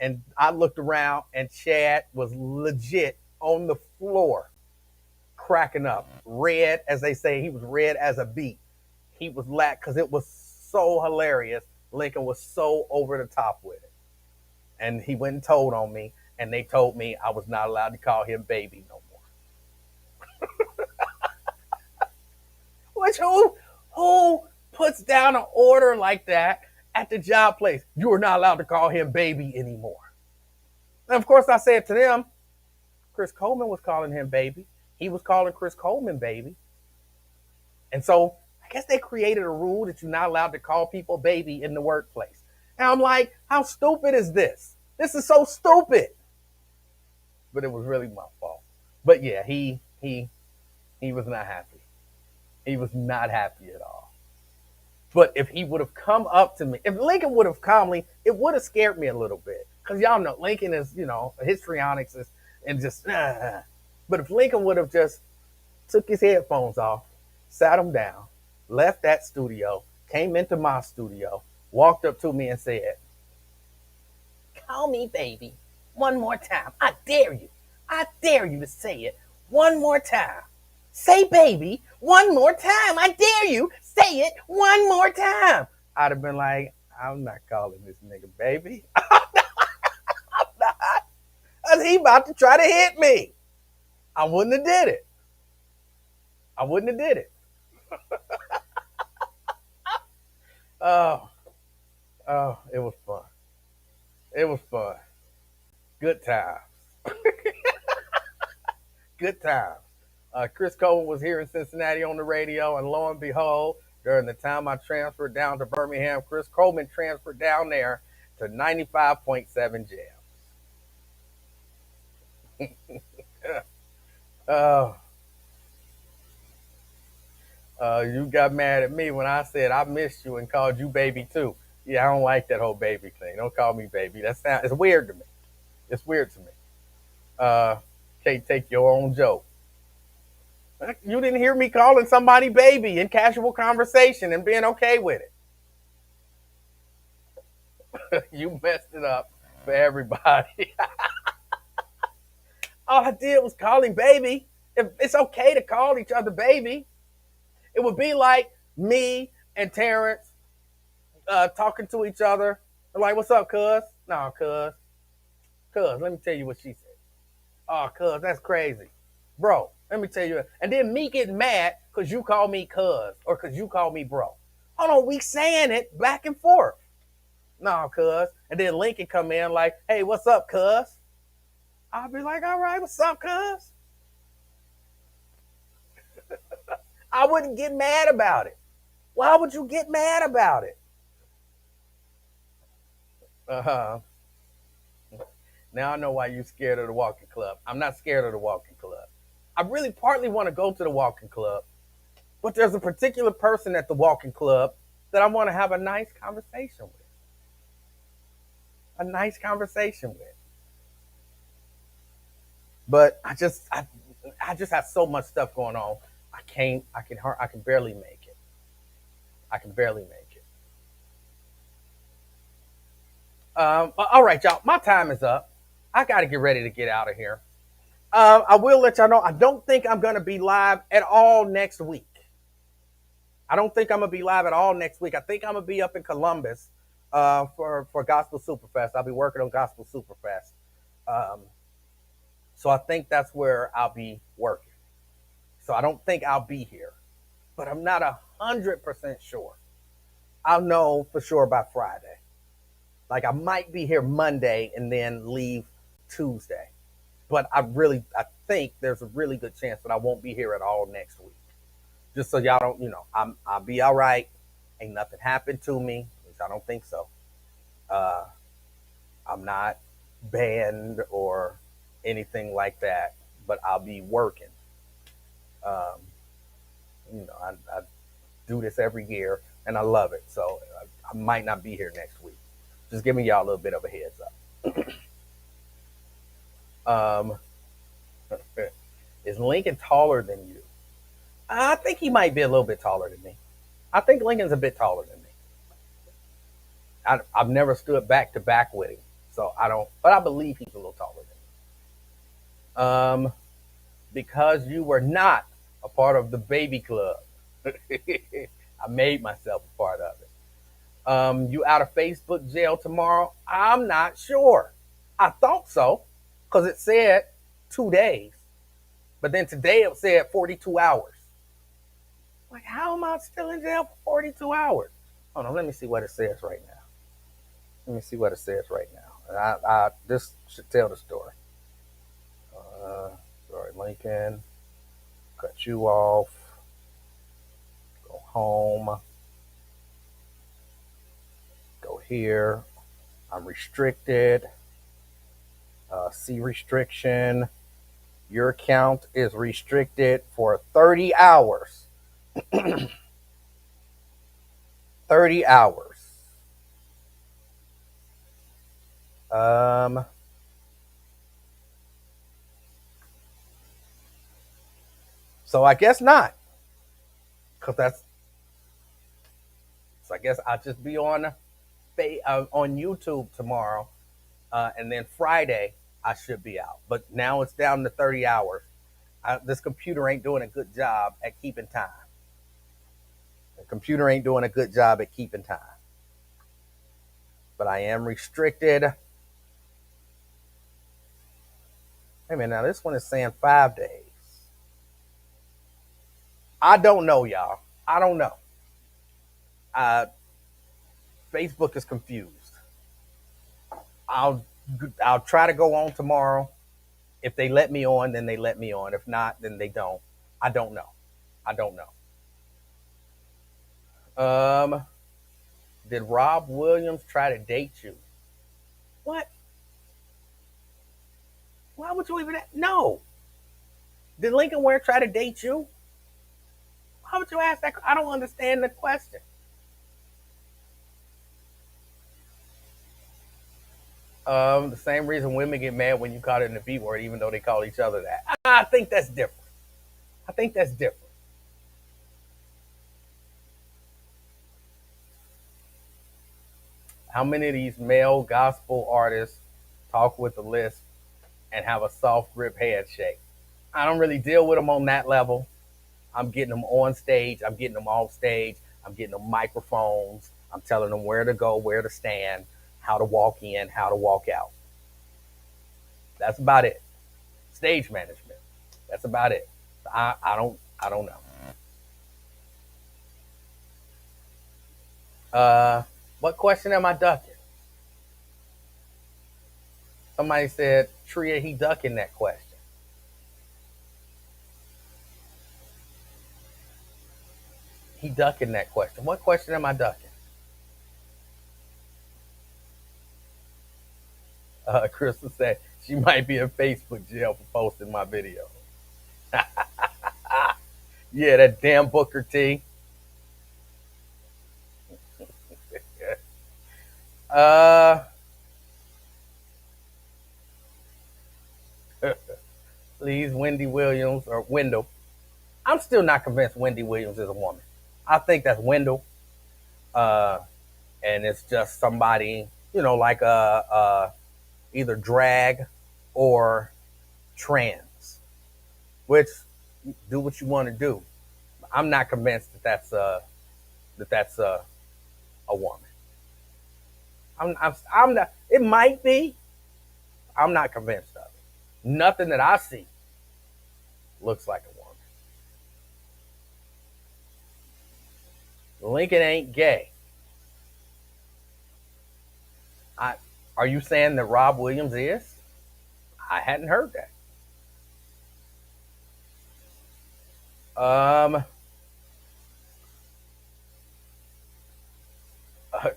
and I looked around and Chad was legit on the floor, cracking up. Red, as they say, he was red as a beet. He was because it was so hilarious. Lincoln was so over the top with it. And he went and told on me, and they told me I was not allowed to call him baby no more. Which who puts down an order like that at the job place? You are not allowed to call him baby anymore. And of course I said to them, Chris Coleman was calling him baby. He was calling Chris Coleman baby. And so I guess they created a rule that you're not allowed to call people baby in the workplace. And I'm like, how stupid is this? This is so stupid. But it was really my fault. But yeah, he was not happy. He was not happy at all. But if he would have come up to me, if Lincoln would have calmly, it would have scared me a little bit. Because y'all know Lincoln is, histrionics is, and just, But if Lincoln would have just took his headphones off, sat him down, left that studio, came into my studio, walked up to me and said, call me baby one more time. I dare you. I dare you to say it one more time. Say baby one more time. I dare you. Say it one more time. I'd have been like, I'm not calling this nigga baby. I'm not. Cause he about to try to hit me. I wouldn't have did it. I wouldn't have did it. Oh, oh, it was fun. It was fun. Good times. Good times. Chris Coleman was here in Cincinnati on the radio, and lo and behold, during the time I transferred down to Birmingham, Chris Coleman transferred down there to 95.7 Jam. uh, you got mad at me when I said I missed you and called you baby too. Yeah, I don't like that whole baby thing. Don't call me baby. It's weird to me. It's weird to me. Can't take your own joke. You didn't hear me calling somebody baby in casual conversation and being okay with it. You messed it up for everybody. All I did was call him baby. If it's okay to call each other baby, it would be like me and Terrence talking to each other. Like, what's up, cuz? No, cuz. Cuz, let me tell you what she said. Oh, cuz, that's crazy. Bro, let me tell you. And then me getting mad because you call me cuz or because you call me bro. Hold on, we saying it back and forth. No, cuz. And then Lincoln come in like, hey, what's up, cuz? I'll be like, all right, what's up, cuz? I wouldn't get mad about it. Why would you get mad about it? Uh-huh. Now I know why you're scared of the walking club. I'm not scared of the walking club. I really partly want to go to the walking club, but there's a particular person at the walking club that I want to have a nice conversation with. A nice conversation with. But I just have so much stuff going on. I can barely make it. I can barely make it. All right, y'all. My time is up. I got to get ready to get out of here. I will let y'all know. I don't think I'm going to be live at all next week. I don't think I'm going to be live at all next week. I think I'm going to be up in Columbus for Gospel Superfest. I'll be working on Gospel Superfest. Um, so I think that's where I'll be working. So I don't think I'll be here, but I'm not 100% sure. I'll know for sure by Friday. Like I might be here Monday and then leave Tuesday. But I think there's a really good chance that I won't be here at all next week. Just so y'all don't, I'll be all right. Ain't nothing happened to me. At least I don't think so. Uh, I'm not banned or anything like that. But I'll be working. Um, I do this every year and I love it. So I might not be here next week. Just giving y'all a little bit of a heads up. Is Lincoln taller than you? I think he might be a little bit taller than me. I think Lincoln's a bit taller than me. I've never stood back to back with him, so I don't. But I believe he's a little taller than me. Because you were not a part of the baby club, I made myself a part of it. You out of Facebook jail tomorrow? I'm not sure. I thought so because it said 2 days, but then today it said 42 hours. Like, how am I still in jail for 42 hours? Hold on, let me see what it says right now. Let me see what it says right now. This should tell the story. Sorry, Lincoln. Cut you off. Go home. Go here. I'm restricted. See restriction. Your account is restricted for 30 hours. 30 hours. Um, so I guess not, cause that's. So I guess I'll just be on YouTube tomorrow, and then Friday I should be out. But now it's down to 30 hours. This computer ain't doing a good job at keeping time. The computer ain't doing a good job at keeping time. But I am restricted. Hey man, now this one is saying 5 days. I don't know, y'all. I don't know. Uh, Facebook is confused. I'll I'll try to go on tomorrow. If they let me on, then they let me on. If not, then they don't. I don't know. I don't know. Um, did Rob Williams try to date you? What? Why would you even? No. Did Lincoln Ware try to date you? Why would you ask that? I don't understand the question. The same reason women get mad when you call it in the B word, even though they call each other that. I think that's different. I think that's different. How many of these male gospel artists talk with a lisp and have a soft grip handshake? I don't really deal with them on that level. I'm getting them on stage. I'm getting them off stage. I'm getting them microphones. I'm telling them where to go, where to stand, how to walk in, how to walk out. That's about it. Stage management. That's about it. I don't know. What question am I ducking? Somebody said, Tria, he ducking that question. He ducking that question. What question am I ducking? Crystal said she might be in Facebook jail for posting my video. Yeah, that damn Booker T. uh, please, Wendy Williams or Wendell. I'm still not convinced Wendy Williams is a woman. I think that's Wendell, uh, and it's just somebody, like either drag or trans, which do what you want to do. I'm not convinced that that's a woman. I'm not. It might be. I'm not convinced of it. Nothing that I see looks like a woman. Lincoln ain't gay. I Are you saying that Rob Williams is? I hadn't heard that.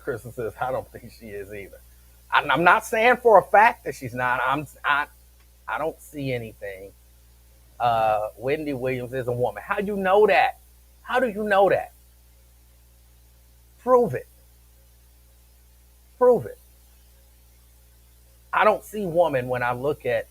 Crystal says I don't think she is either. I'm not saying for a fact that she's not. I don't see anything. Wendy Williams is a woman. How do you know that? How do you know that? Prove it. Prove it. I don't see woman when I look at.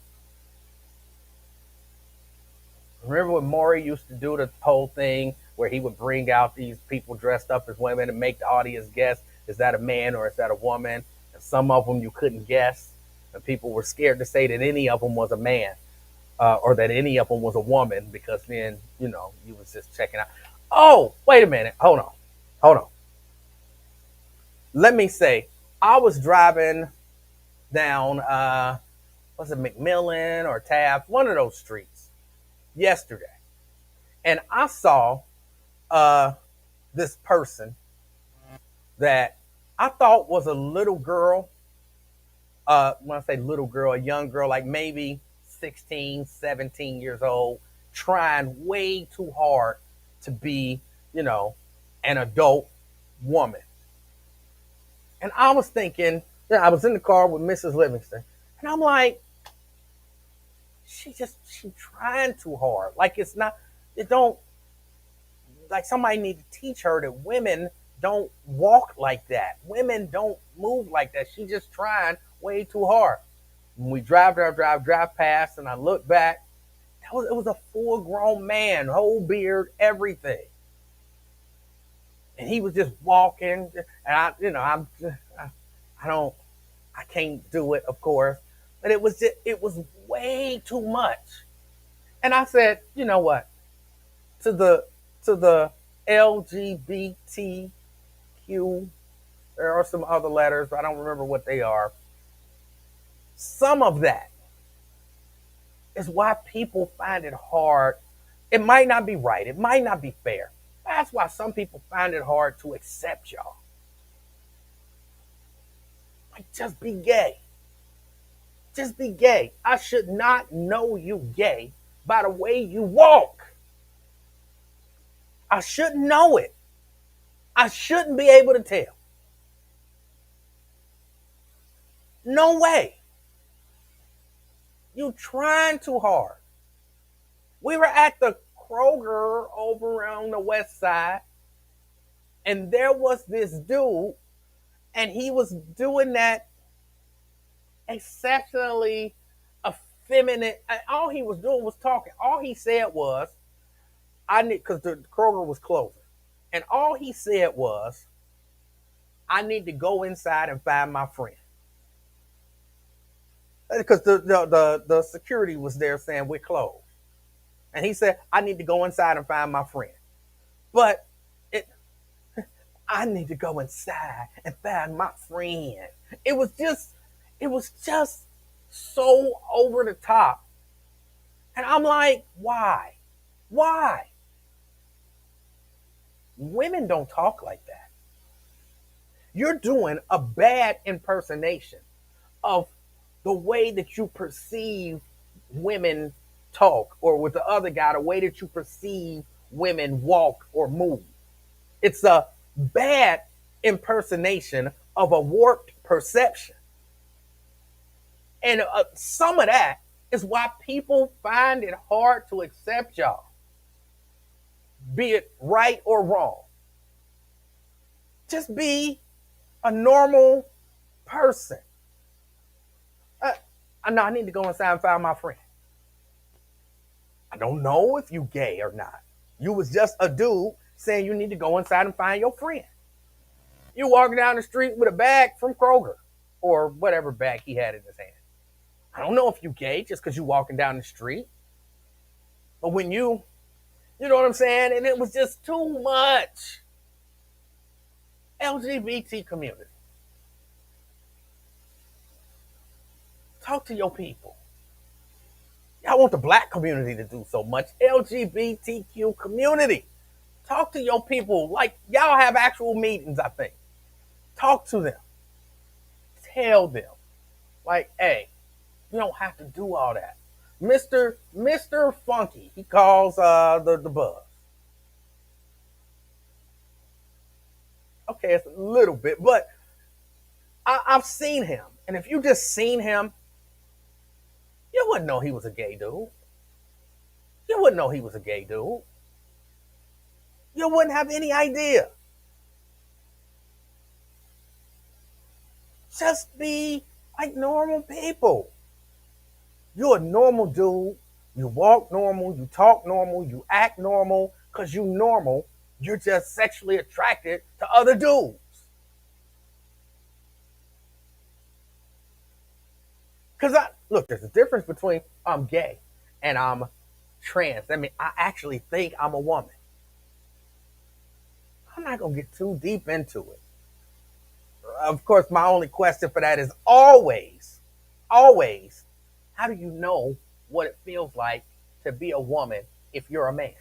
Remember when Maury used to do the whole thing where he would bring out these people dressed up as women and make the audience guess, is that a man or is that a woman? And some of them you couldn't guess, and people were scared to say that any of them was a man, or that any of them was a woman, because then you was just checking out. Oh, wait a minute, hold on. Let me say, I was driving down, was it McMillan or Taft, one of those streets yesterday, and I saw uh, this person that I thought was a little girl. When I say little girl, a young girl, like maybe 16, 17 years old, trying way too hard to be, you know, an adult woman. And I was thinking, Yeah, I was in the car with Mrs. Livingston, and I'm like, she trying too hard. Like it's not, it don't, like somebody need to teach her that women don't walk like that. Women don't move like that. She just trying way too hard. When we drive past, and I look back, it was a full grown man, whole beard, everything. And he was just walking, and I don't, I can't do it, of course, but it was way too much. And I said, you know what, to the LGBTQ, there are some other letters, but I don't remember what they are. Some of that is why people find it hard. It might not be right. It might not be fair. That's why some people find it hard to accept y'all. Like, just be gay. Just be gay. I should not know you gay by the way you walk. I shouldn't know it. I shouldn't be able to tell. No way. You trying too hard. We were at the Kroger over on the west side, and there was this dude, and he was doing that exceptionally effeminate. All he was doing was talking. All he said was, I need, because the Kroger was closing. And all he said was, I need to go inside and find my friend. Because the security was there saying we're closed. And he said, I need to go inside and find my friend. But I need to go inside and find my friend. It was just so over the top. And I'm like, why? Why? Women don't talk like that. You're doing a bad impersonation of the way that you perceive women talk, or with the other guy, the way that you perceive women walk or move. It's a bad impersonation of a warped perception. And some of that is why people find it hard to accept y'all, be it right or wrong. Just be a normal person. I know I need to go inside and find my friend. I don't know if you gay or not. You was just a dude saying you need to go inside and find your friend. You walking down the street with a bag from Kroger or whatever bag he had in his hand. I don't know if you gay just because you walking down the street. But when you know what I'm saying? And it was just too much. LGBT community. Talk to your people. Y'all want the black community to do so much. LGBTQ community. Talk to your people. Like, y'all have actual meetings, I think. Talk to them. Tell them. Like, hey, you don't have to do all that. Mr. Funky, he calls the buzz. Okay, it's a little bit, but I've seen him. And if you just seen him, you wouldn't know he was a gay dude. You wouldn't know he was a gay dude. You wouldn't have any idea. Just be like normal people. You're a normal dude. You walk normal. You talk normal. You act normal. Because you normal. You're just sexually attracted to other dudes. Because look, there's a difference between I'm gay and I'm trans. I mean, I actually think I'm a woman. I'm not going to get too deep into it. Of course, my only question for that is always, how do you know what it feels like to be a woman if you're a man?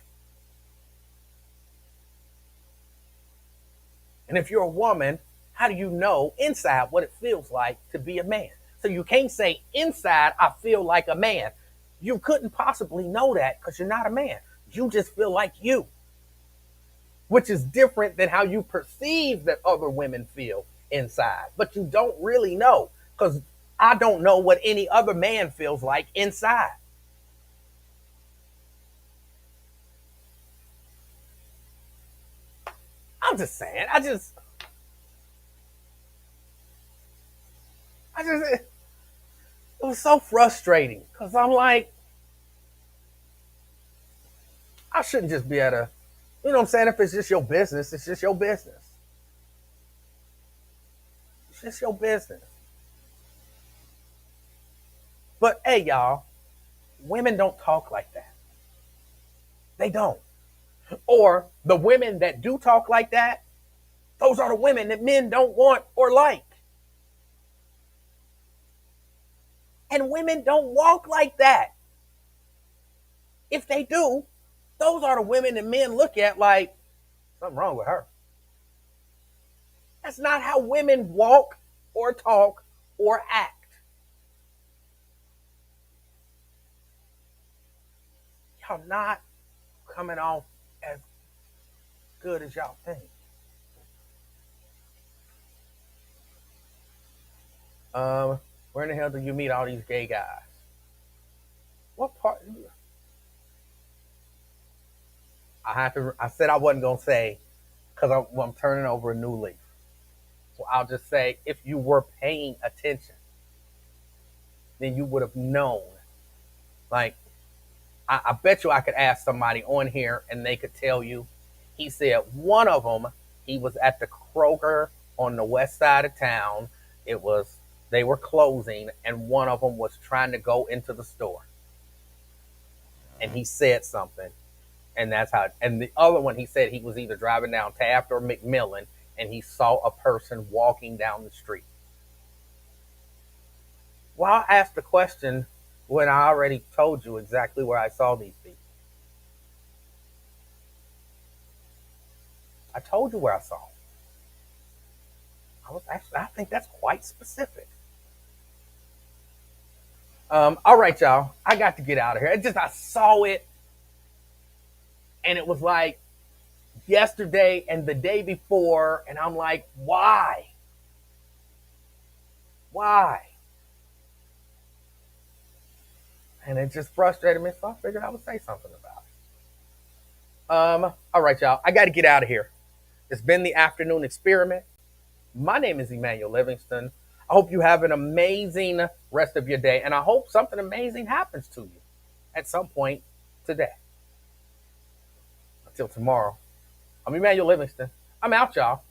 And if you're a woman, how do you know inside what it feels like to be a man? So you can't say inside, I feel like a man. You couldn't possibly know that because you're not a man. You just feel like you, which is different than how you perceive that other women feel inside, but you don't really know because I don't know what any other man feels like inside. I'm just saying. It was so frustrating because I'm like, I shouldn't just be at a, you know what I'm saying? If it's just your business, it's just your business. It's just your business. But hey, y'all, women don't talk like that. They don't. Or the women that do talk like that, those are the women that men don't want or like. And women don't walk like that. If they do, those are the women that men look at like something wrong with her. That's not how women walk or talk or act. Y'all not coming off as good as y'all think. Where in the hell do you meet all these gay guys? What part? I said I wasn't gonna say because I'm turning over a new leaf. So I'll just say if you were paying attention, then you would have known. Like I bet you I could ask somebody on here and they could tell you. He said one of them, he was at the Kroger on the west side of town. It was they were closing, and one of them was trying to go into the store, and he said something, and that's how. And the other one, he said he was either driving down Taft or McMillan, and he saw a person walking down the street. Well, I asked the question when I already told you exactly where I saw these people. I told you where I saw them. I think that's quite specific. All right, y'all. I got to get out of here. I saw it, and it was like yesterday and the day before, and I'm like, why? Why? And it just frustrated me, so I figured I would say something about it. All right, y'all. I got to get out of here. It's been the afternoon experiment. My name is Emanuel Livingston. I hope you have an amazing rest of your day, and I hope something amazing happens to you at some point today. Until tomorrow, I'm Emanuel Livingston. I'm out, y'all.